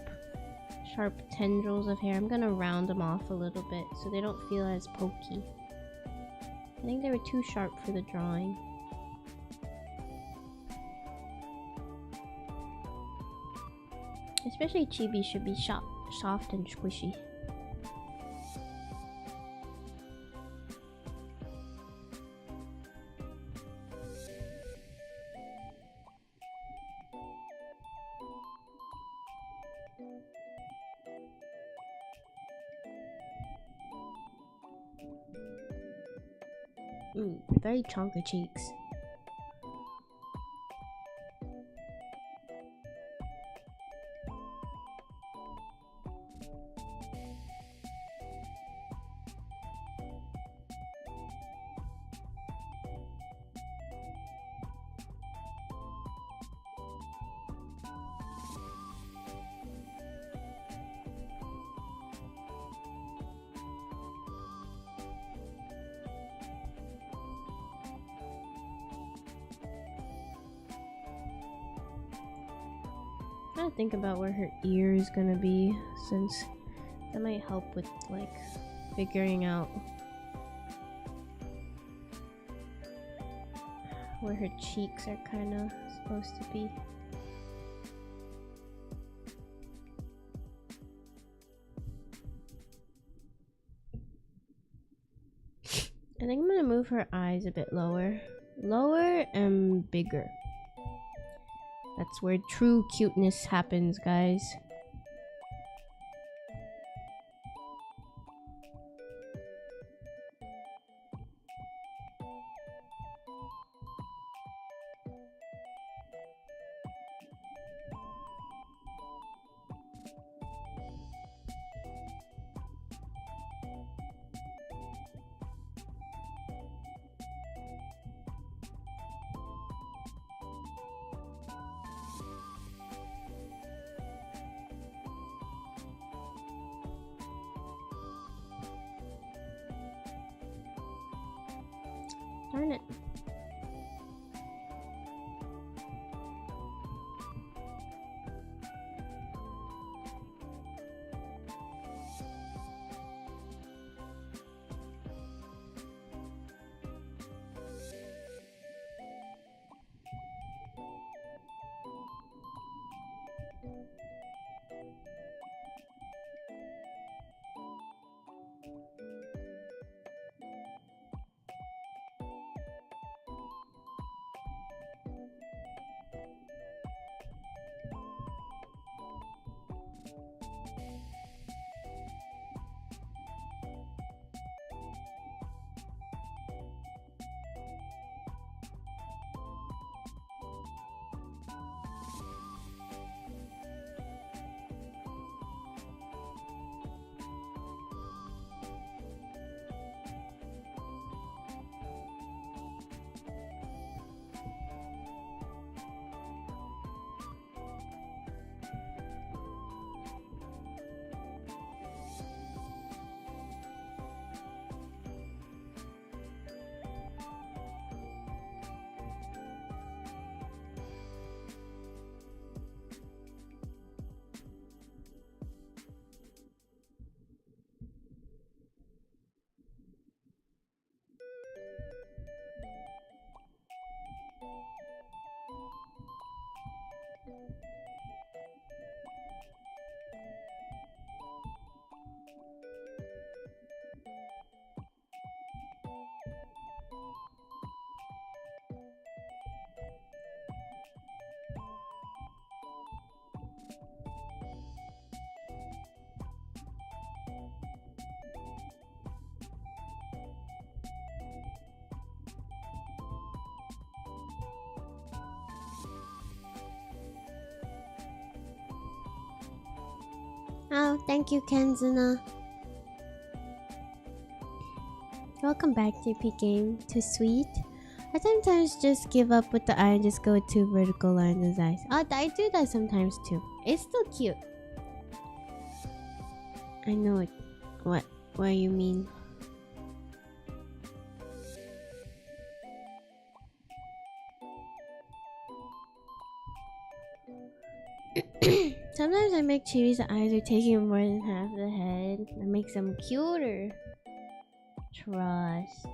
tendrils of hair, I'm gonna round them off a little bit so they don't feel as pokey. I think they were too sharp for the drawing. Especially Chibi should be soft and squishy. Very chunky cheeks. Trying to think about where her ear is gonna be, since that might help with like figuring out where her cheeks are kind of supposed to be. I think I'm gonna move her eyes a bit lower and bigger. That's where true cuteness happens, guys. Darn it. Oh, thank you, Kenzuna. Welcome back, JP Game. Too sweet. I sometimes just give up with the eye and just go with two vertical lines as eyes. Oh, I do that sometimes too. It's still cute. I know it. What you mean. Sometimes I make Chibi's eyes are taking more than half the head. That makes them cuter. Trust.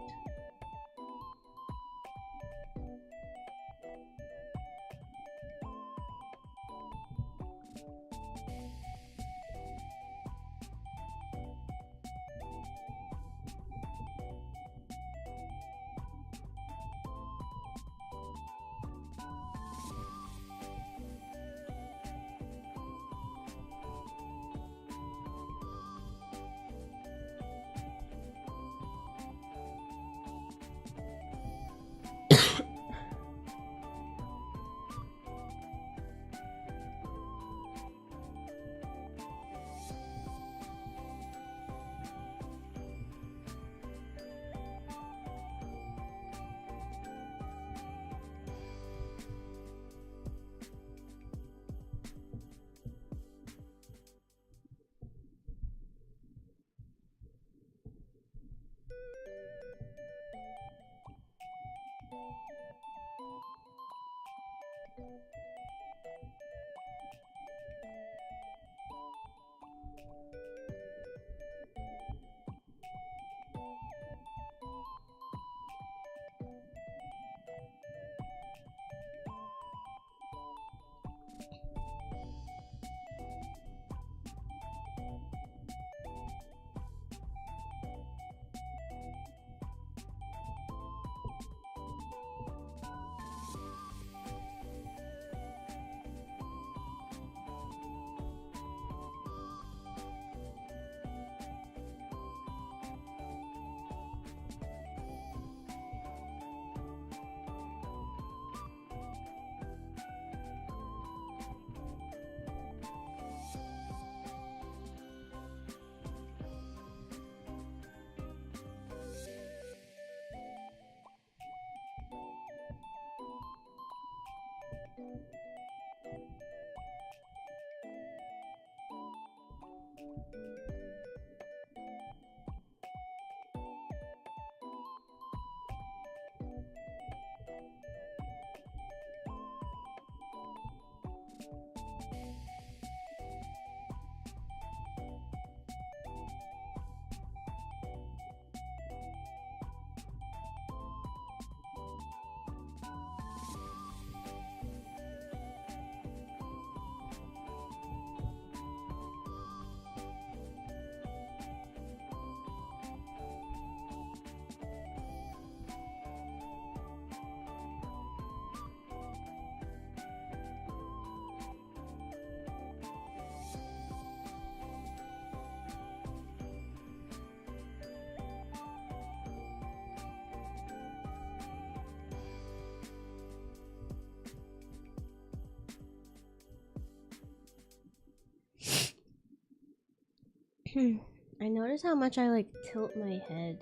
I notice how much I like tilt my head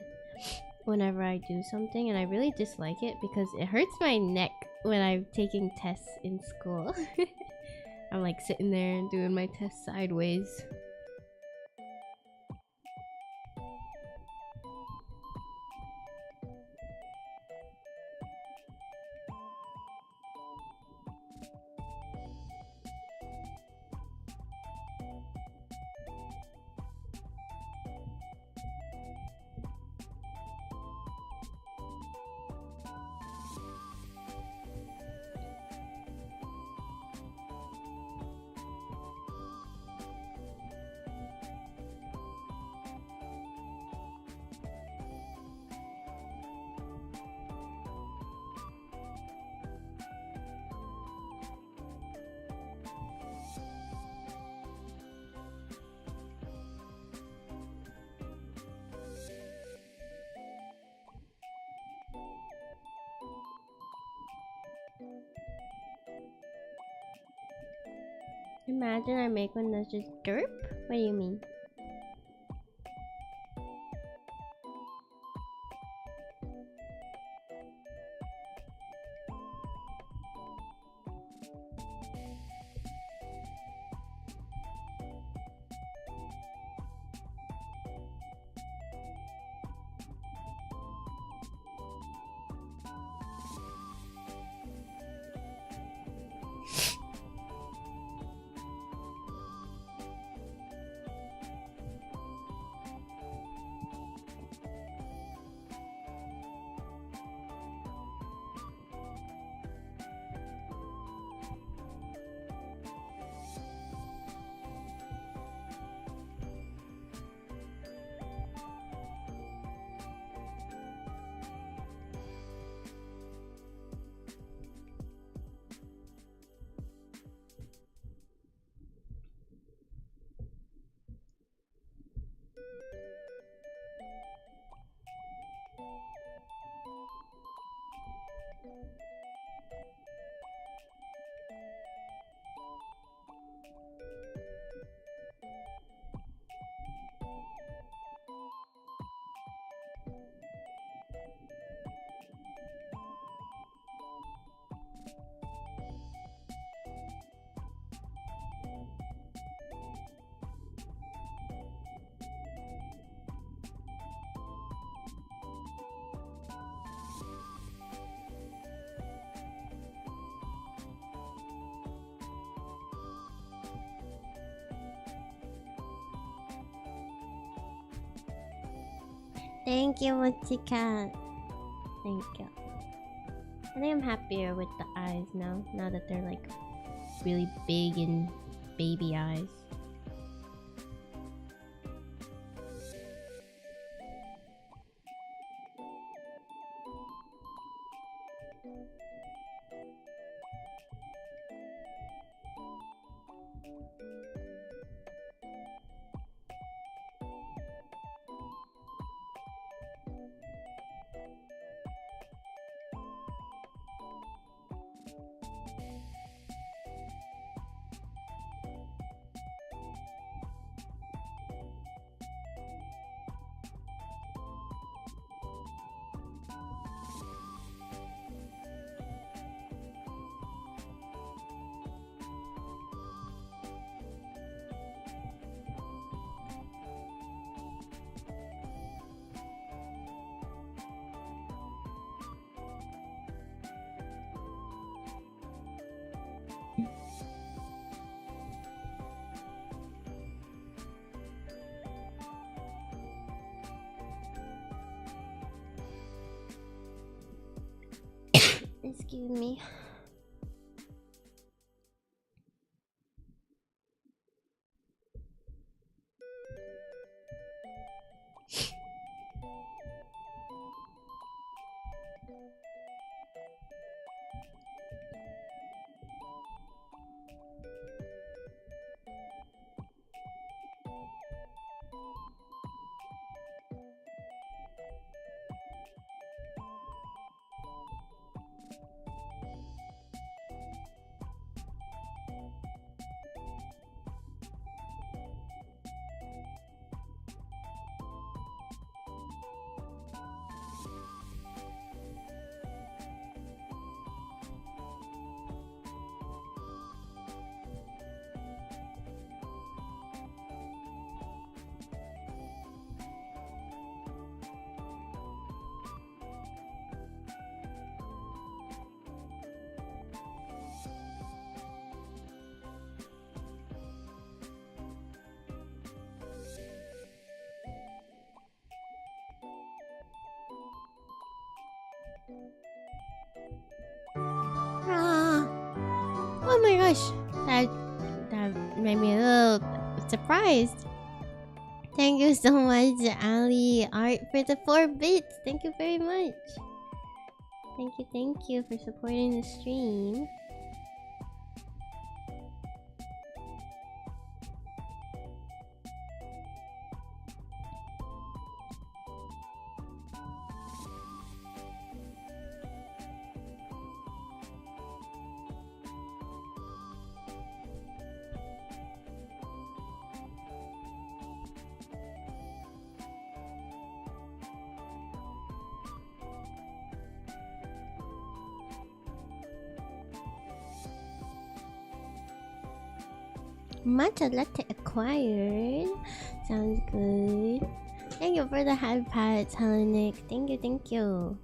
whenever I do something, and I really dislike it because it hurts my neck when I'm taking tests in school. I'm like sitting there and doing my test sideways. Imagine I make one that's just derp? What do you mean? Thank you, Woodsy Cat. Thank you. I think I'm happier with the eyes now that they're like really big and baby eyes. Excuse me. Ah. Oh my gosh. That made me a little surprised. Thank you so much, Ali Art, for the 4 bits. Thank you very much. Thank you for supporting the stream. Matcha latte acquired. Sounds good. Thank you for the hard pats, Hellenic. Thank you.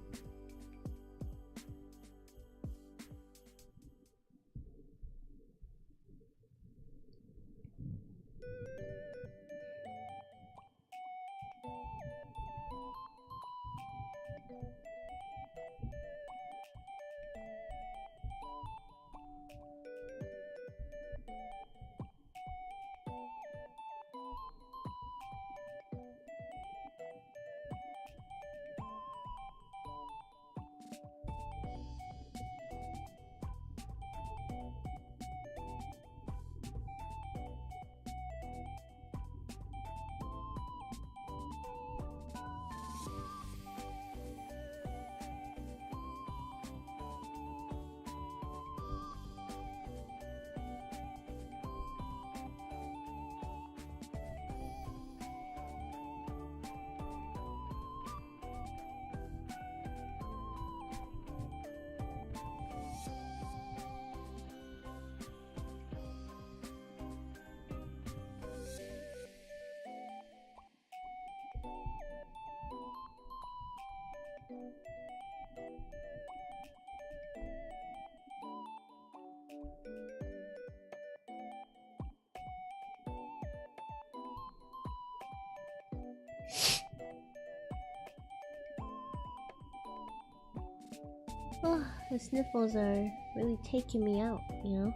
Oh, the sniffles are really taking me out, you know?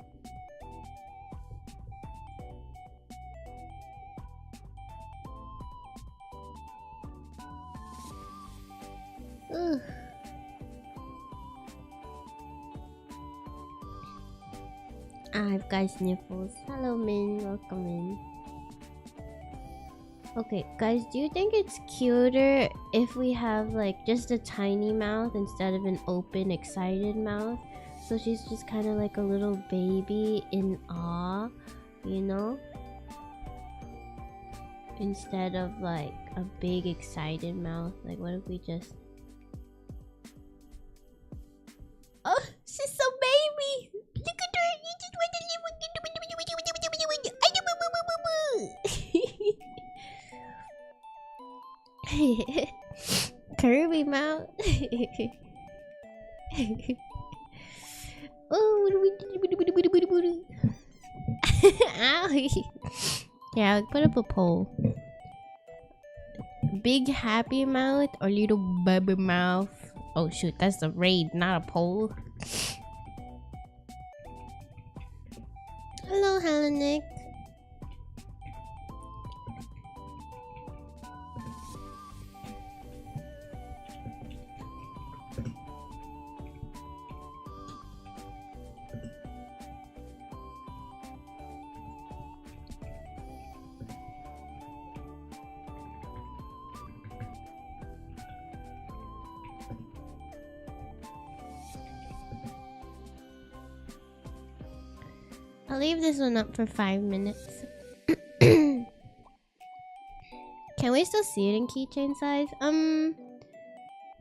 Ugh. I've got sniffles. Hello, Min. Welcome in. Okay, guys, do you think it's cuter if we have like just a tiny mouth instead of an open, excited mouth? So she's just kind of like a little baby in awe, you know? Instead of like a big, excited mouth. Like, what if we just... Oh, she's so baby! Look at her! You just want to live with... Curvy mouth. Oh, ow. Yeah, put up a poll. Big happy mouth or little baby mouth? Oh shoot, that's a raid, not a poll. Hello, Hellenic. I'll leave this one up for 5 minutes. Can we still see it in keychain size?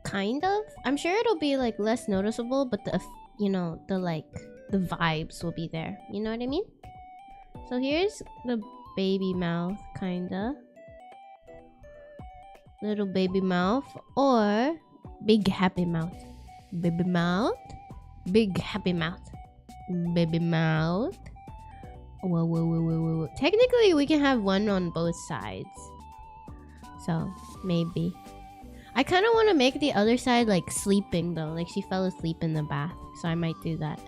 Kind of. I'm sure it'll be like less noticeable, but the, you know, the like the vibes will be there. You know what I mean? So here's the baby mouth, kinda. Little baby mouth or big happy mouth. Baby mouth, big happy mouth. Baby mouth. Whoa. Technically, we can have one on both sides. So, maybe. I kind of want to make the other side like sleeping though. Like she fell asleep in the bath. So I might do that.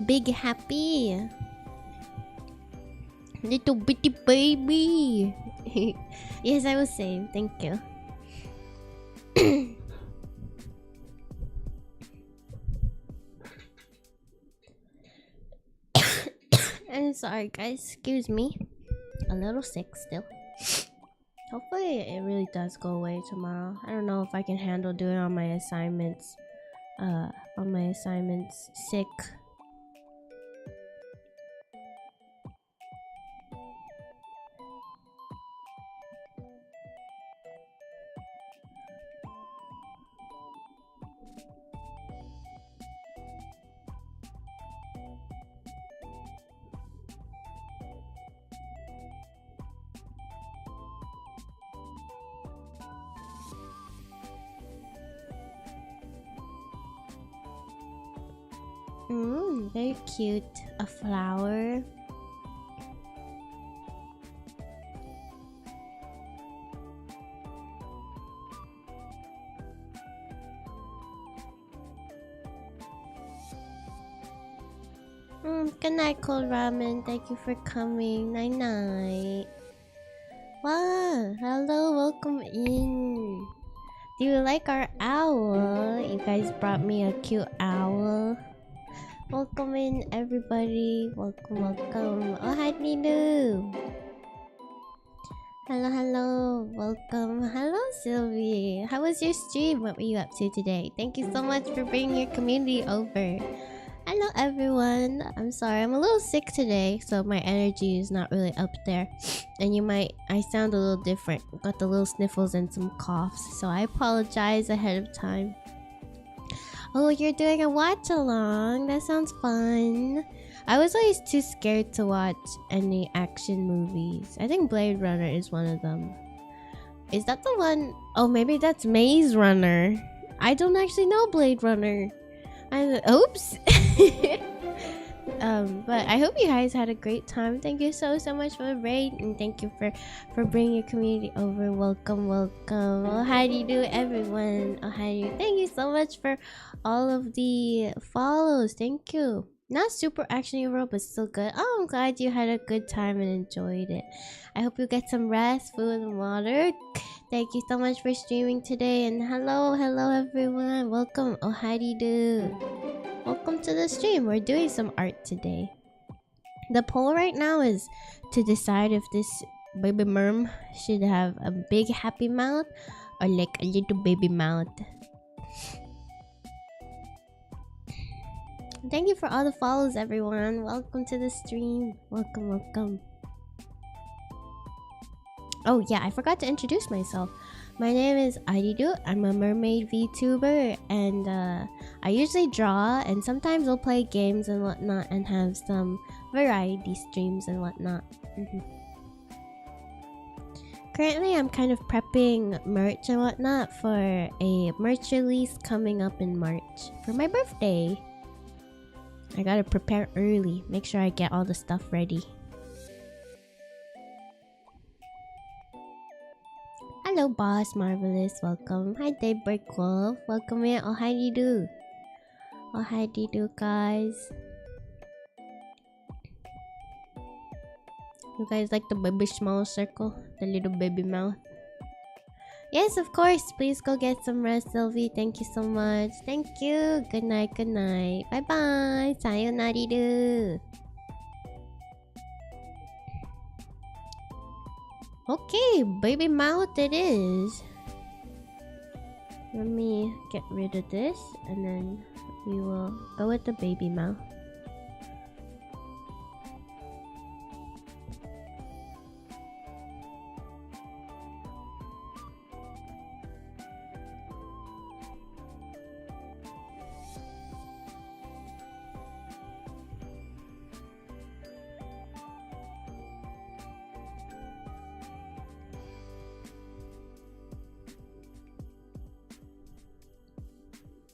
Big happy. Little bitty baby. Yes, I was saying. Thank you. I'm sorry, guys. Excuse me. A little sick still. Hopefully, it really does go away tomorrow. I don't know if I can handle doing all my assignments. Sick. Very cute. A flower. Good night, Cold Ramen. Thank you for coming. Night night. Wow, hello, welcome in. Do you like our owl? You guys brought me a cute owl. Welcome in, everybody. Welcome, welcome. Oh, hi, Ninu. Hello, hello. Welcome. Hello, Sylvie. How was your stream? What were you up to today? Thank you so much for bringing your community over. Hello, everyone. I'm sorry, I'm a little sick today, so my energy is not really up there. And I sound a little different. Got the little sniffles and some coughs, so I apologize ahead of time. Oh, you're doing a watch along. That sounds fun. I was always too scared to watch any action movies. I think Blade Runner is one of them. Is that the one? Oh, maybe that's Maze Runner. I don't actually know Blade Runner. Oops. But I hope you guys had a great time. Thank you so much for the raid, and thank you for bringing your community over. Welcome. Oh, how do you do, everyone? Oh, how do you? Thank you so much for all of the follows. Thank you. Not super action hero, but still good. Oh, I'm glad you had a good time and enjoyed it. I hope you get some rest, food, and water. Thank you so much for streaming today, and hello everyone. Welcome. Oh, how do you do? Welcome to the stream. We're doing some art today. The poll right now is to decide if this baby merm should have a big happy mouth or like a little baby mouth. Thank you for all the follows, everyone. Welcome to the stream. Welcome. Oh yeah, I forgot to introduce myself. My name is ariru. I'm a mermaid VTuber, and I usually draw, and sometimes I'll play games and whatnot, and have some variety streams and whatnot. Currently, I'm kind of prepping merch and whatnot for a merch release coming up in March for my birthday. I gotta prepare early, make sure I get all the stuff ready. Hello, Boss Marvelous. Welcome. Hi, Dave Wolf. Welcome in. Oh, how do you do? Oh, how do you do, guys? You guys like the baby small circle? The little baby mouth? Yes, of course. Please go get some rest, Sylvie. Thank you so much. Thank you. Good night. Bye-bye. Sayonara. Okay, baby mouth it is. Let me get rid of this, and then we will go with the baby mouth.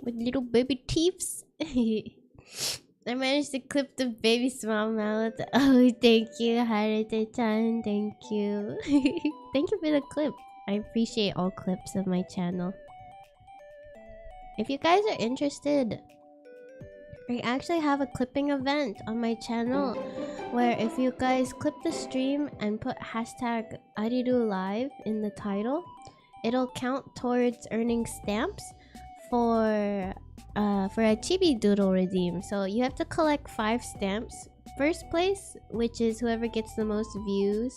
with little baby teeths. I managed to clip the baby small mouth. Oh, thank you, Harite-chan. Thank you. Thank you for the clip. I appreciate all clips of my channel. If you guys are interested, I actually have a clipping event on my channel where if you guys clip the stream and put hashtag ariru live in the title, it'll count towards earning stamps for a Chibi doodle redeem. So you have to collect 5 stamps. First place, which is whoever gets the most views,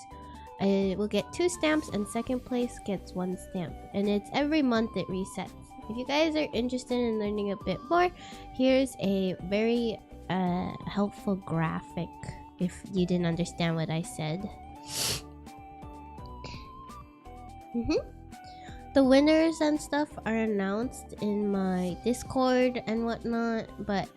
will get 2 stamps, and second place gets 1 stamp. And it's every month it resets. If you guys are interested in learning a bit more, here's a very helpful graphic if you didn't understand what I said. The winners and stuff are announced in my Discord and whatnot, but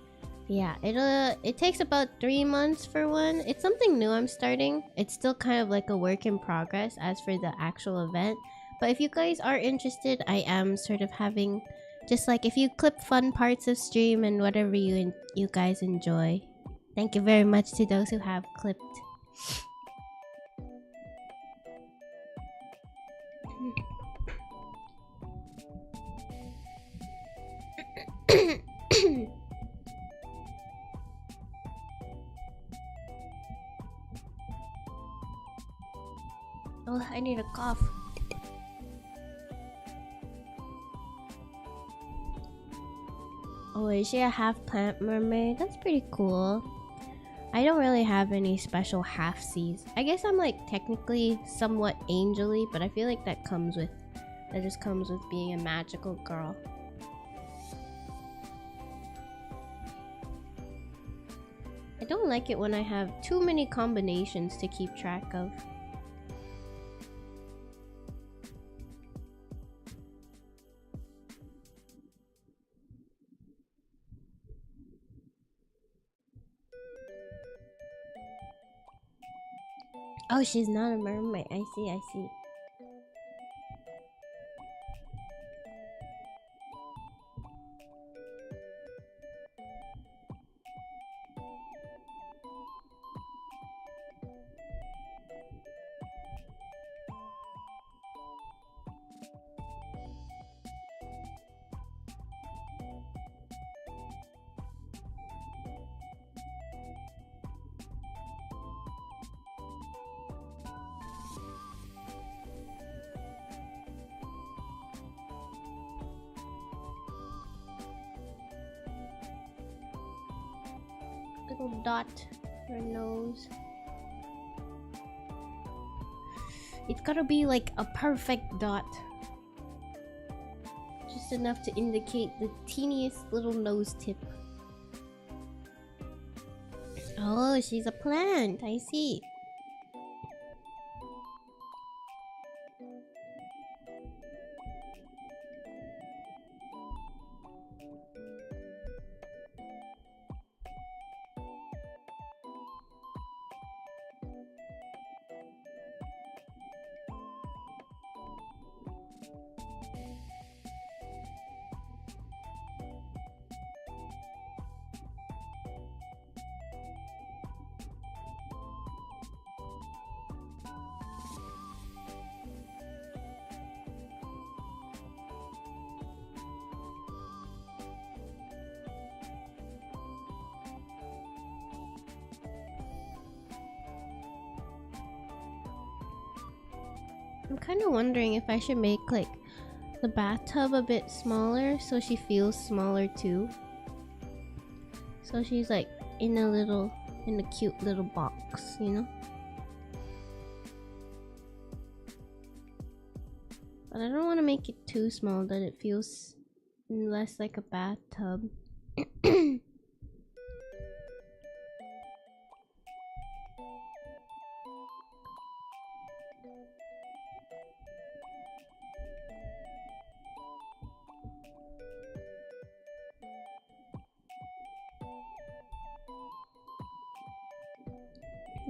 yeah, it takes about 3 months for one. It's something new I'm starting. It's still kind of like a work in progress as for the actual event. But if you guys are interested, I am sort of having just like if you clip fun parts of stream and whatever you guys enjoy. Thank you very much to those who have clipped. Oh, I need a cough. Oh, is she a half plant mermaid? That's pretty cool. I don't really have any special half seas. I guess I'm like technically somewhat angel-y, but I feel like that just comes with being a magical girl. I don't like it when I have too many combinations to keep track of. Oh, she's not a mermaid. I see, I see. Little dot for her nose. It's gotta be like a perfect dot. Just enough to indicate the teeniest little nose tip. Oh, she's a plant. I see. I'm kind of wondering if I should make like the bathtub a bit smaller so she feels smaller too. So she's like in a cute little box, you know? But I don't want to make it too small that it feels less like a bathtub.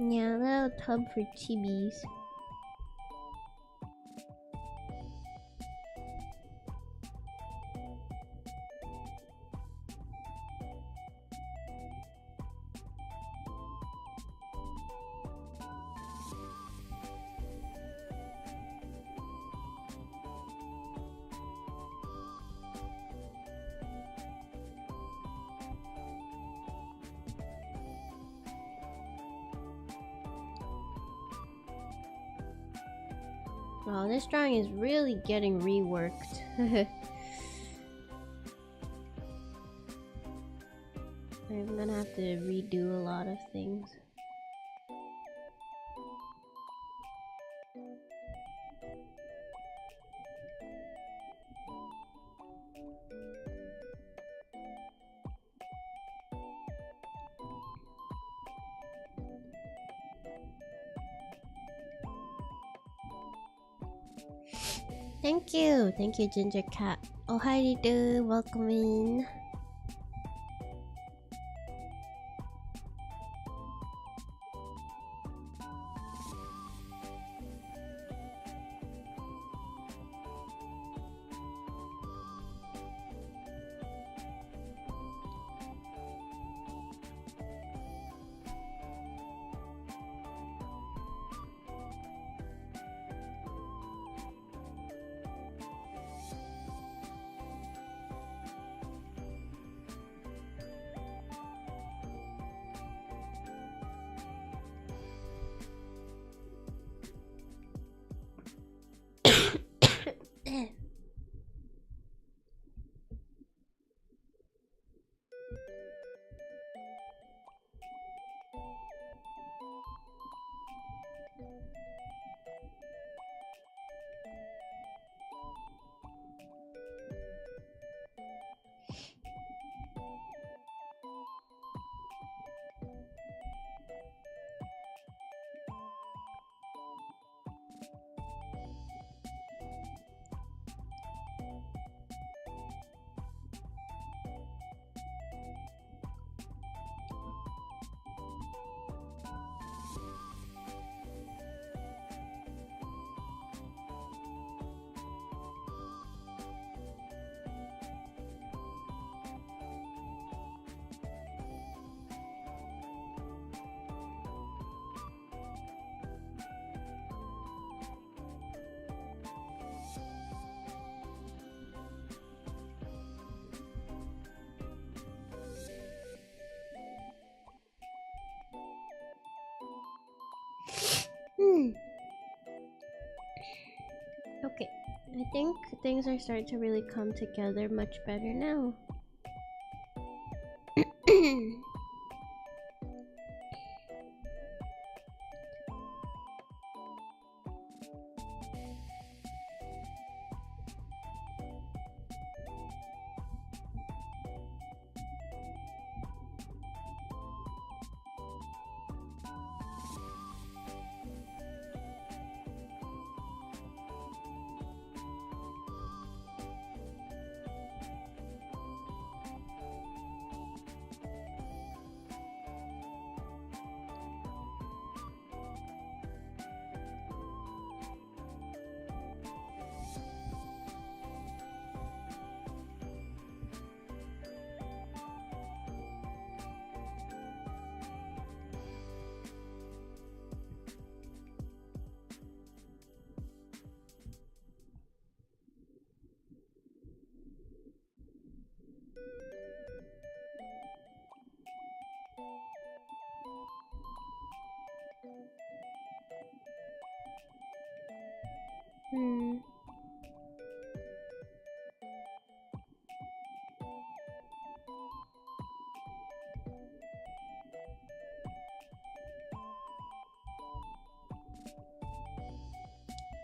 Yeah, a little tub for chibis. Oh, this drawing is really getting reworked. I'm gonna have to redo a lot of things. Thank you, Ginger Cat. Oh, hi, do welcome in. Okay, I think things are starting to really come together much better now.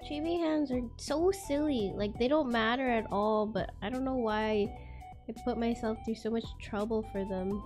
Chibi hands are so silly. Like, they don't matter at all, but I don't know why I put myself through so much trouble for them.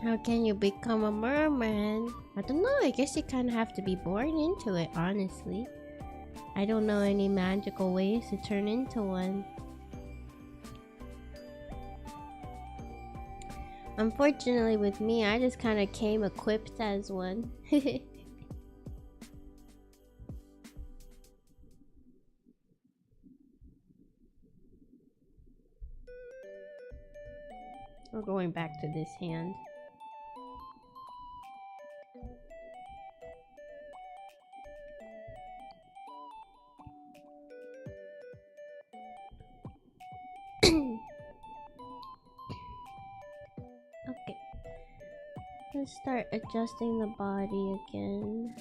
How can you become a merman? I don't know. I guess you kind of have to be born into it, honestly. I don't know any magical ways to turn into one. Unfortunately, with me, I just kind of came equipped as one. We're going back to this hand. Okay. Let's start adjusting the body again.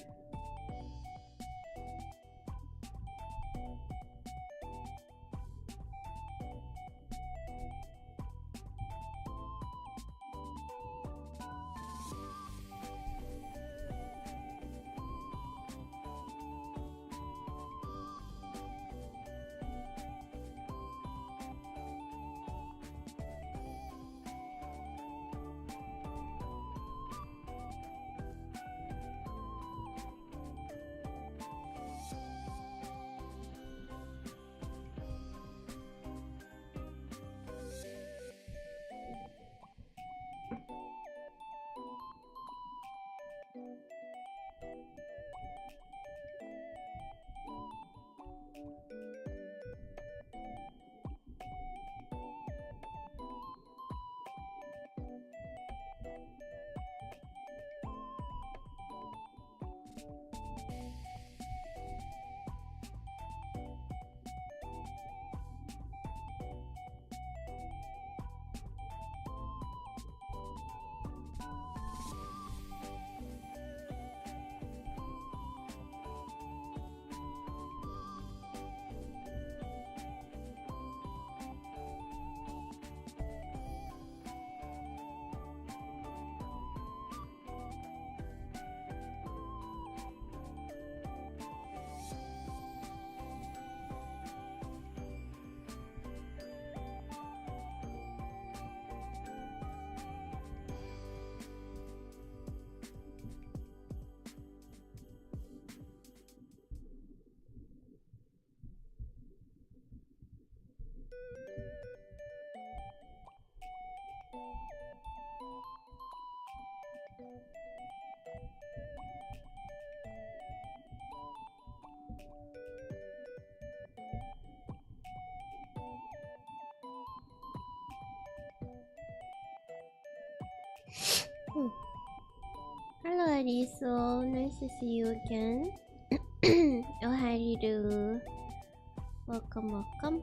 Hello, Arisu. Nice to see you again. Oh, ariru. Welcome, welcome.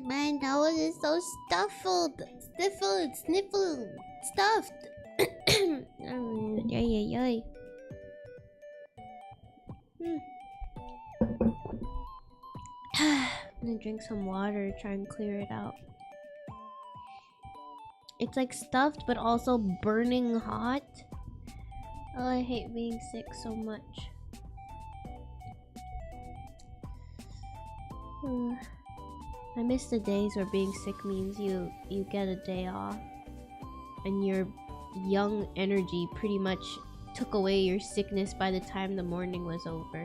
My nose is so stuffed. Sniffle, sniffle, stuffed. Yay, yay, yay. I'm gonna drink some water, try and clear it out. It's like stuffed, but also burning hot. Oh, I hate being sick so much. I miss the days where being sick means you get a day off and your young energy pretty much took away your sickness by the time the morning was over.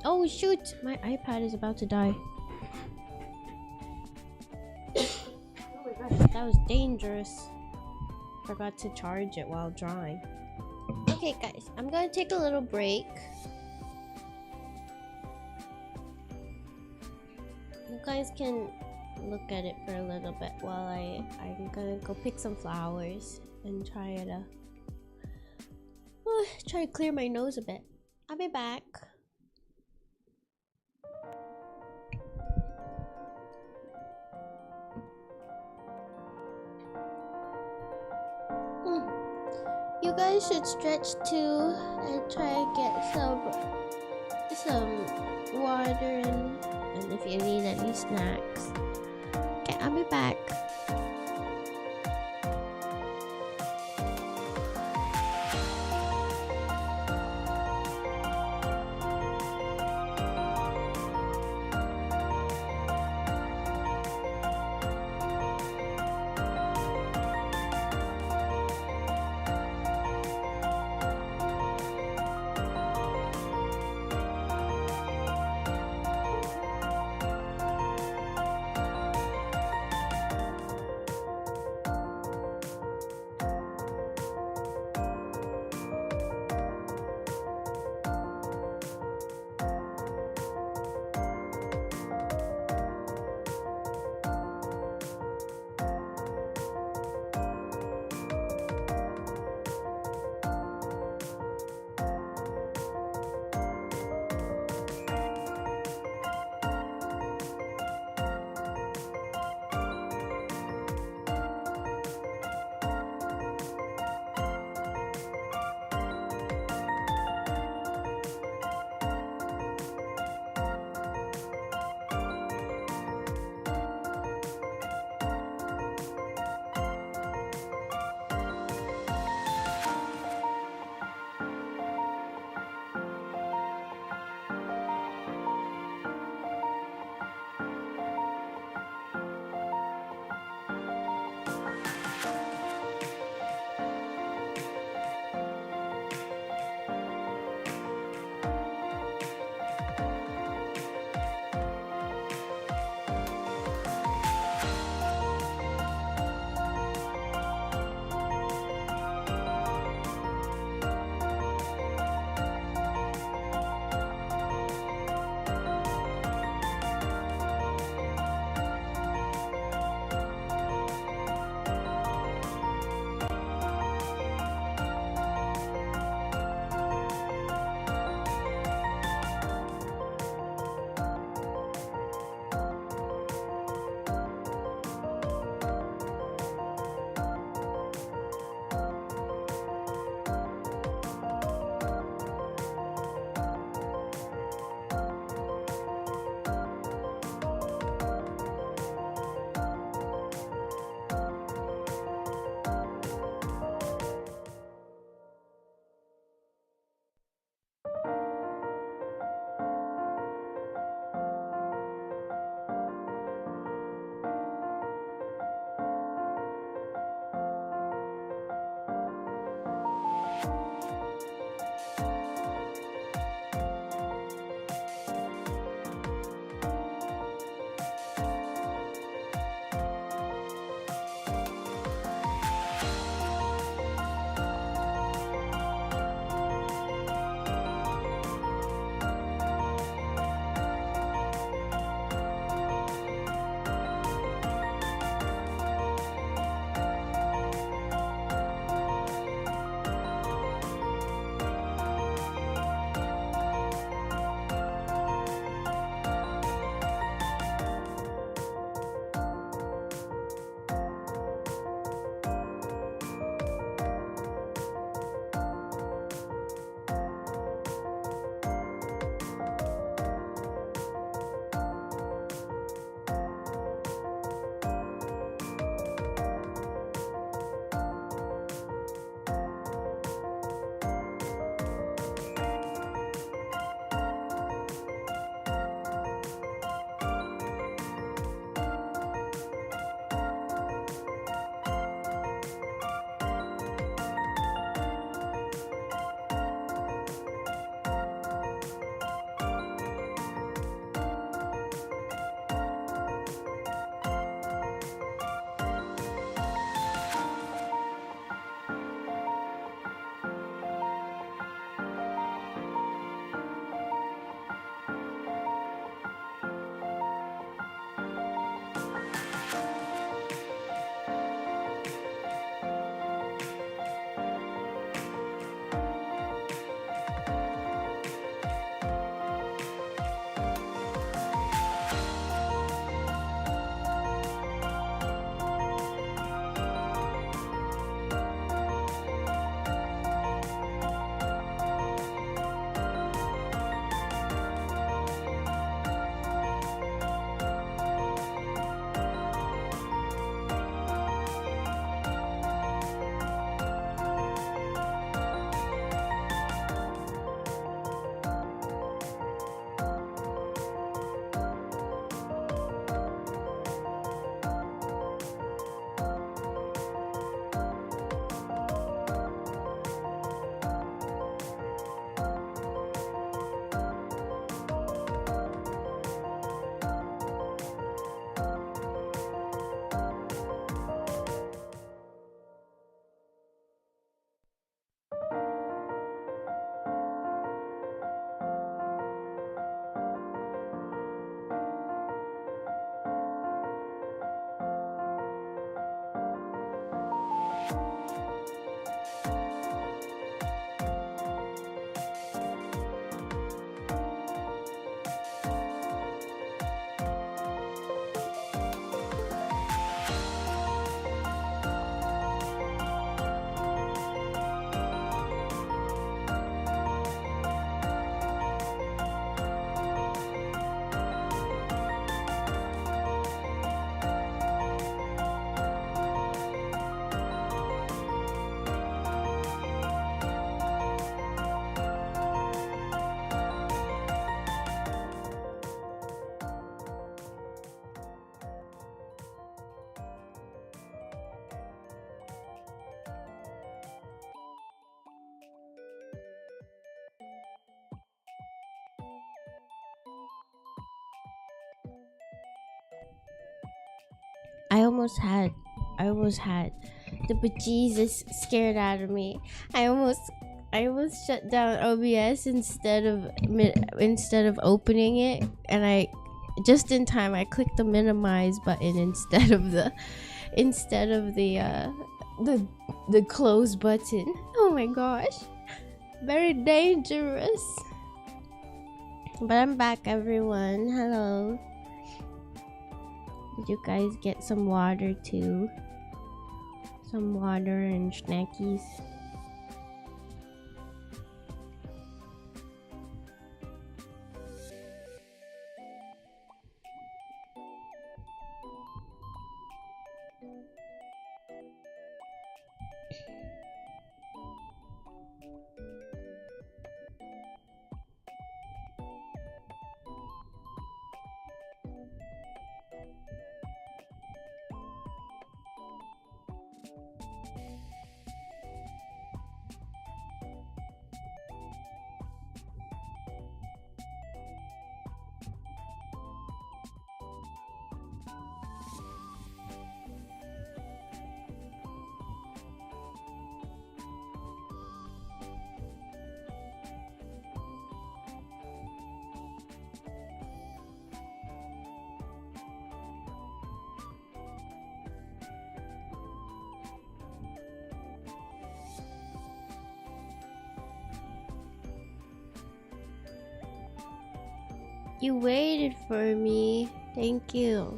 Oh shoot! My iPad is about to die. Oh my gosh, that was dangerous. Forgot to charge it while drawing. Okay guys, I'm gonna take a little break. You guys can look at it for a little bit while I'm gonna go pick some flowers and try to clear my nose a bit. I'll be back. You guys should stretch too and try and get some water and if you need any snacks. Okay, I'll be back. I almost had the bejesus scared out of me. I almost shut down OBS instead of opening it, and I just in time I clicked the minimize button instead of the close button. Oh my gosh, very dangerous. But I'm back, everyone. Hello. Did you guys get some water too? Some water and snackies. You waited for me. Thank you.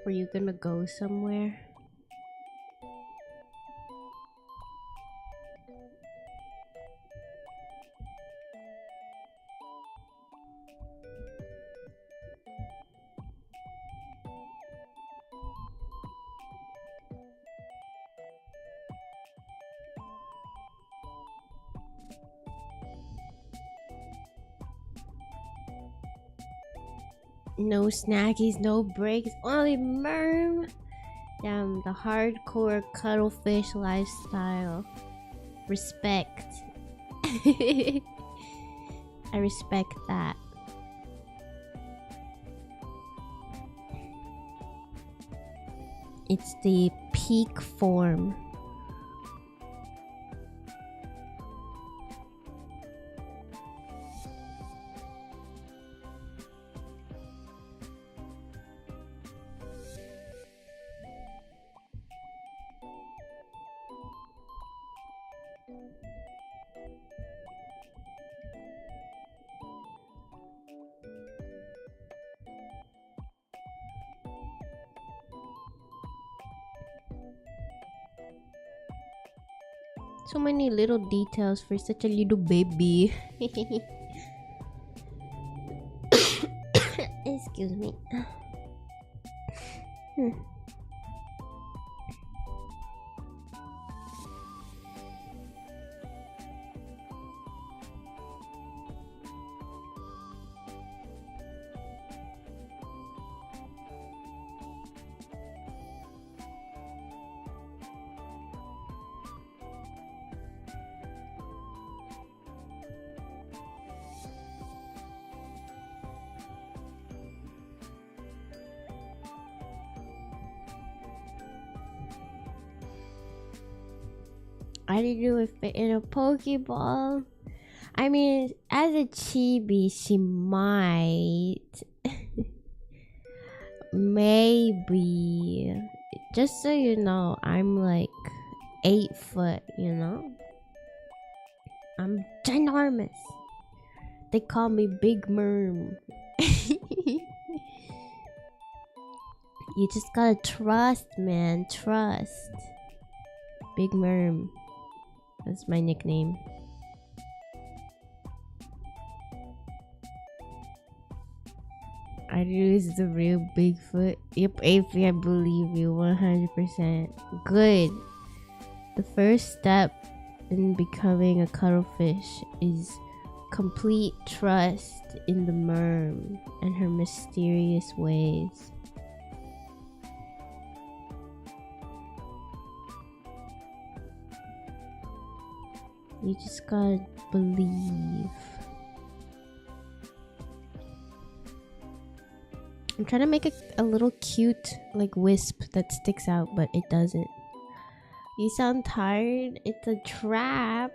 Were you gonna go somewhere? No snackies, no breaks, only merm. Damn, the hardcore cuttlefish lifestyle. Respect. I respect that. It's the peak form. So many little details for such a little baby. Excuse me. Ariru would fit in a Pokeball. I mean, as a Chibi, she might. Maybe. Just so you know, I'm like 8 foot, you know? I'm ginormous. They call me Big Merm. You just gotta trust, man. Trust. Big Merm. That's my nickname. Ariru is the real Bigfoot. Yep, Aphie, I believe you 100%. Good. The first step in becoming a cuttlefish is complete trust in the merm and her mysterious ways. You just gotta believe. I'm trying to make a little cute like wisp that sticks out, but it doesn't. You sound tired? It's a trap.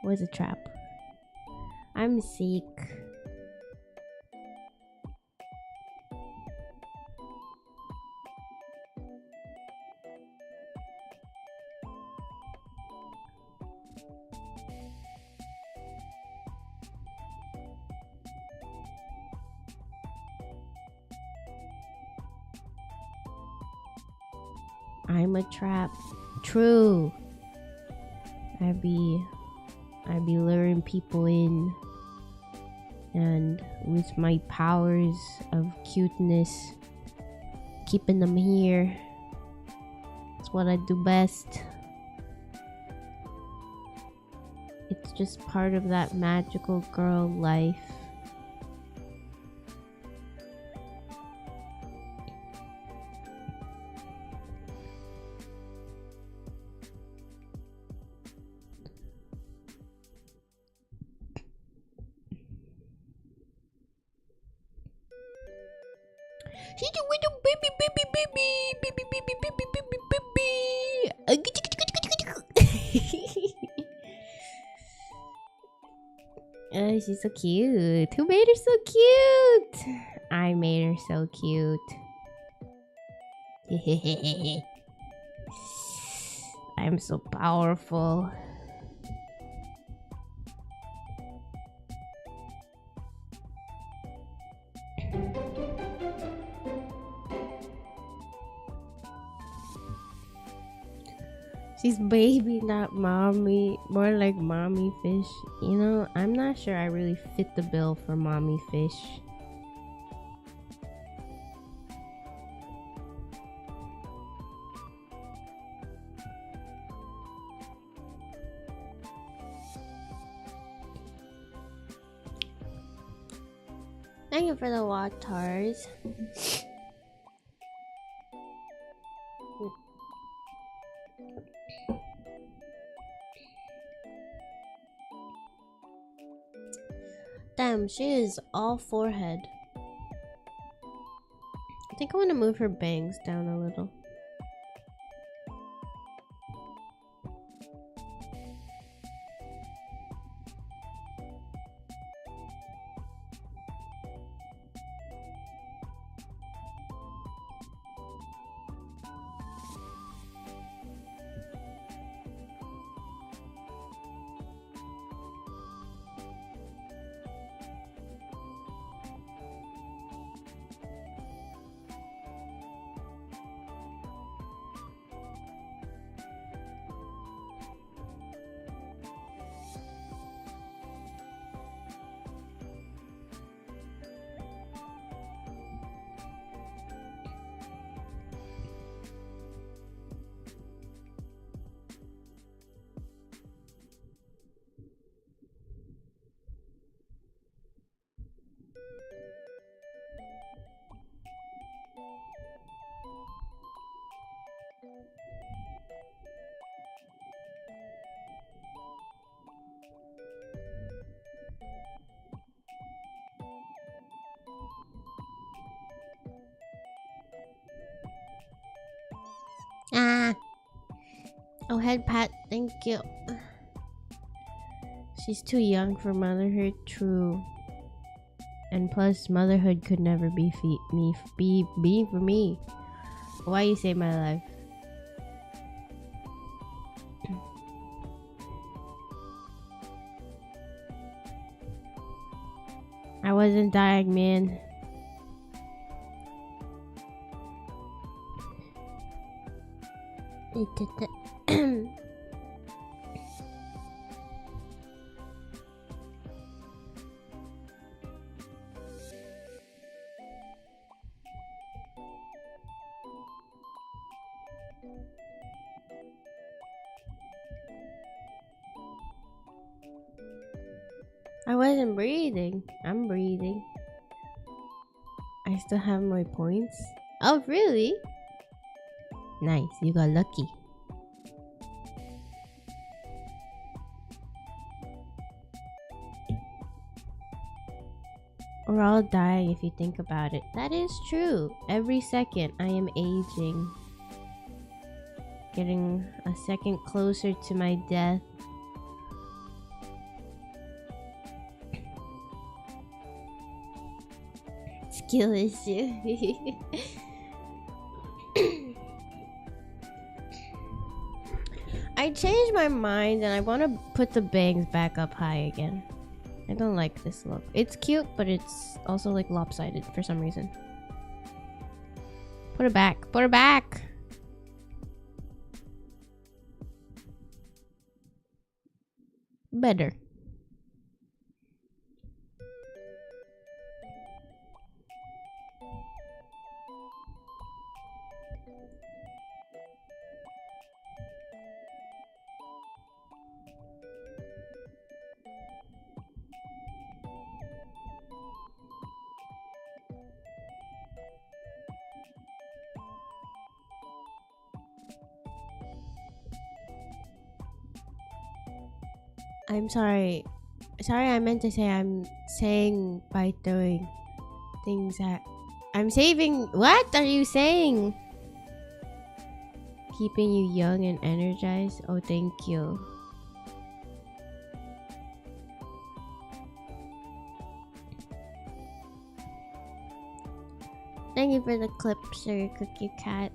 What's a trap? I'm sick. I'm a trap. True. I be luring people in, and with my powers of cuteness, keeping them here. It's what I do best. It's just part of that magical girl life. She's a little baby. Oh, she's so cute. Who made her so cute? I made her so cute. I'm so powerful. She's baby, not mommy. More like mommy fish. You know, I'm not sure I really fit the bill for mommy fish. Thank you for the waters. Damn, she is all forehead. I think I want to move her bangs down a little. Oh, head pat, thank you. She's too young for motherhood, true. And plus, motherhood could never be for me. Why you save my life? I wasn't dying, man. I wasn't breathing. I'm breathing. I still have my points. Oh, really? Nice, you got lucky. We're all dying if you think about it. That is true. Every second I am aging. Getting a second closer to my death. Skill issue. I changed my mind and I want to put the bangs back up high again. I don't like this look. It's cute, but it's also like lopsided for some reason. Put it back. Put it back. Better. I'm sorry. Sorry, I meant to say I'm saying by throwing things at... I'm saving... What are you saying? Keeping you young and energized? Oh, thank you. Thank you for the clip, Sugar Cookie Cat.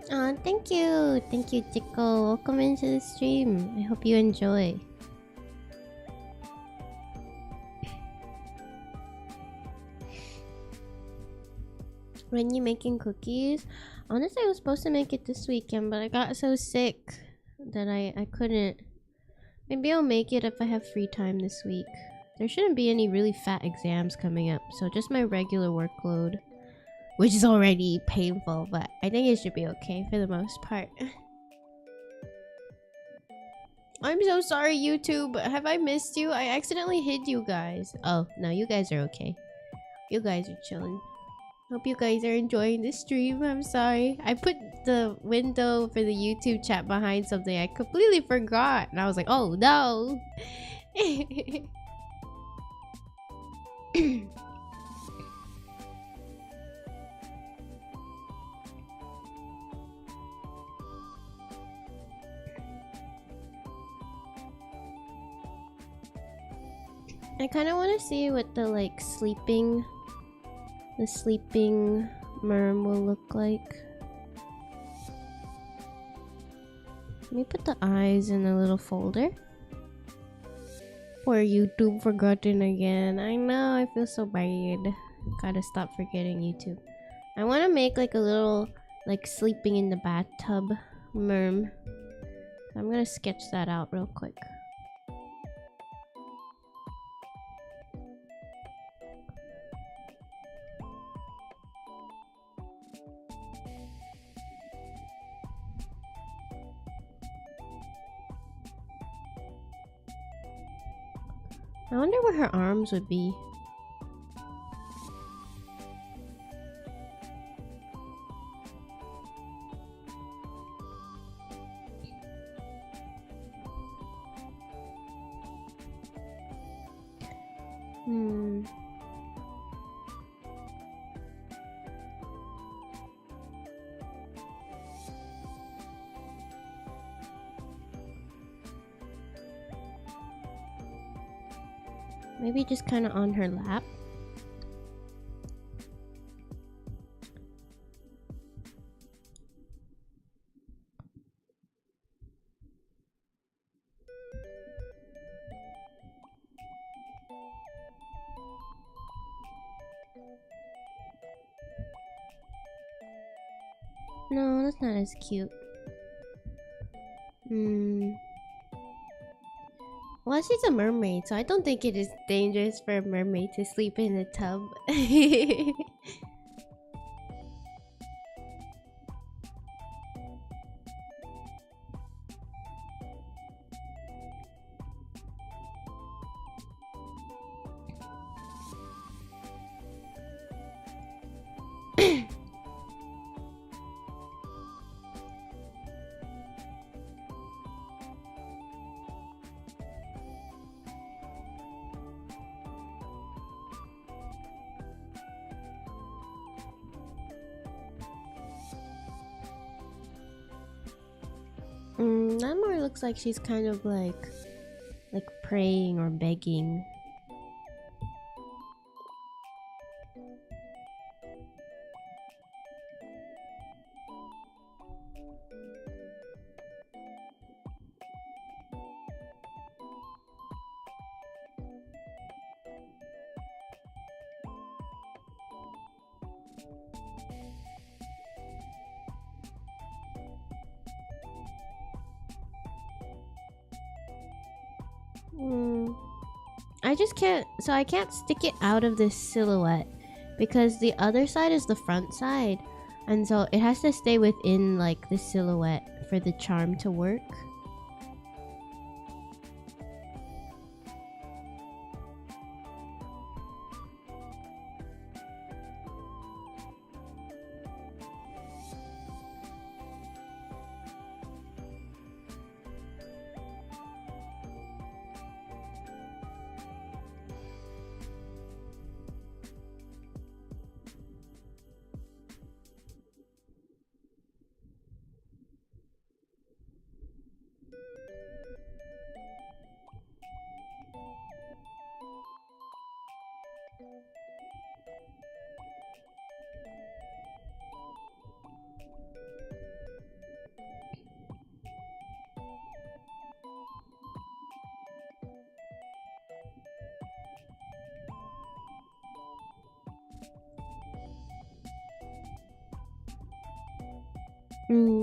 Oh, thank you. Thank you, Chico. Welcome into the stream. I hope you enjoy. When you making cookies? Honestly, I was supposed to make it this weekend, but I got so sick that I couldn't. Maybe I'll make it if I have free time this week. There shouldn't be any really fat exams coming up, so just my regular workload. Which is already painful, but I think it should be okay for the most part. I'm so sorry, YouTube. Have I missed you? I accidentally hid you guys. Oh, no, you guys are okay. You guys are chilling. Hope you guys are enjoying the stream. I'm sorry. I put the window for the YouTube chat behind something. I completely forgot. And I was like, oh, no. I kind of want to see what the like sleeping merm will look like. Let me put the eyes in a little folder. Poor YouTube forgotten again. I know, I feel so bad. Gotta stop forgetting YouTube. I want to make like a little like sleeping in the bathtub merm. I'm gonna sketch that out real quick. I wonder where her arms would be. Maybe just kind of on her lap. No, that's not as cute. Well, she's a mermaid, so I don't think it is dangerous for a mermaid to sleep in a tub. That more looks like she's kind of like praying or begging. I just can't, so I can't stick it out of this silhouette because the other side is the front side, and so it has to stay within like the silhouette for the charm to work.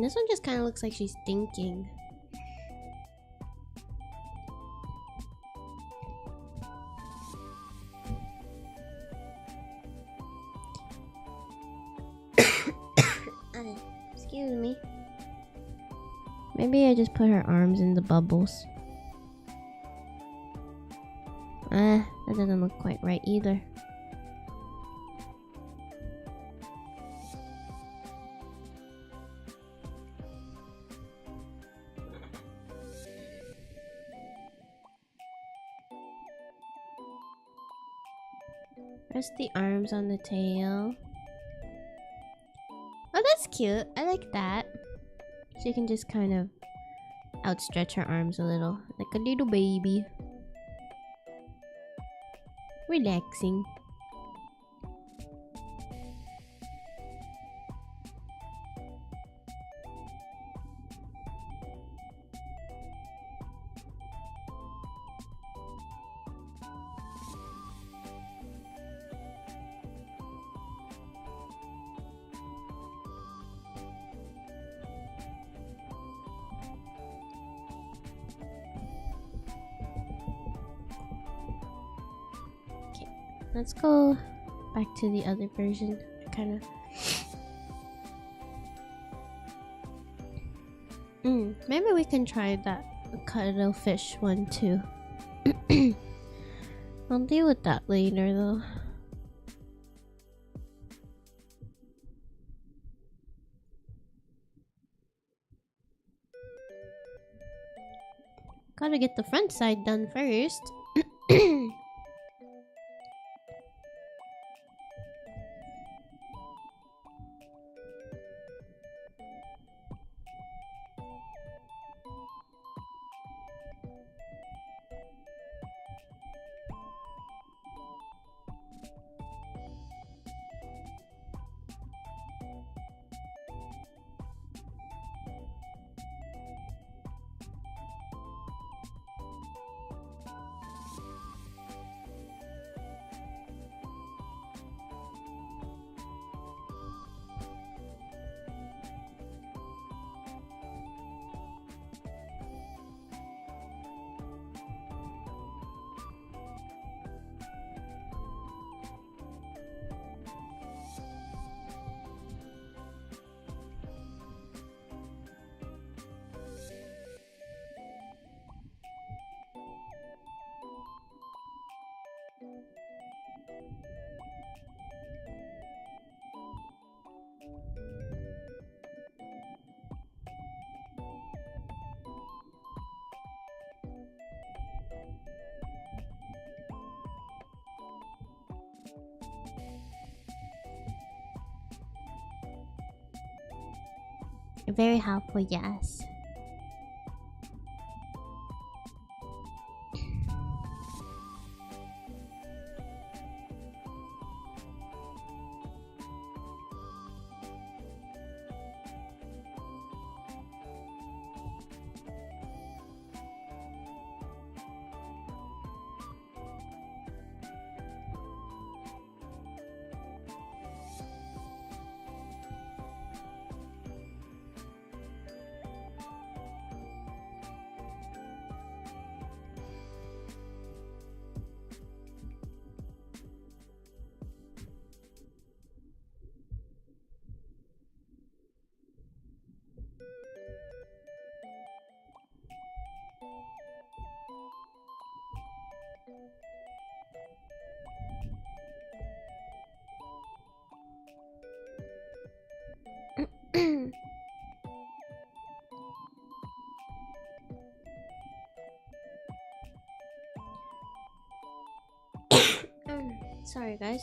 This one just kind of looks like she's thinking. Excuse me. Maybe I just put her arms in the bubbles. That doesn't look quite right either. Rest the arms on the tail. Oh, that's cute. I like that. She can just kind of outstretch her arms a little, like a little baby. Relaxing. Let's go back to the other version. Kind of. Maybe we can try that cuttlefish one too. I'll deal with that later though. Gotta get the front side done first. Very helpful, yes. Sorry, guys.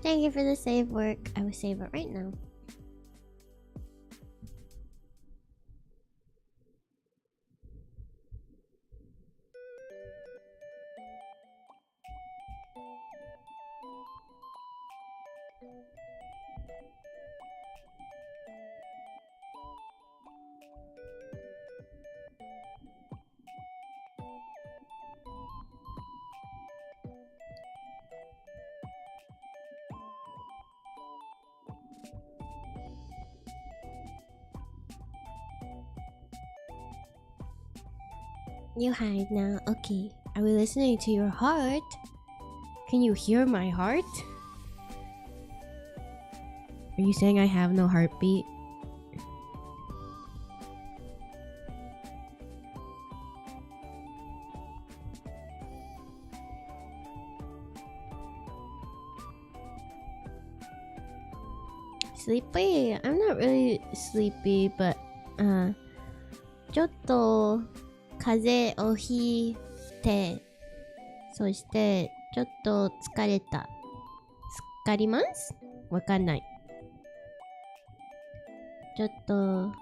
Thank you for the save work. I will save it right now. You hide now. Okay. Are we listening to your heart? Can you hear my heart? Are you saying I have no heartbeat? Sleepy? I'm not really sleepy, but ちょっと風邪をひいて、そしてちょっと疲れた。疲れます？わかんない。ちょっと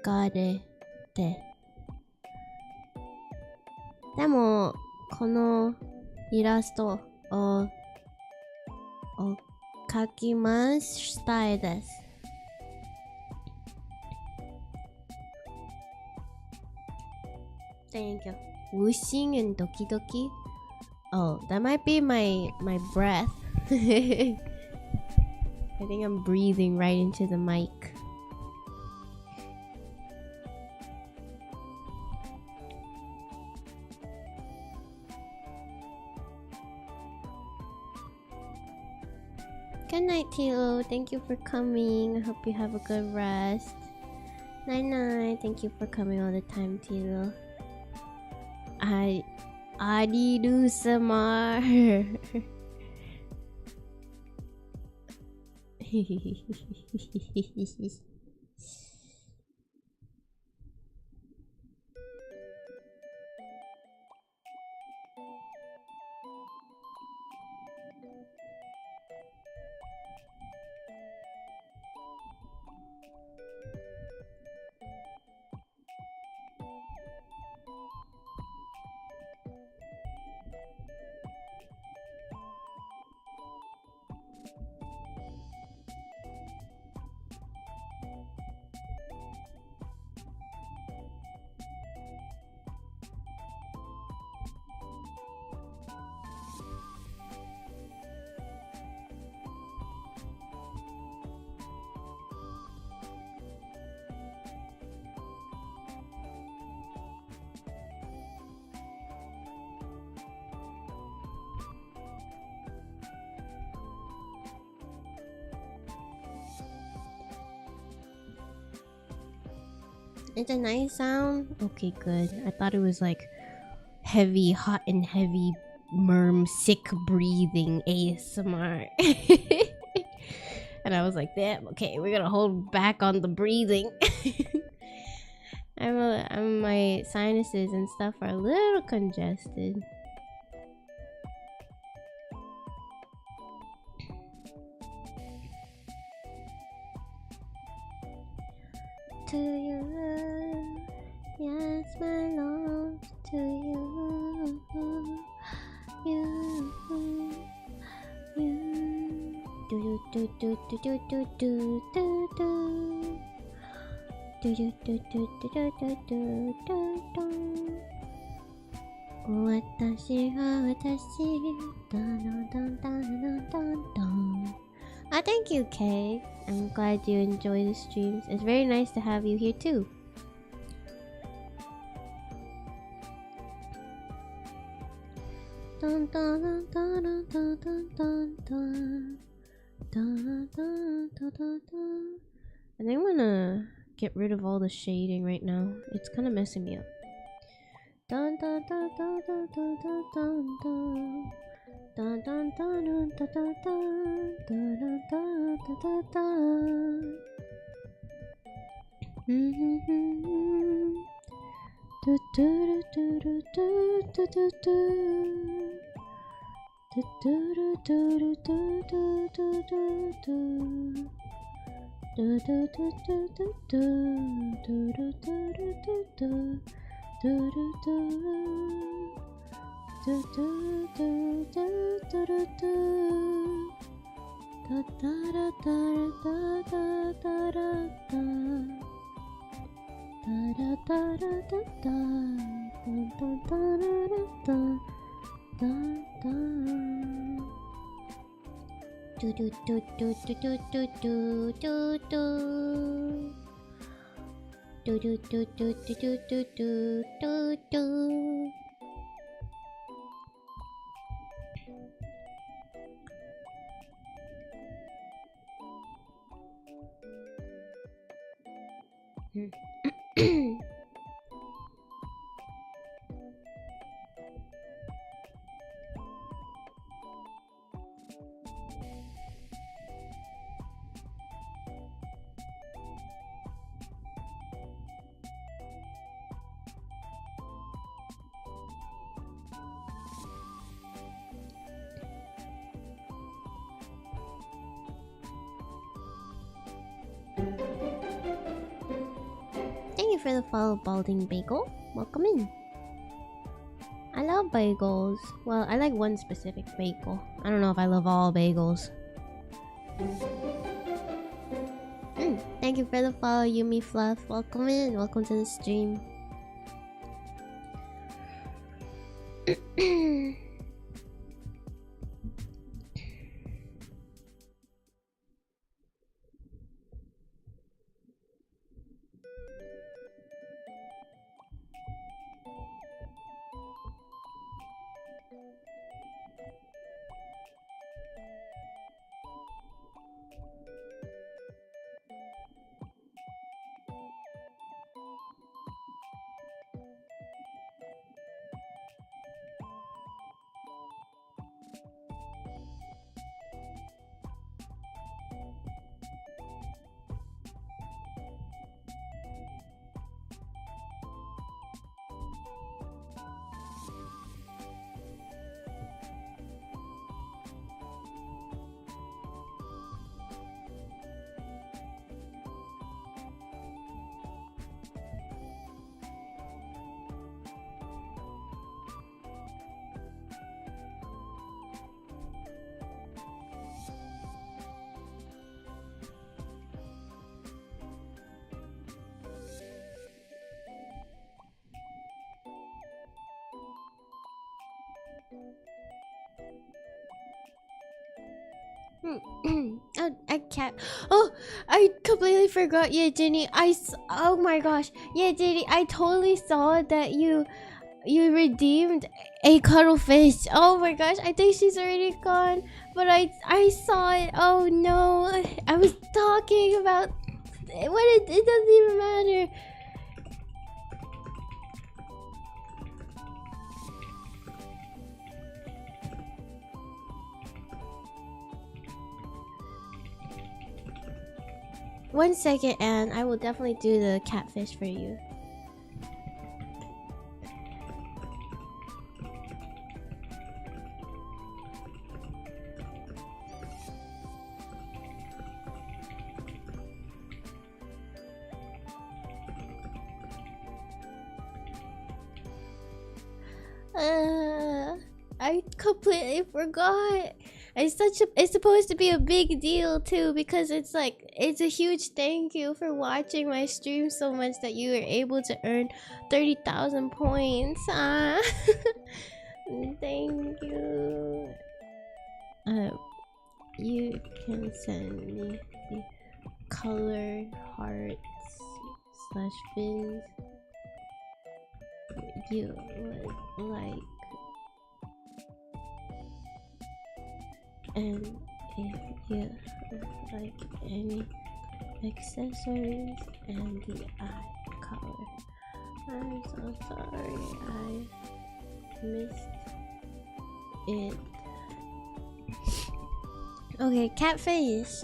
疲れて。でもこのイラストを描きましたいです。Thank you. Whooshing and doki doki. Oh, that might be my breath. I think I'm breathing right into the mic. Good night, Tilo. Thank you for coming. I hope you have a good rest. Night night. Thank you for coming all the time, Tilo. Ariru sama. It's a nice sound. Okay, good. I thought it was like heavy, hot and heavy sick breathing ASMR. And I was like, damn, okay, we're gonna hold back on the breathing. My sinuses and stuff are a little congested. To you, yes, my love, to you, do do do do do do do do do. Do do do do do do do do do do. 私が私だのだんだんだんだんだん。Ah, thank you, Kay. I'm glad you enjoy the streams. It's very nice to have you here too. Dun dun dun dun dun dun dun dun dun dun dun dun dun. I think I'm gonna get rid of all the shading right now. It's kind of messing me up. Dun dun dun dun dun dun dun dun dun. Dun dun dun dun dun dun dun dun dun dun dun dun. Do do do do do do do do. Do do do do do do do do do. Do do do do do do do do do do do do do. Do do do do do do do. Da da da da da da da da. Da da da da da da. Da da da da da da. Do do do do do do do do do do. Do do do do do do do do do do. Thank you for the follow, Balding Bagel. Welcome in. I love bagels. Well, I like one specific bagel. I don't know if I love all bagels. Thank you for the follow, Yumi Fluff. Welcome in. Welcome to the stream. Oh, I can't. Oh, I completely forgot. Yeah, Jenny. Oh my gosh. Yeah, Jenny. I totally saw that you redeemed a cuttlefish. Oh my gosh. I think she's already gone. But I saw it. Oh no. I was talking about what it doesn't even matter. One second, and I will definitely do the catfish for you. I completely forgot. It's supposed to be a big deal too, because it's like it's a huge thank you for watching my stream so much that you were able to earn 30,000 points. Thank you. You can send me the colored hearts / fins you would like. And if you like any accessories and the eye color. I'm so sorry I missed it. Okay, catfish.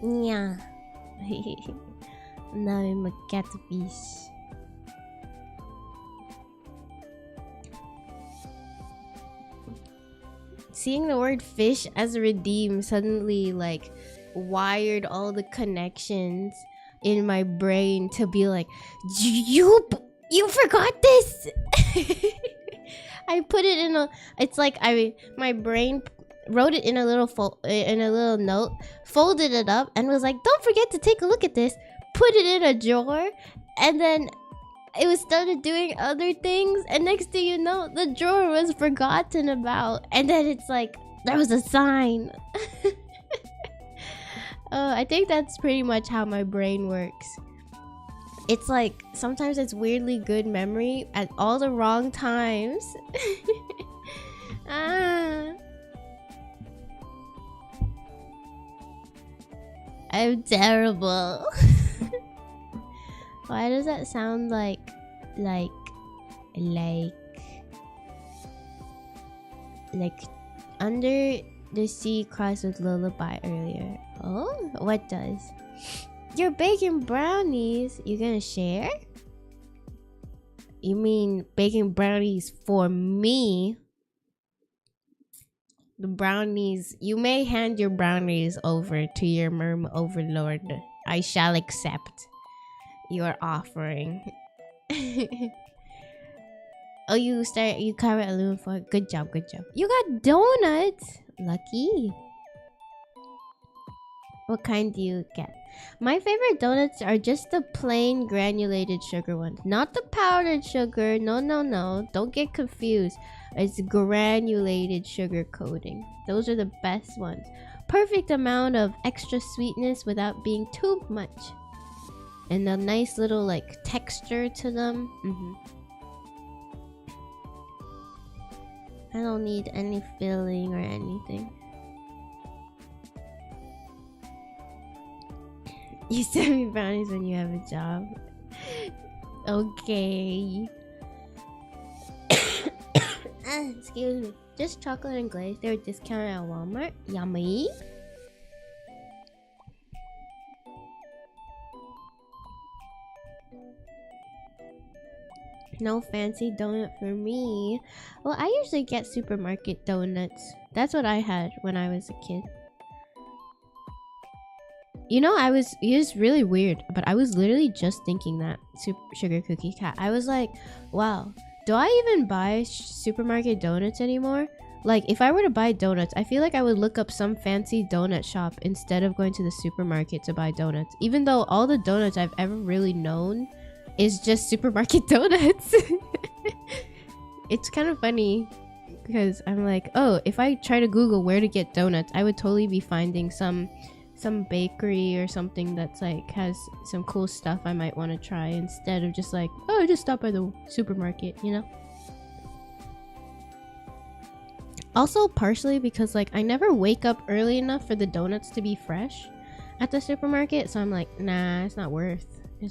Yeah. Now I'm a catfish. Seeing the word fish as a redeem suddenly like wired all the connections in my brain to be like, you forgot this. I put it in a, it's like my brain wrote it in a little note, folded it up, and was like, don't forget to take a look at this. Put it in a drawer, and then it was started doing other things, and next thing you know, the drawer was forgotten about, and then it's like there was a sign. I think that's pretty much how my brain works. It's like sometimes it's weirdly good memory at all the wrong times. I'm terrible. Why does that sound like Under the Sea cries with lullaby earlier? Oh, what does? You're baking brownies. You gonna share? You mean baking brownies for me? The brownies, you may hand your brownies over to your mermaid overlord. I shall accept your offering. Oh, you carve it aluminum foil. Good job, good job. You got donuts. Lucky. What kind do you get? My favorite donuts are just the plain granulated sugar ones, not the powdered sugar. No, don't get confused. It's granulated sugar coating. Those are the best ones. Perfect amount of extra sweetness without being too much, and a nice little like texture to them. I don't need any filling or anything. You send me brownies when you have a job. Okay. Excuse me. Just chocolate and glaze. They were discounted at Walmart. Yummy. No fancy donut for me. Well, I usually get supermarket donuts. That's what I had when I was a kid. You know, it was really weird, but I was literally just thinking that. Sugar cookie cat. I was like, wow, do I even buy supermarket donuts anymore? Like, if I were to buy donuts, I feel like I would look up some fancy donut shop instead of going to the supermarket to buy donuts. Even though all the donuts I've ever really known is just supermarket donuts. It's kind of funny. because I'm like, oh, if I try to Google where to get donuts, I would totally be finding some bakery or something that's like has some cool stuff I might want to try, instead of just like, oh, just stop by the supermarket, you know. Also partially because like I never wake up early enough for the donuts to be fresh at the supermarket, so I'm like, nah, it's not worth. I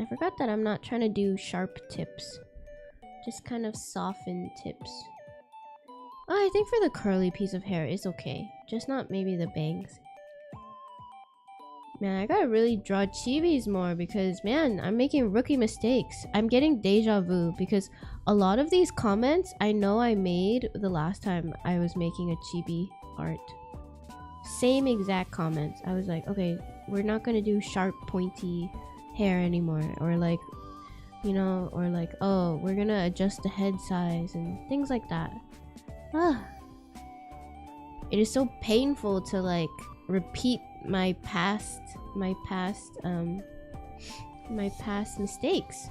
forgot that I'm not trying to do sharp tips, just kind of soften tips. Oh, I think for the curly piece of hair is okay, just not maybe the bangs. Man, I gotta really draw chibis more because, man, I'm making rookie mistakes. I'm getting deja vu because a lot of these comments I know I made the last time I was making a chibi art. Same exact comments. I was like, okay, we're not gonna do sharp pointy hair anymore, or like, you know, or like, oh, we're gonna adjust the head size and things like that. It is so painful to like repeat my past mistakes.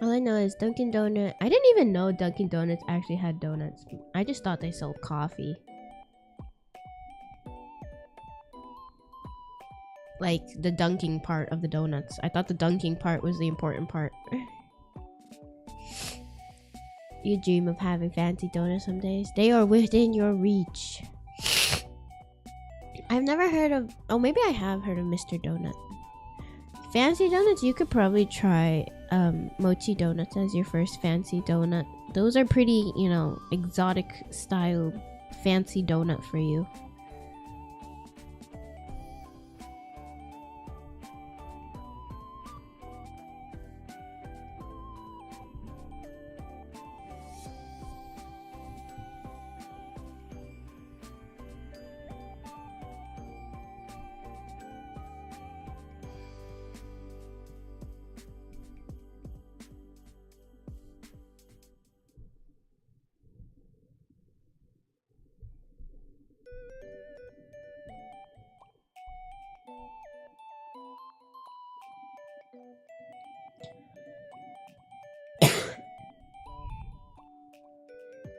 All I know is Dunkin' Donut. I didn't even know Dunkin' Donuts actually had donuts. I just thought they sold coffee. Like the dunking part of the donuts. I thought the dunking part was the important part. You dream of having fancy donuts some days. They are within your reach. I've never heard of... Oh, maybe I have heard of Mr. Donut. Fancy donuts, you could probably try mochi donuts as your first fancy donut. Those are pretty, you know, exotic style fancy donut for you.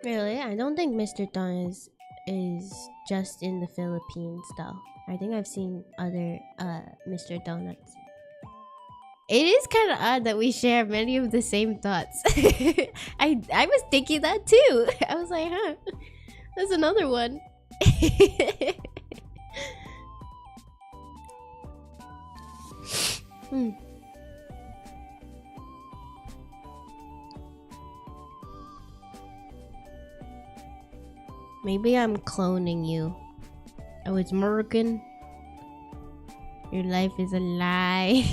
Really? I don't think Mr. Don is just in the Philippines though. I think I've seen other Mr. Donuts. It is kind of odd that we share many of the same thoughts. I was thinking that too. I was like, huh, there's another one. Maybe I'm cloning you. Oh, it's Morgan. Your life is a lie.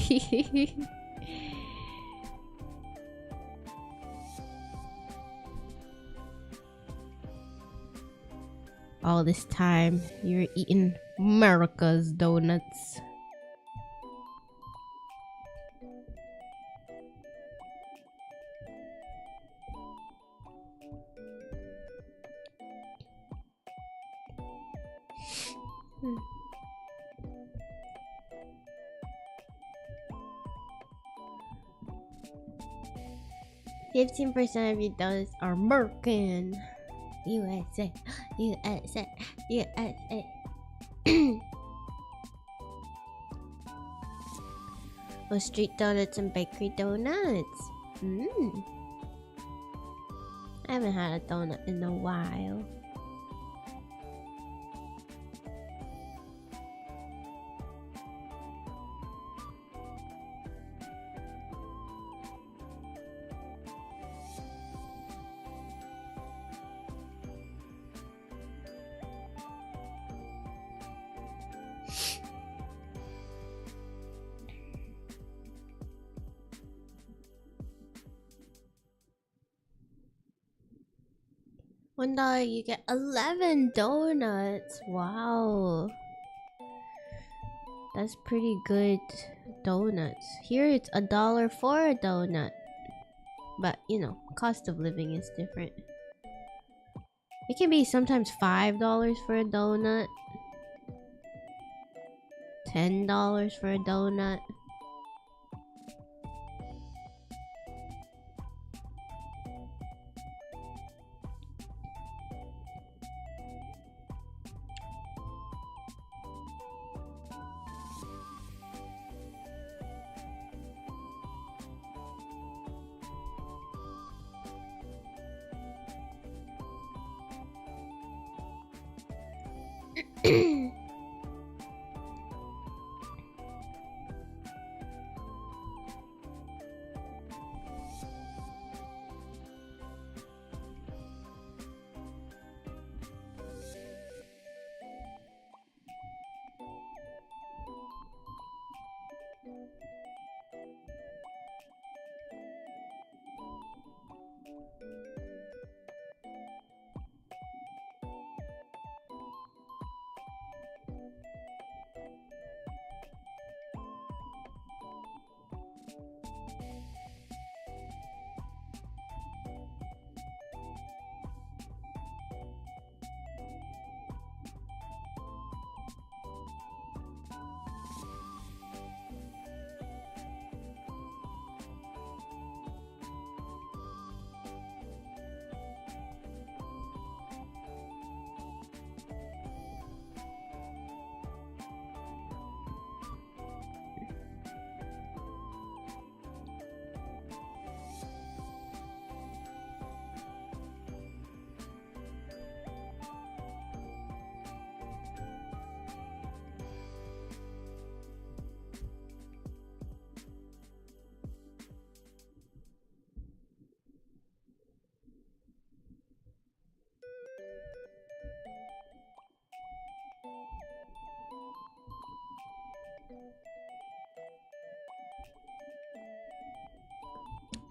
All this time, you're eating America's donuts. Hmm. 15% of your dollars are American. USA, USA, USA. Oh, street donuts and bakery donuts. I haven't had a donut in a while. $1 you get 11 donuts. Wow. That's pretty good donuts. Here it's $1 for a donut. But, you know, cost of living is different. It can be sometimes $5 for a donut. $10 for a donut.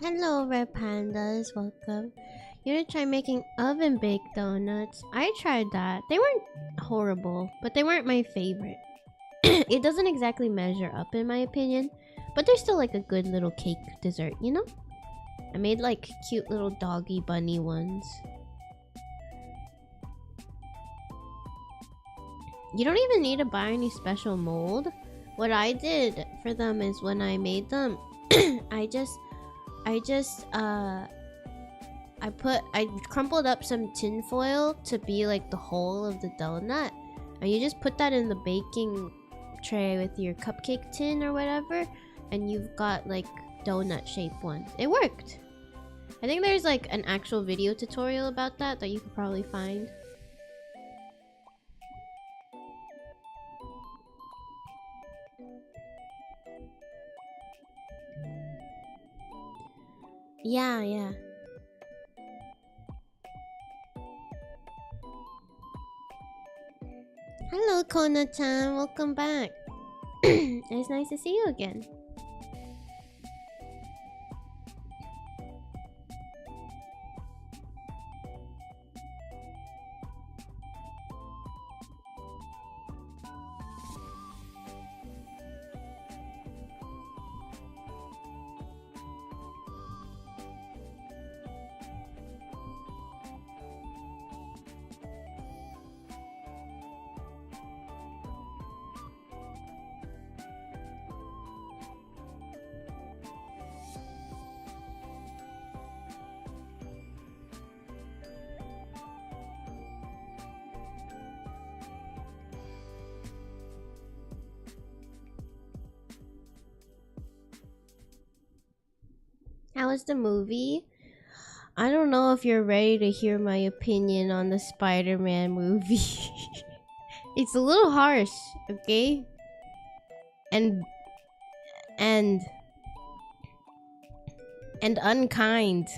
Hello, red pandas. Welcome. You want to try making oven baked donuts? I tried that. They weren't horrible, but they weren't my favorite. It doesn't exactly measure up in my opinion, but they're still like a good little cake dessert, you know? I made like cute little doggy bunny ones. You don't even need to buy any special mold. What I did for them is when I made them, I crumpled up some tin foil to be like the hole of the donut, and you just put that in the baking tray with your cupcake tin or whatever, and you've got like donut shaped ones. It worked. I think there's like an actual video tutorial about that you could probably find. Yeah. Hello, Kona-chan. Welcome back. It's nice to see you again. How was the movie? I don't know if you're ready to hear my opinion on the Spider-Man movie. It's a little harsh, okay? And unkind.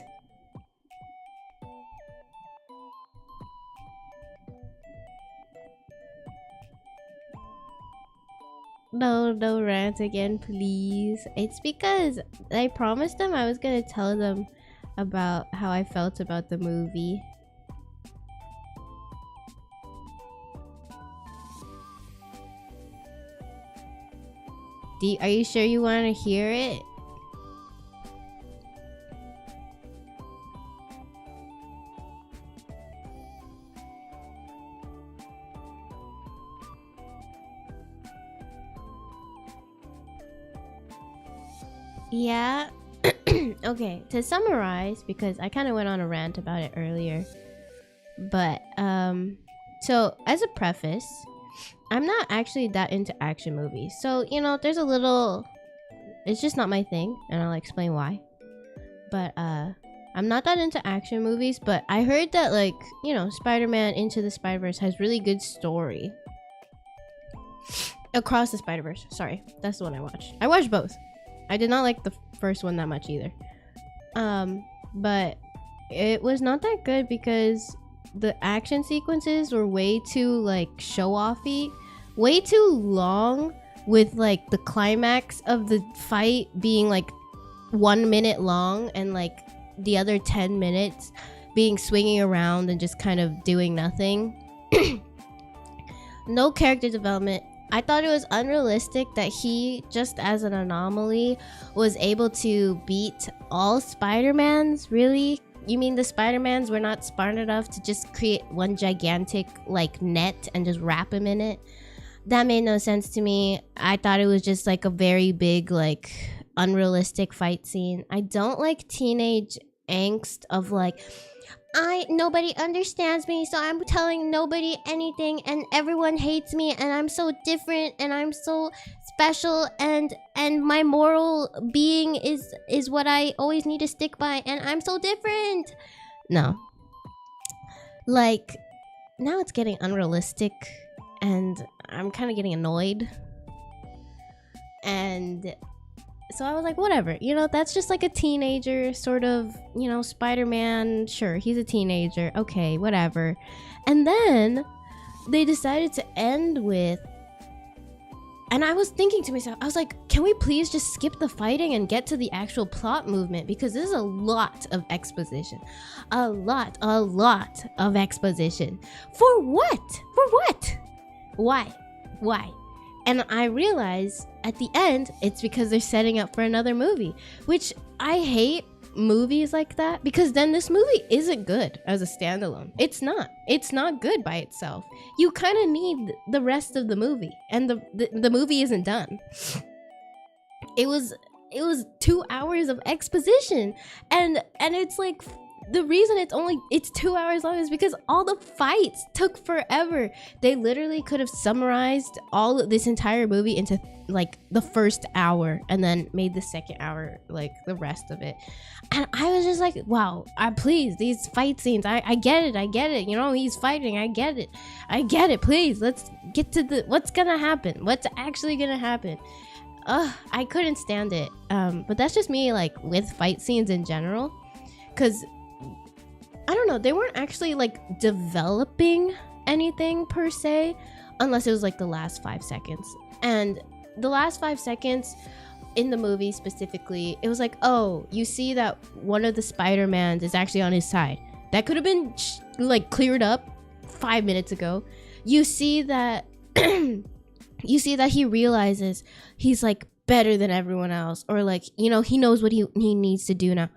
No rant again, please. It's because I promised them I was gonna tell them about how I felt about the movie. Are you sure you want to hear it? Yeah. Okay, to summarize, because I kind of went on a rant about it earlier, but so as a preface, I'm not actually that into action movies. So, you know, there's a little, it's just not my thing, and I'll explain why. But I'm not that into action movies, but I heard that, like, you know, Spider-Man Into the Spider-Verse has really good story. Across the Spider-Verse, sorry, that's the one I watched. I watched both. I did not like the first one that much either. But it was not that good because the action sequences were way too, like, show-offy, way too long, with, like, the climax of the fight being, like, 1 minute long and, like, the other 10 minutes being swinging around and just kind of doing nothing. No character development. I thought it was unrealistic that he, just as an anomaly, was able to beat all Spider-Mans. Really? You mean the Spider-Mans were not smart enough to just create one gigantic, like, net and just wrap him in it? That made no sense to me. I thought it was just, like, a very big, like, unrealistic fight scene. I don't like teenage angst of, like, nobody understands me, so I'm telling nobody anything, and everyone hates me, and I'm so different, and I'm so special, and my moral being is what I always need to stick by, and I'm so different. No. Like, now it's getting unrealistic, and I'm kind of getting annoyed. And so I was like, whatever, you know, that's just like a teenager sort of, you know, Spider-Man, sure, he's a teenager, okay, whatever. And then they decided to end with, and I was thinking to myself, I was like, can we please just skip the fighting and get to the actual plot movement? Because this is a lot of exposition. A lot of exposition. For what? For what? Why? And I realized at the end, it's because they're setting up for another movie, which I hate movies like that, because then this movie isn't good as a standalone. It's not good by itself. You kind of need the rest of the movie, and the movie isn't done. It was 2 hours of exposition, and it's like, the reason it's 2 hours long is because all the fights took forever. They literally could have summarized all of this entire movie into, like, the first hour, and then made the second hour, like, the rest of it. And I was just like, wow, please, these fight scenes, I get it, you know, he's fighting, I get it, please, let's get to what's gonna happen, what's actually gonna happen. I couldn't stand it. But that's just me, like, with fight scenes in general, because I don't know, they weren't actually, like, developing anything per se, unless it was, like, the last 5 seconds. And the last 5 seconds in the movie specifically, it was like, oh, you see that one of the Spider-Mans is actually on his side. That could have been, like, cleared up 5 minutes ago. You see that he realizes he's, like, better than everyone else, or, like, you know, he knows what he needs to do now.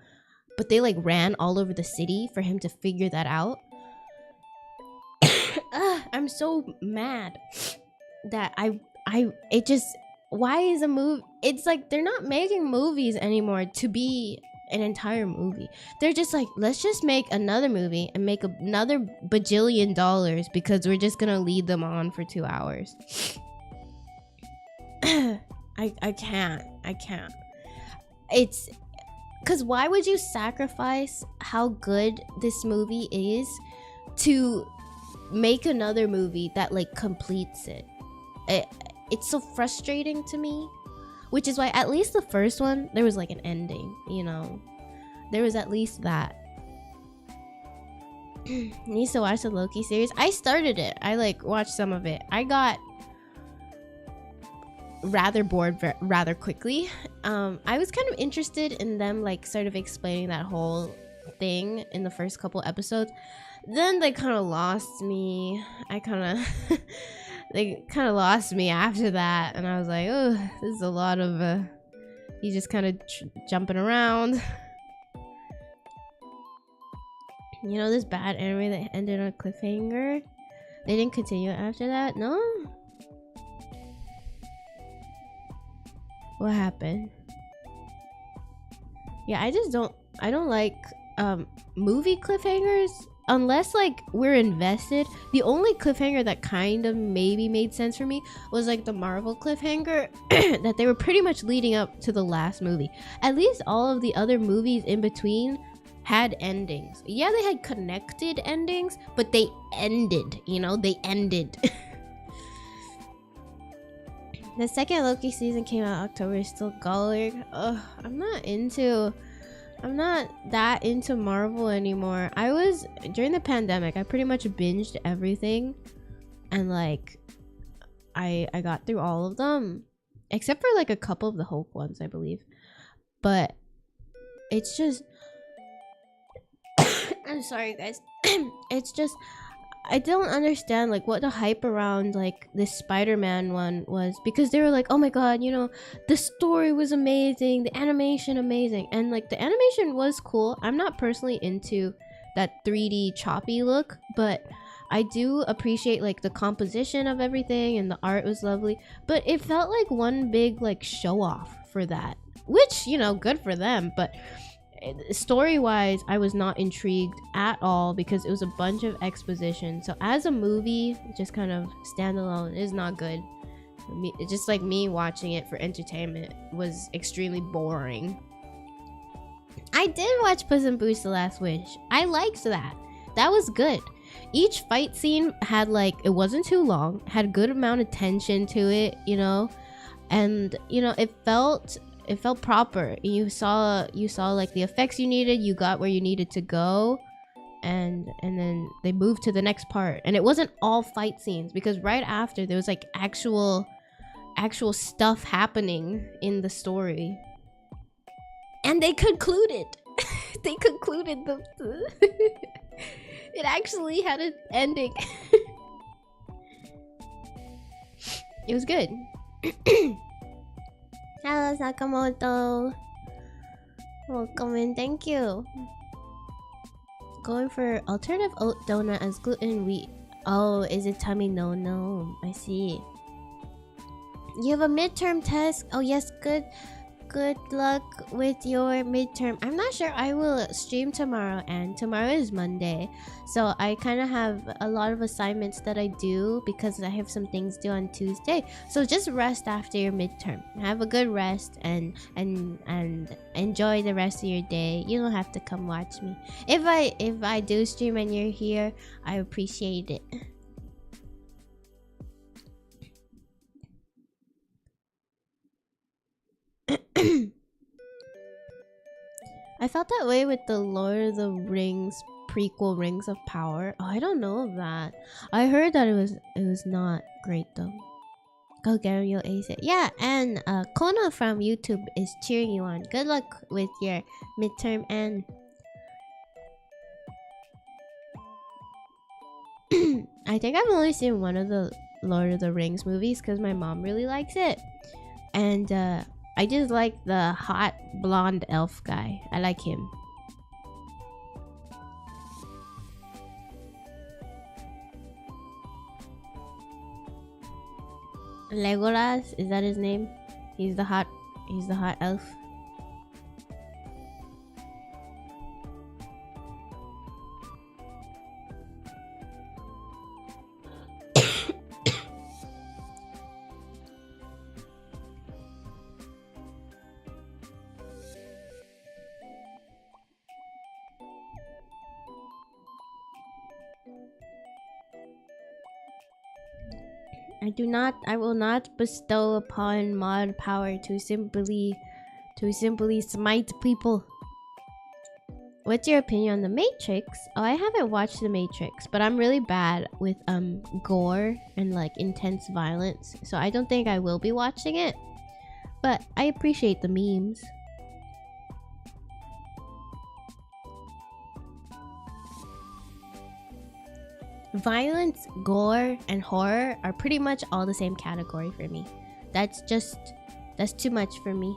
But they, like, ran all over the city for him to figure that out. I'm so mad that it just, why is a movie, it's like they're not making movies anymore to be an entire movie. They're just like, let's just make another movie and make another bajillion dollars because we're just gonna lead them on for 2 hours. I can't. It's because why would you sacrifice how good this movie is to make another movie that, like, completes it? It's so frustrating to me, which is why at least the first one, there was, like, an ending, you know, there was at least that. Needs to watch the Loki series. I started it. I, like, watched some of it. I got rather bored rather quickly. I was kind of interested in them, like, sort of explaining that whole thing in the first couple episodes. Then they kind of lost me. I kind of they kind of lost me after that, and I was like, oh, this is a lot of you just kind of jumping around. You know, this bad anime that ended on a cliffhanger, they didn't continue after that. No, what happened? Yeah, I don't like movie cliffhangers unless like we're invested. The only cliffhanger that kind of maybe made sense for me was like the Marvel cliffhanger that they were pretty much leading up to the last movie. At least all of the other movies in between had endings. Yeah, they had connected endings, but they ended, you know, they ended. The second Loki season came out October, still going. Ugh, I'm not that into Marvel anymore. I was, during the pandemic, I pretty much binged everything, and like I got through all of them except for like a couple of the Hulk ones, I believe. But it's just I'm sorry guys. It's just I don't understand like what the hype around like this Spider-Man one was, because they were like, oh my god, you know, the story was amazing, the animation amazing, and like the animation was cool. I'm not personally into that 3D choppy look, but I do appreciate like the composition of everything, and the art was lovely, but it felt like one big like show off for that, which, you know, good for them, but story-wise I was not intrigued at all because it was a bunch of exposition. So as a movie, just kind of standalone, is not good. Just like me watching it for entertainment was extremely boring. I did watch Puss in Boots: The Last Wish. I liked that. That was good. Each fight scene had like, it wasn't too long, had a good amount of tension to it, you know, and you know, it felt proper. You saw like the effects you needed, you got where you needed to go, and then they moved to the next part, and it wasn't all fight scenes, because right after there was like actual stuff happening in the story, and they concluded they concluded the it actually had an ending. It was good. Hello Sakamoto, welcome and thank you. Going for alternative oat donut as gluten wheat. Oh, is it tummy? No, I see. You have a midterm test. Oh yes, good luck with your midterm. I'm not sure I will stream tomorrow, and tomorrow is Monday, so I kind of have a lot of assignments that I do because I have some things due on Tuesday. So just rest after your midterm. Have a good rest and enjoy the rest of your day. You don't have to come watch me. If I do stream and you're here, I appreciate it. I felt that way with the Lord of the Rings prequel, Rings of Power. Oh, I don't know of that. I heard that it was not great though. Go Gary, you'll ace it. Yeah, and Kona from YouTube is cheering you on. Good luck with your midterm, and I think I've only seen one of the Lord of the Rings movies because my mom really likes it, and I just like the hot blonde elf guy. I like him. Legolas, is that his name? He's the hot elf. I will not bestow upon mod power to simply smite people. What's your opinion on the Matrix? Oh, I haven't watched the Matrix, but I'm really bad with gore and like intense violence, so I don't think I will be watching it, but I appreciate the memes. Violence, gore, and horror are pretty much all the same category for me. That's too much for me.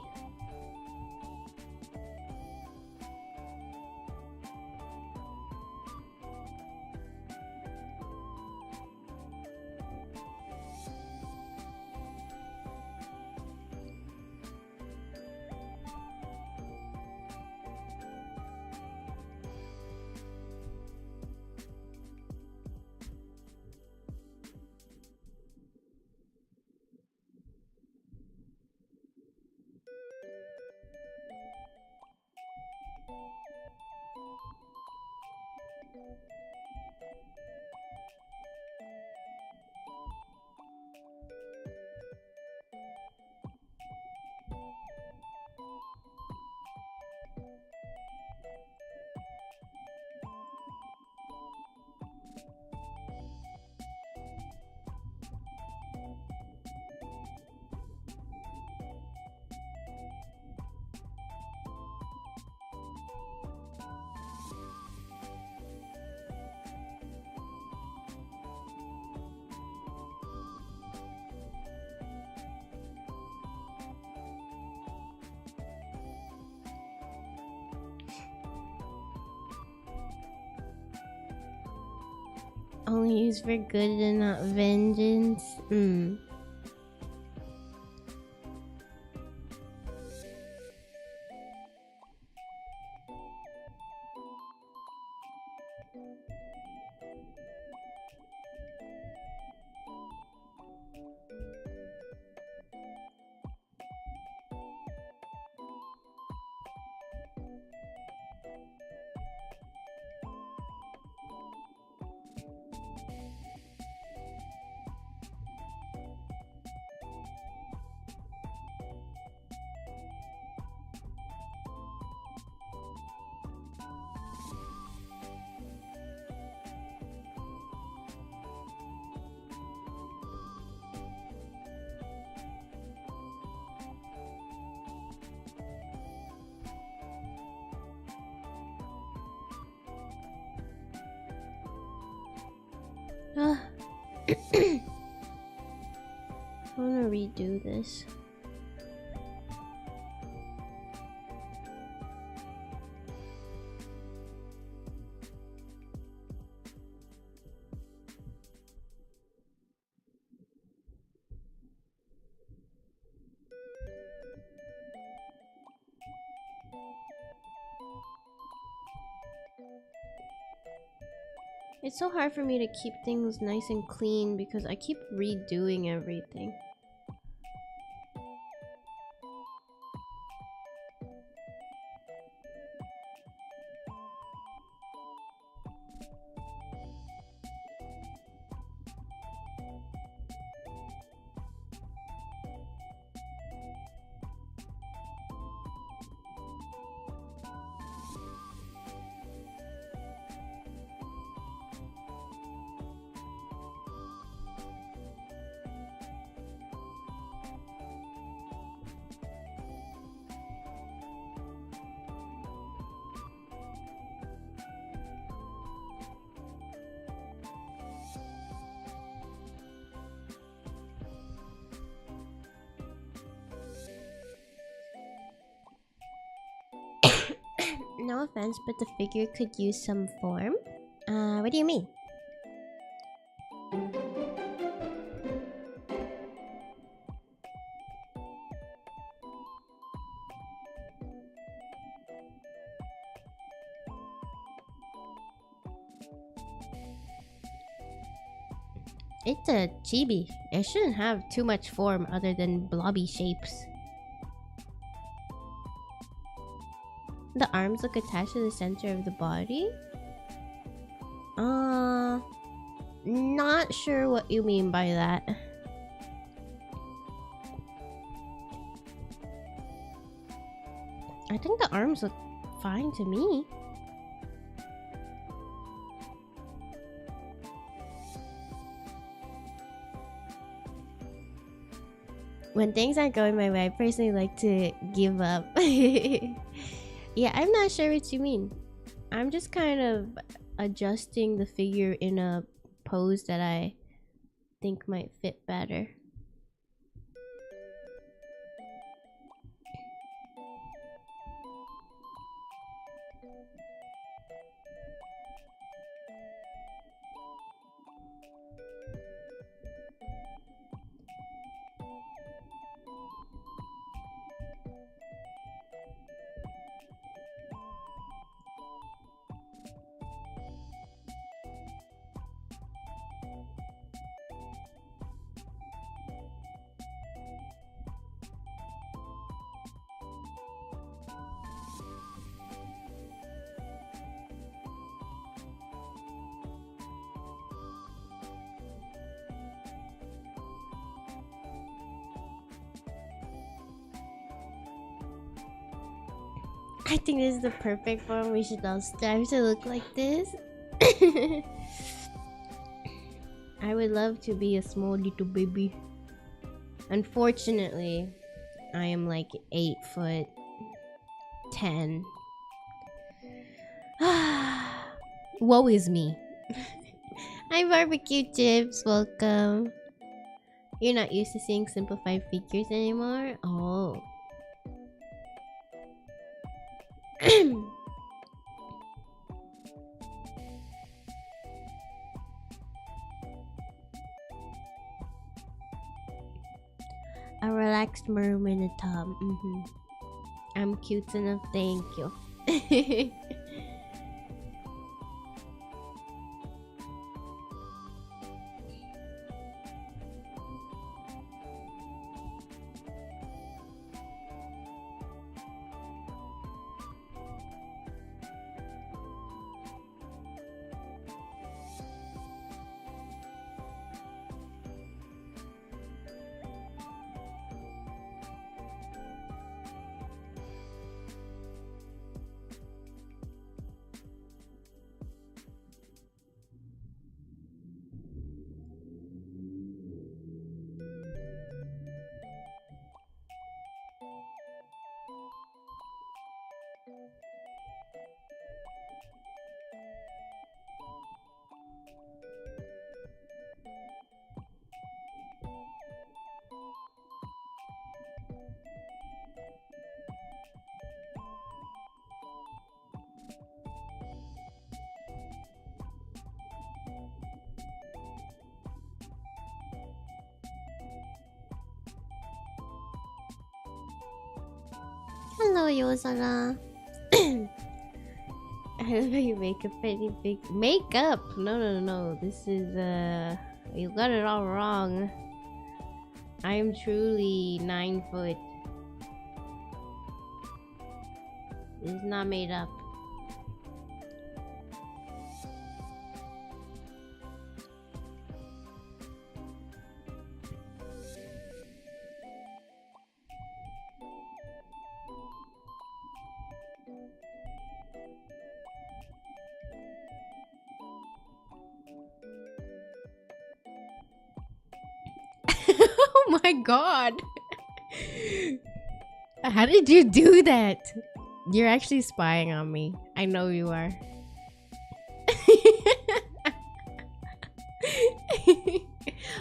Only used for good and not vengeance. I wanna redo this. It's so hard for me to keep things nice and clean because I keep redoing everything. No offense, but the figure could use some form. What do you mean? It's a chibi. It shouldn't have too much form other than blobby shapes. The arms look attached to the center of the body? Not sure what you mean by that. I think the arms look fine to me. When things aren't going my way, I personally like to give up. Yeah, I'm not sure what you mean. I'm just kind of adjusting the figure in a pose that I think might fit better. I think this is the perfect form. We should all strive to look like this. I would love to be a small little baby. Unfortunately, I am like 8'10". Woe is me. Hi barbecue chips, welcome. You're not used to seeing simplified figures anymore? Oh. A relaxed mermaid in a tub. I'm cute enough, thank you. Hello, Yosana. I love how you make a pretty big makeup. No. This is you got it all wrong. I am truly 9 foot. This is not made up. Oh my god. How did you do that? You're actually spying on me. I know you are.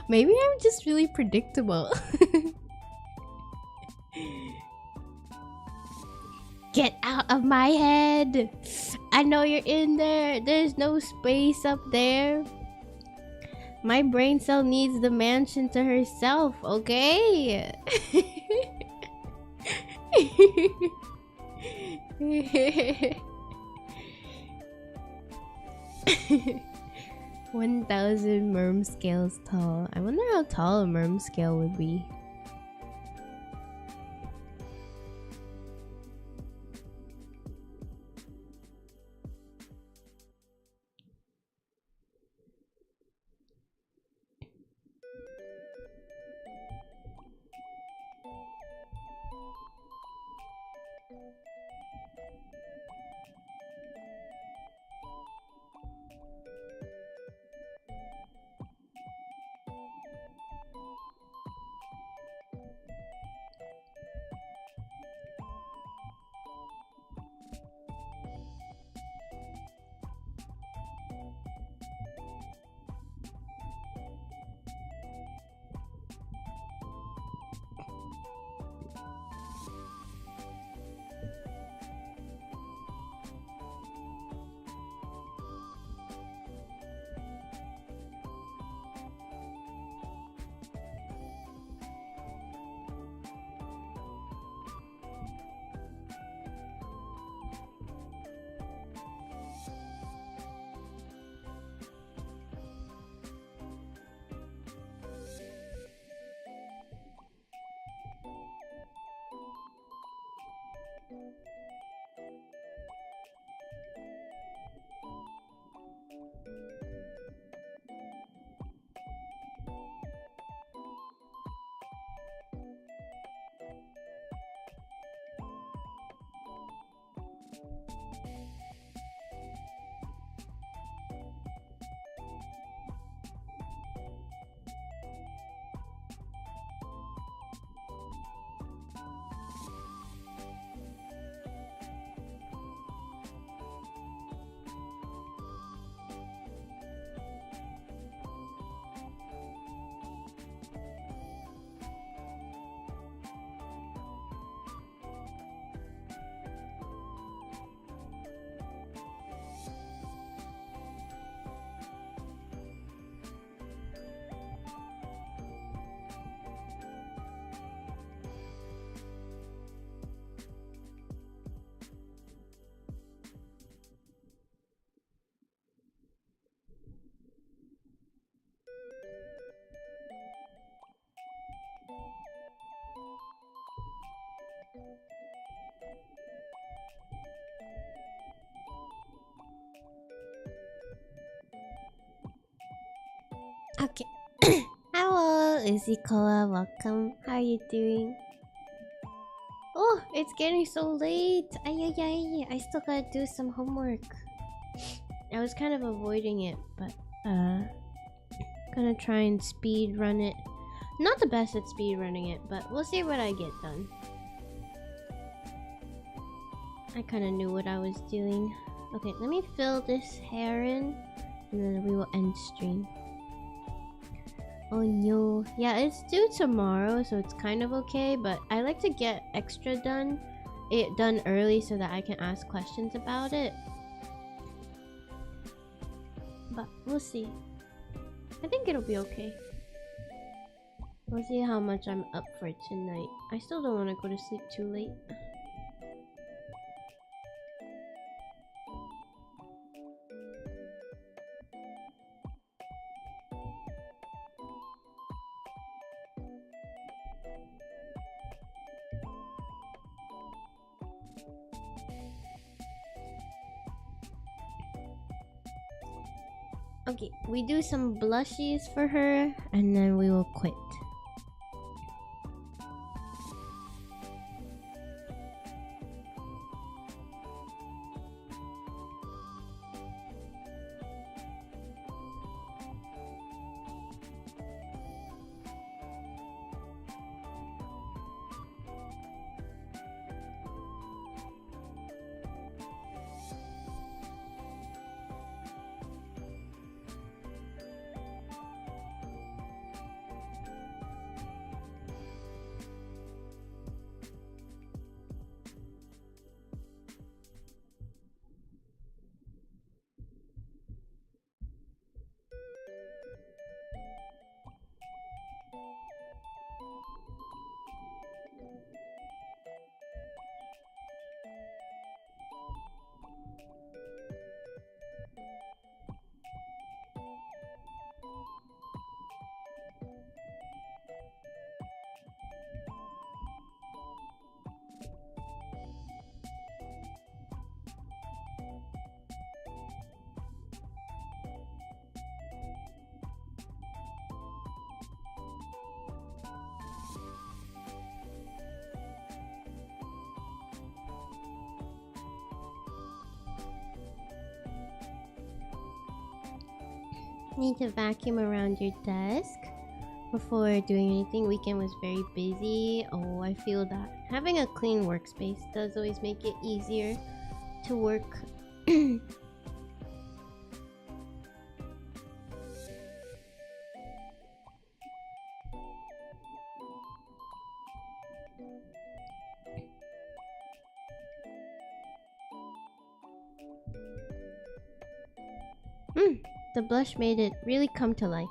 Maybe I'm just really predictable. Get out of my head. I know you're in there. There's no space up there. My brain cell needs the mansion to herself, okay? 1,000 merm scales tall. I wonder how tall a merm scale would be. Okay. Hello, Izikoa. Welcome. How are you doing? Oh, it's getting so late. Ay, ay, ay. I still gotta do some homework. I was kind of avoiding it, but gonna try and speed run it. Not the best at speed running it, but we'll see what I get done. I kind of knew what I was doing. Okay, let me fill this hair in, and then we will end stream. Oh no. Yeah, it's due tomorrow, so it's kind of okay, but I like to get extra done early so that I can ask questions about it. But we'll see. I think it'll be okay. We'll see how much I'm up for tonight. I still don't want to go to sleep too late. Okay, we do some blushies for her, and then we will quit. Need to vacuum around your desk before doing anything. Weekend was very busy. Oh, I feel that. Having a clean workspace does always make it easier to work. The blush made it really come to life.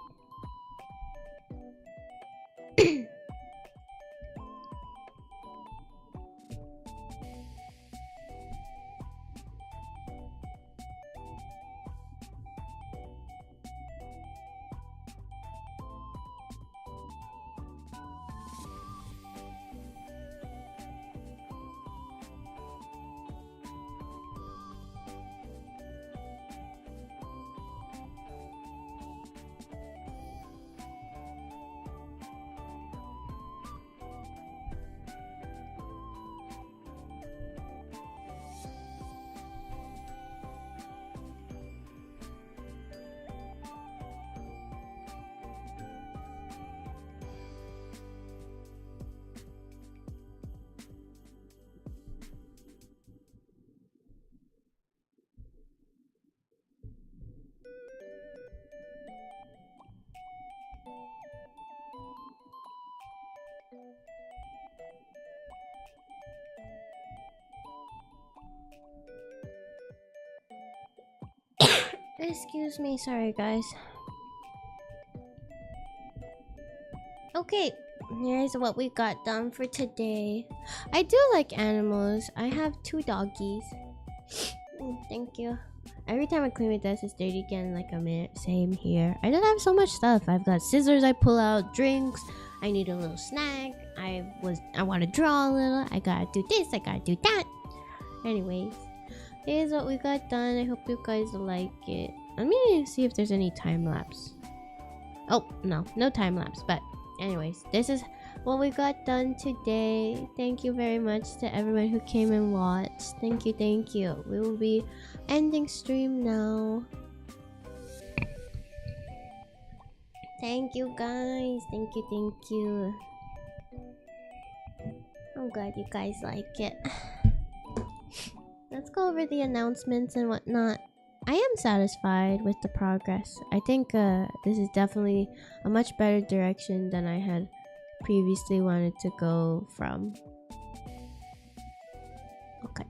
Excuse me, sorry guys. Okay, here's what we got done for today. I do like animals. I have 2 doggies. Thank you. Every time I clean my desk, it's dirty again like a minute. Same here. I just have so much stuff. I've got scissors I pull out, drinks. I need a little snack. I want to draw a little. I gotta do this. I gotta do that. Anyways, here's what we got done. I hope you guys like it. Let me see if there's any time lapse. Oh, no time lapse. But anyways, this is what we got done today. Thank you very much to everyone who came and watched. Thank you, thank you. We will be ending stream now. Thank you guys. Thank you, thank you. I'm glad you guys like it. Let's go over the announcements and whatnot. I am satisfied with the progress. I think this is definitely a much better direction than I had previously wanted to go from. Okay.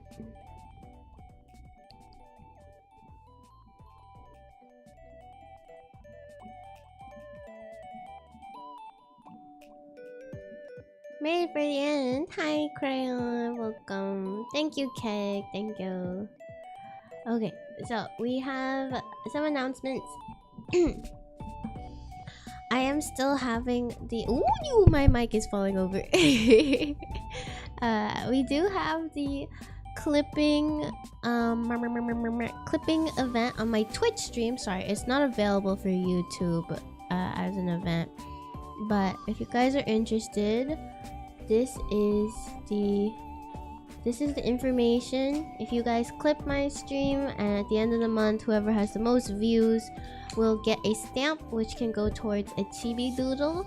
Made it for the end. Hi, Crayon. Welcome. Thank you, Keg. Thank you. Okay, so we have some announcements. I am still having the... Ooh, my mic is falling over. We do have the clipping clipping event on my Twitch stream. Sorry, it's not available for YouTube as an event. But if you guys are interested, this is the information. If you guys clip my stream, and at the end of the month, whoever has the most views will get a stamp, which can go towards a chibi doodle.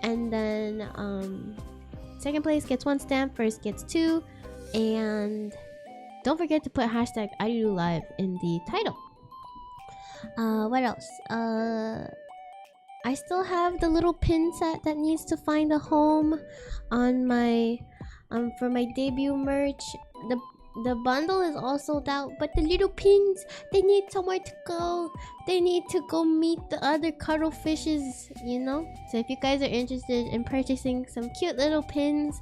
And then second place gets 1 stamp, first gets 2. And don't forget to put hashtag ariru live in the title. What else? I still have the little pin set that needs to find a home on my for my debut merch. The bundle is all sold out, but the little pins, they need somewhere to go. They need to go meet the other cuddlefishes, you know? So if you guys are interested in purchasing some cute little pins,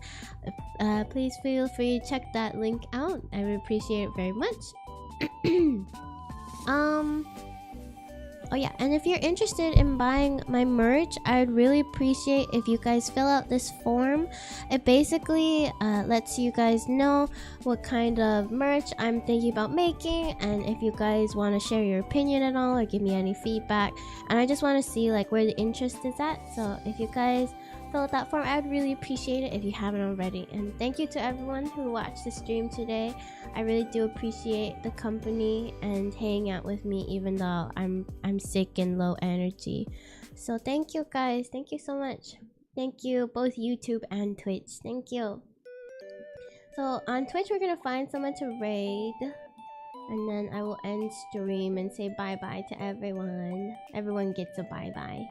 please feel free to check that link out. I would appreciate it very much. Oh yeah, and if you're interested in buying my merch, I would really appreciate if you guys fill out this form. It basically lets you guys know what kind of merch I'm thinking about making, and if you guys want to share your opinion at all or give me any feedback. And I just want to see like where the interest is at. So if you guys fill out that form, I would really appreciate it if you haven't already. And thank you to everyone who watched the stream today. I really do appreciate the company and hanging out with me, even though I'm sick and low energy. So thank you guys. Thank you so much. Thank you both YouTube and Twitch. Thank you. So on Twitch we're gonna find someone to raid, and then I will end stream and say bye bye to everyone. Everyone gets a bye bye.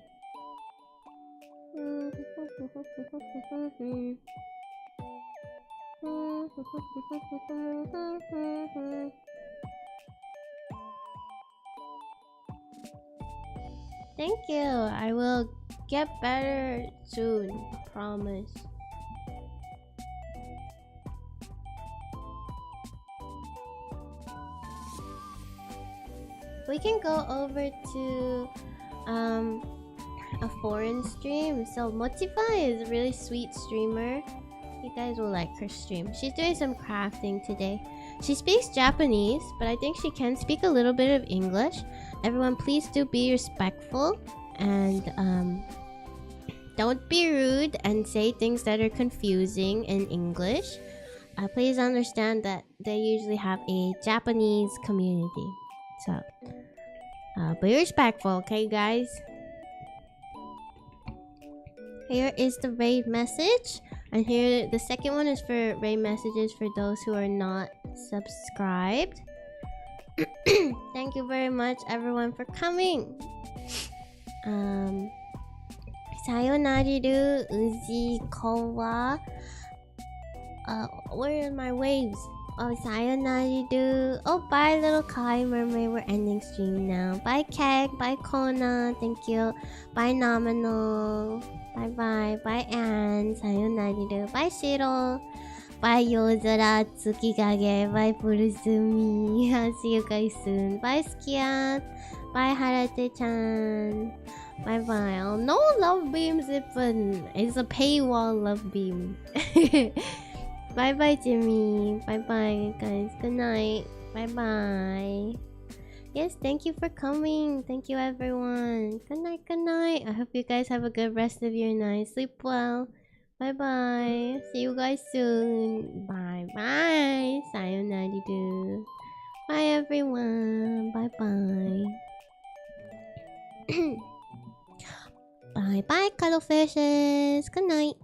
Thank you. I will get better soon. Promise. We can go over to a foreign stream. So Mochifa is a really sweet streamer. You guys will like her stream. She's doing some crafting today. She speaks Japanese, but I think she can speak a little bit of English. Everyone, please do be respectful and don't be rude and say things that are confusing in English. Please understand that they usually have a Japanese community. So be respectful, okay guys? Here is the raid message, and here the second one is for raid messages for those who are not subscribed. Thank you very much everyone for coming. Sayonariru uji kowa. Where are my waves? Oh, sayonariru. Oh, bye little Kai mermaid. We're ending stream now. Bye Keg. Bye Kona. Thank you. Bye Nominal. Bye bye. Bye Anne. Sayonariru. Bye Shiro. Bye Yozora Tsukigage. Bye Puruzumi. I'll see you guys soon. Bye Skiat. Bye Harate-chan. Bye bye. Oh, no love beam Zippin. It's a paywall love beam. Bye bye Jimmy. Bye bye guys. Good night. Bye bye. Yes, thank you for coming. Thank you, everyone. Good night, good night. I hope you guys have a good rest of your night. Sleep well. Bye bye. See you guys soon. Bye bye. Sayonara. Bye, everyone. Bye bye. Bye bye, cuddle fishes. Good night.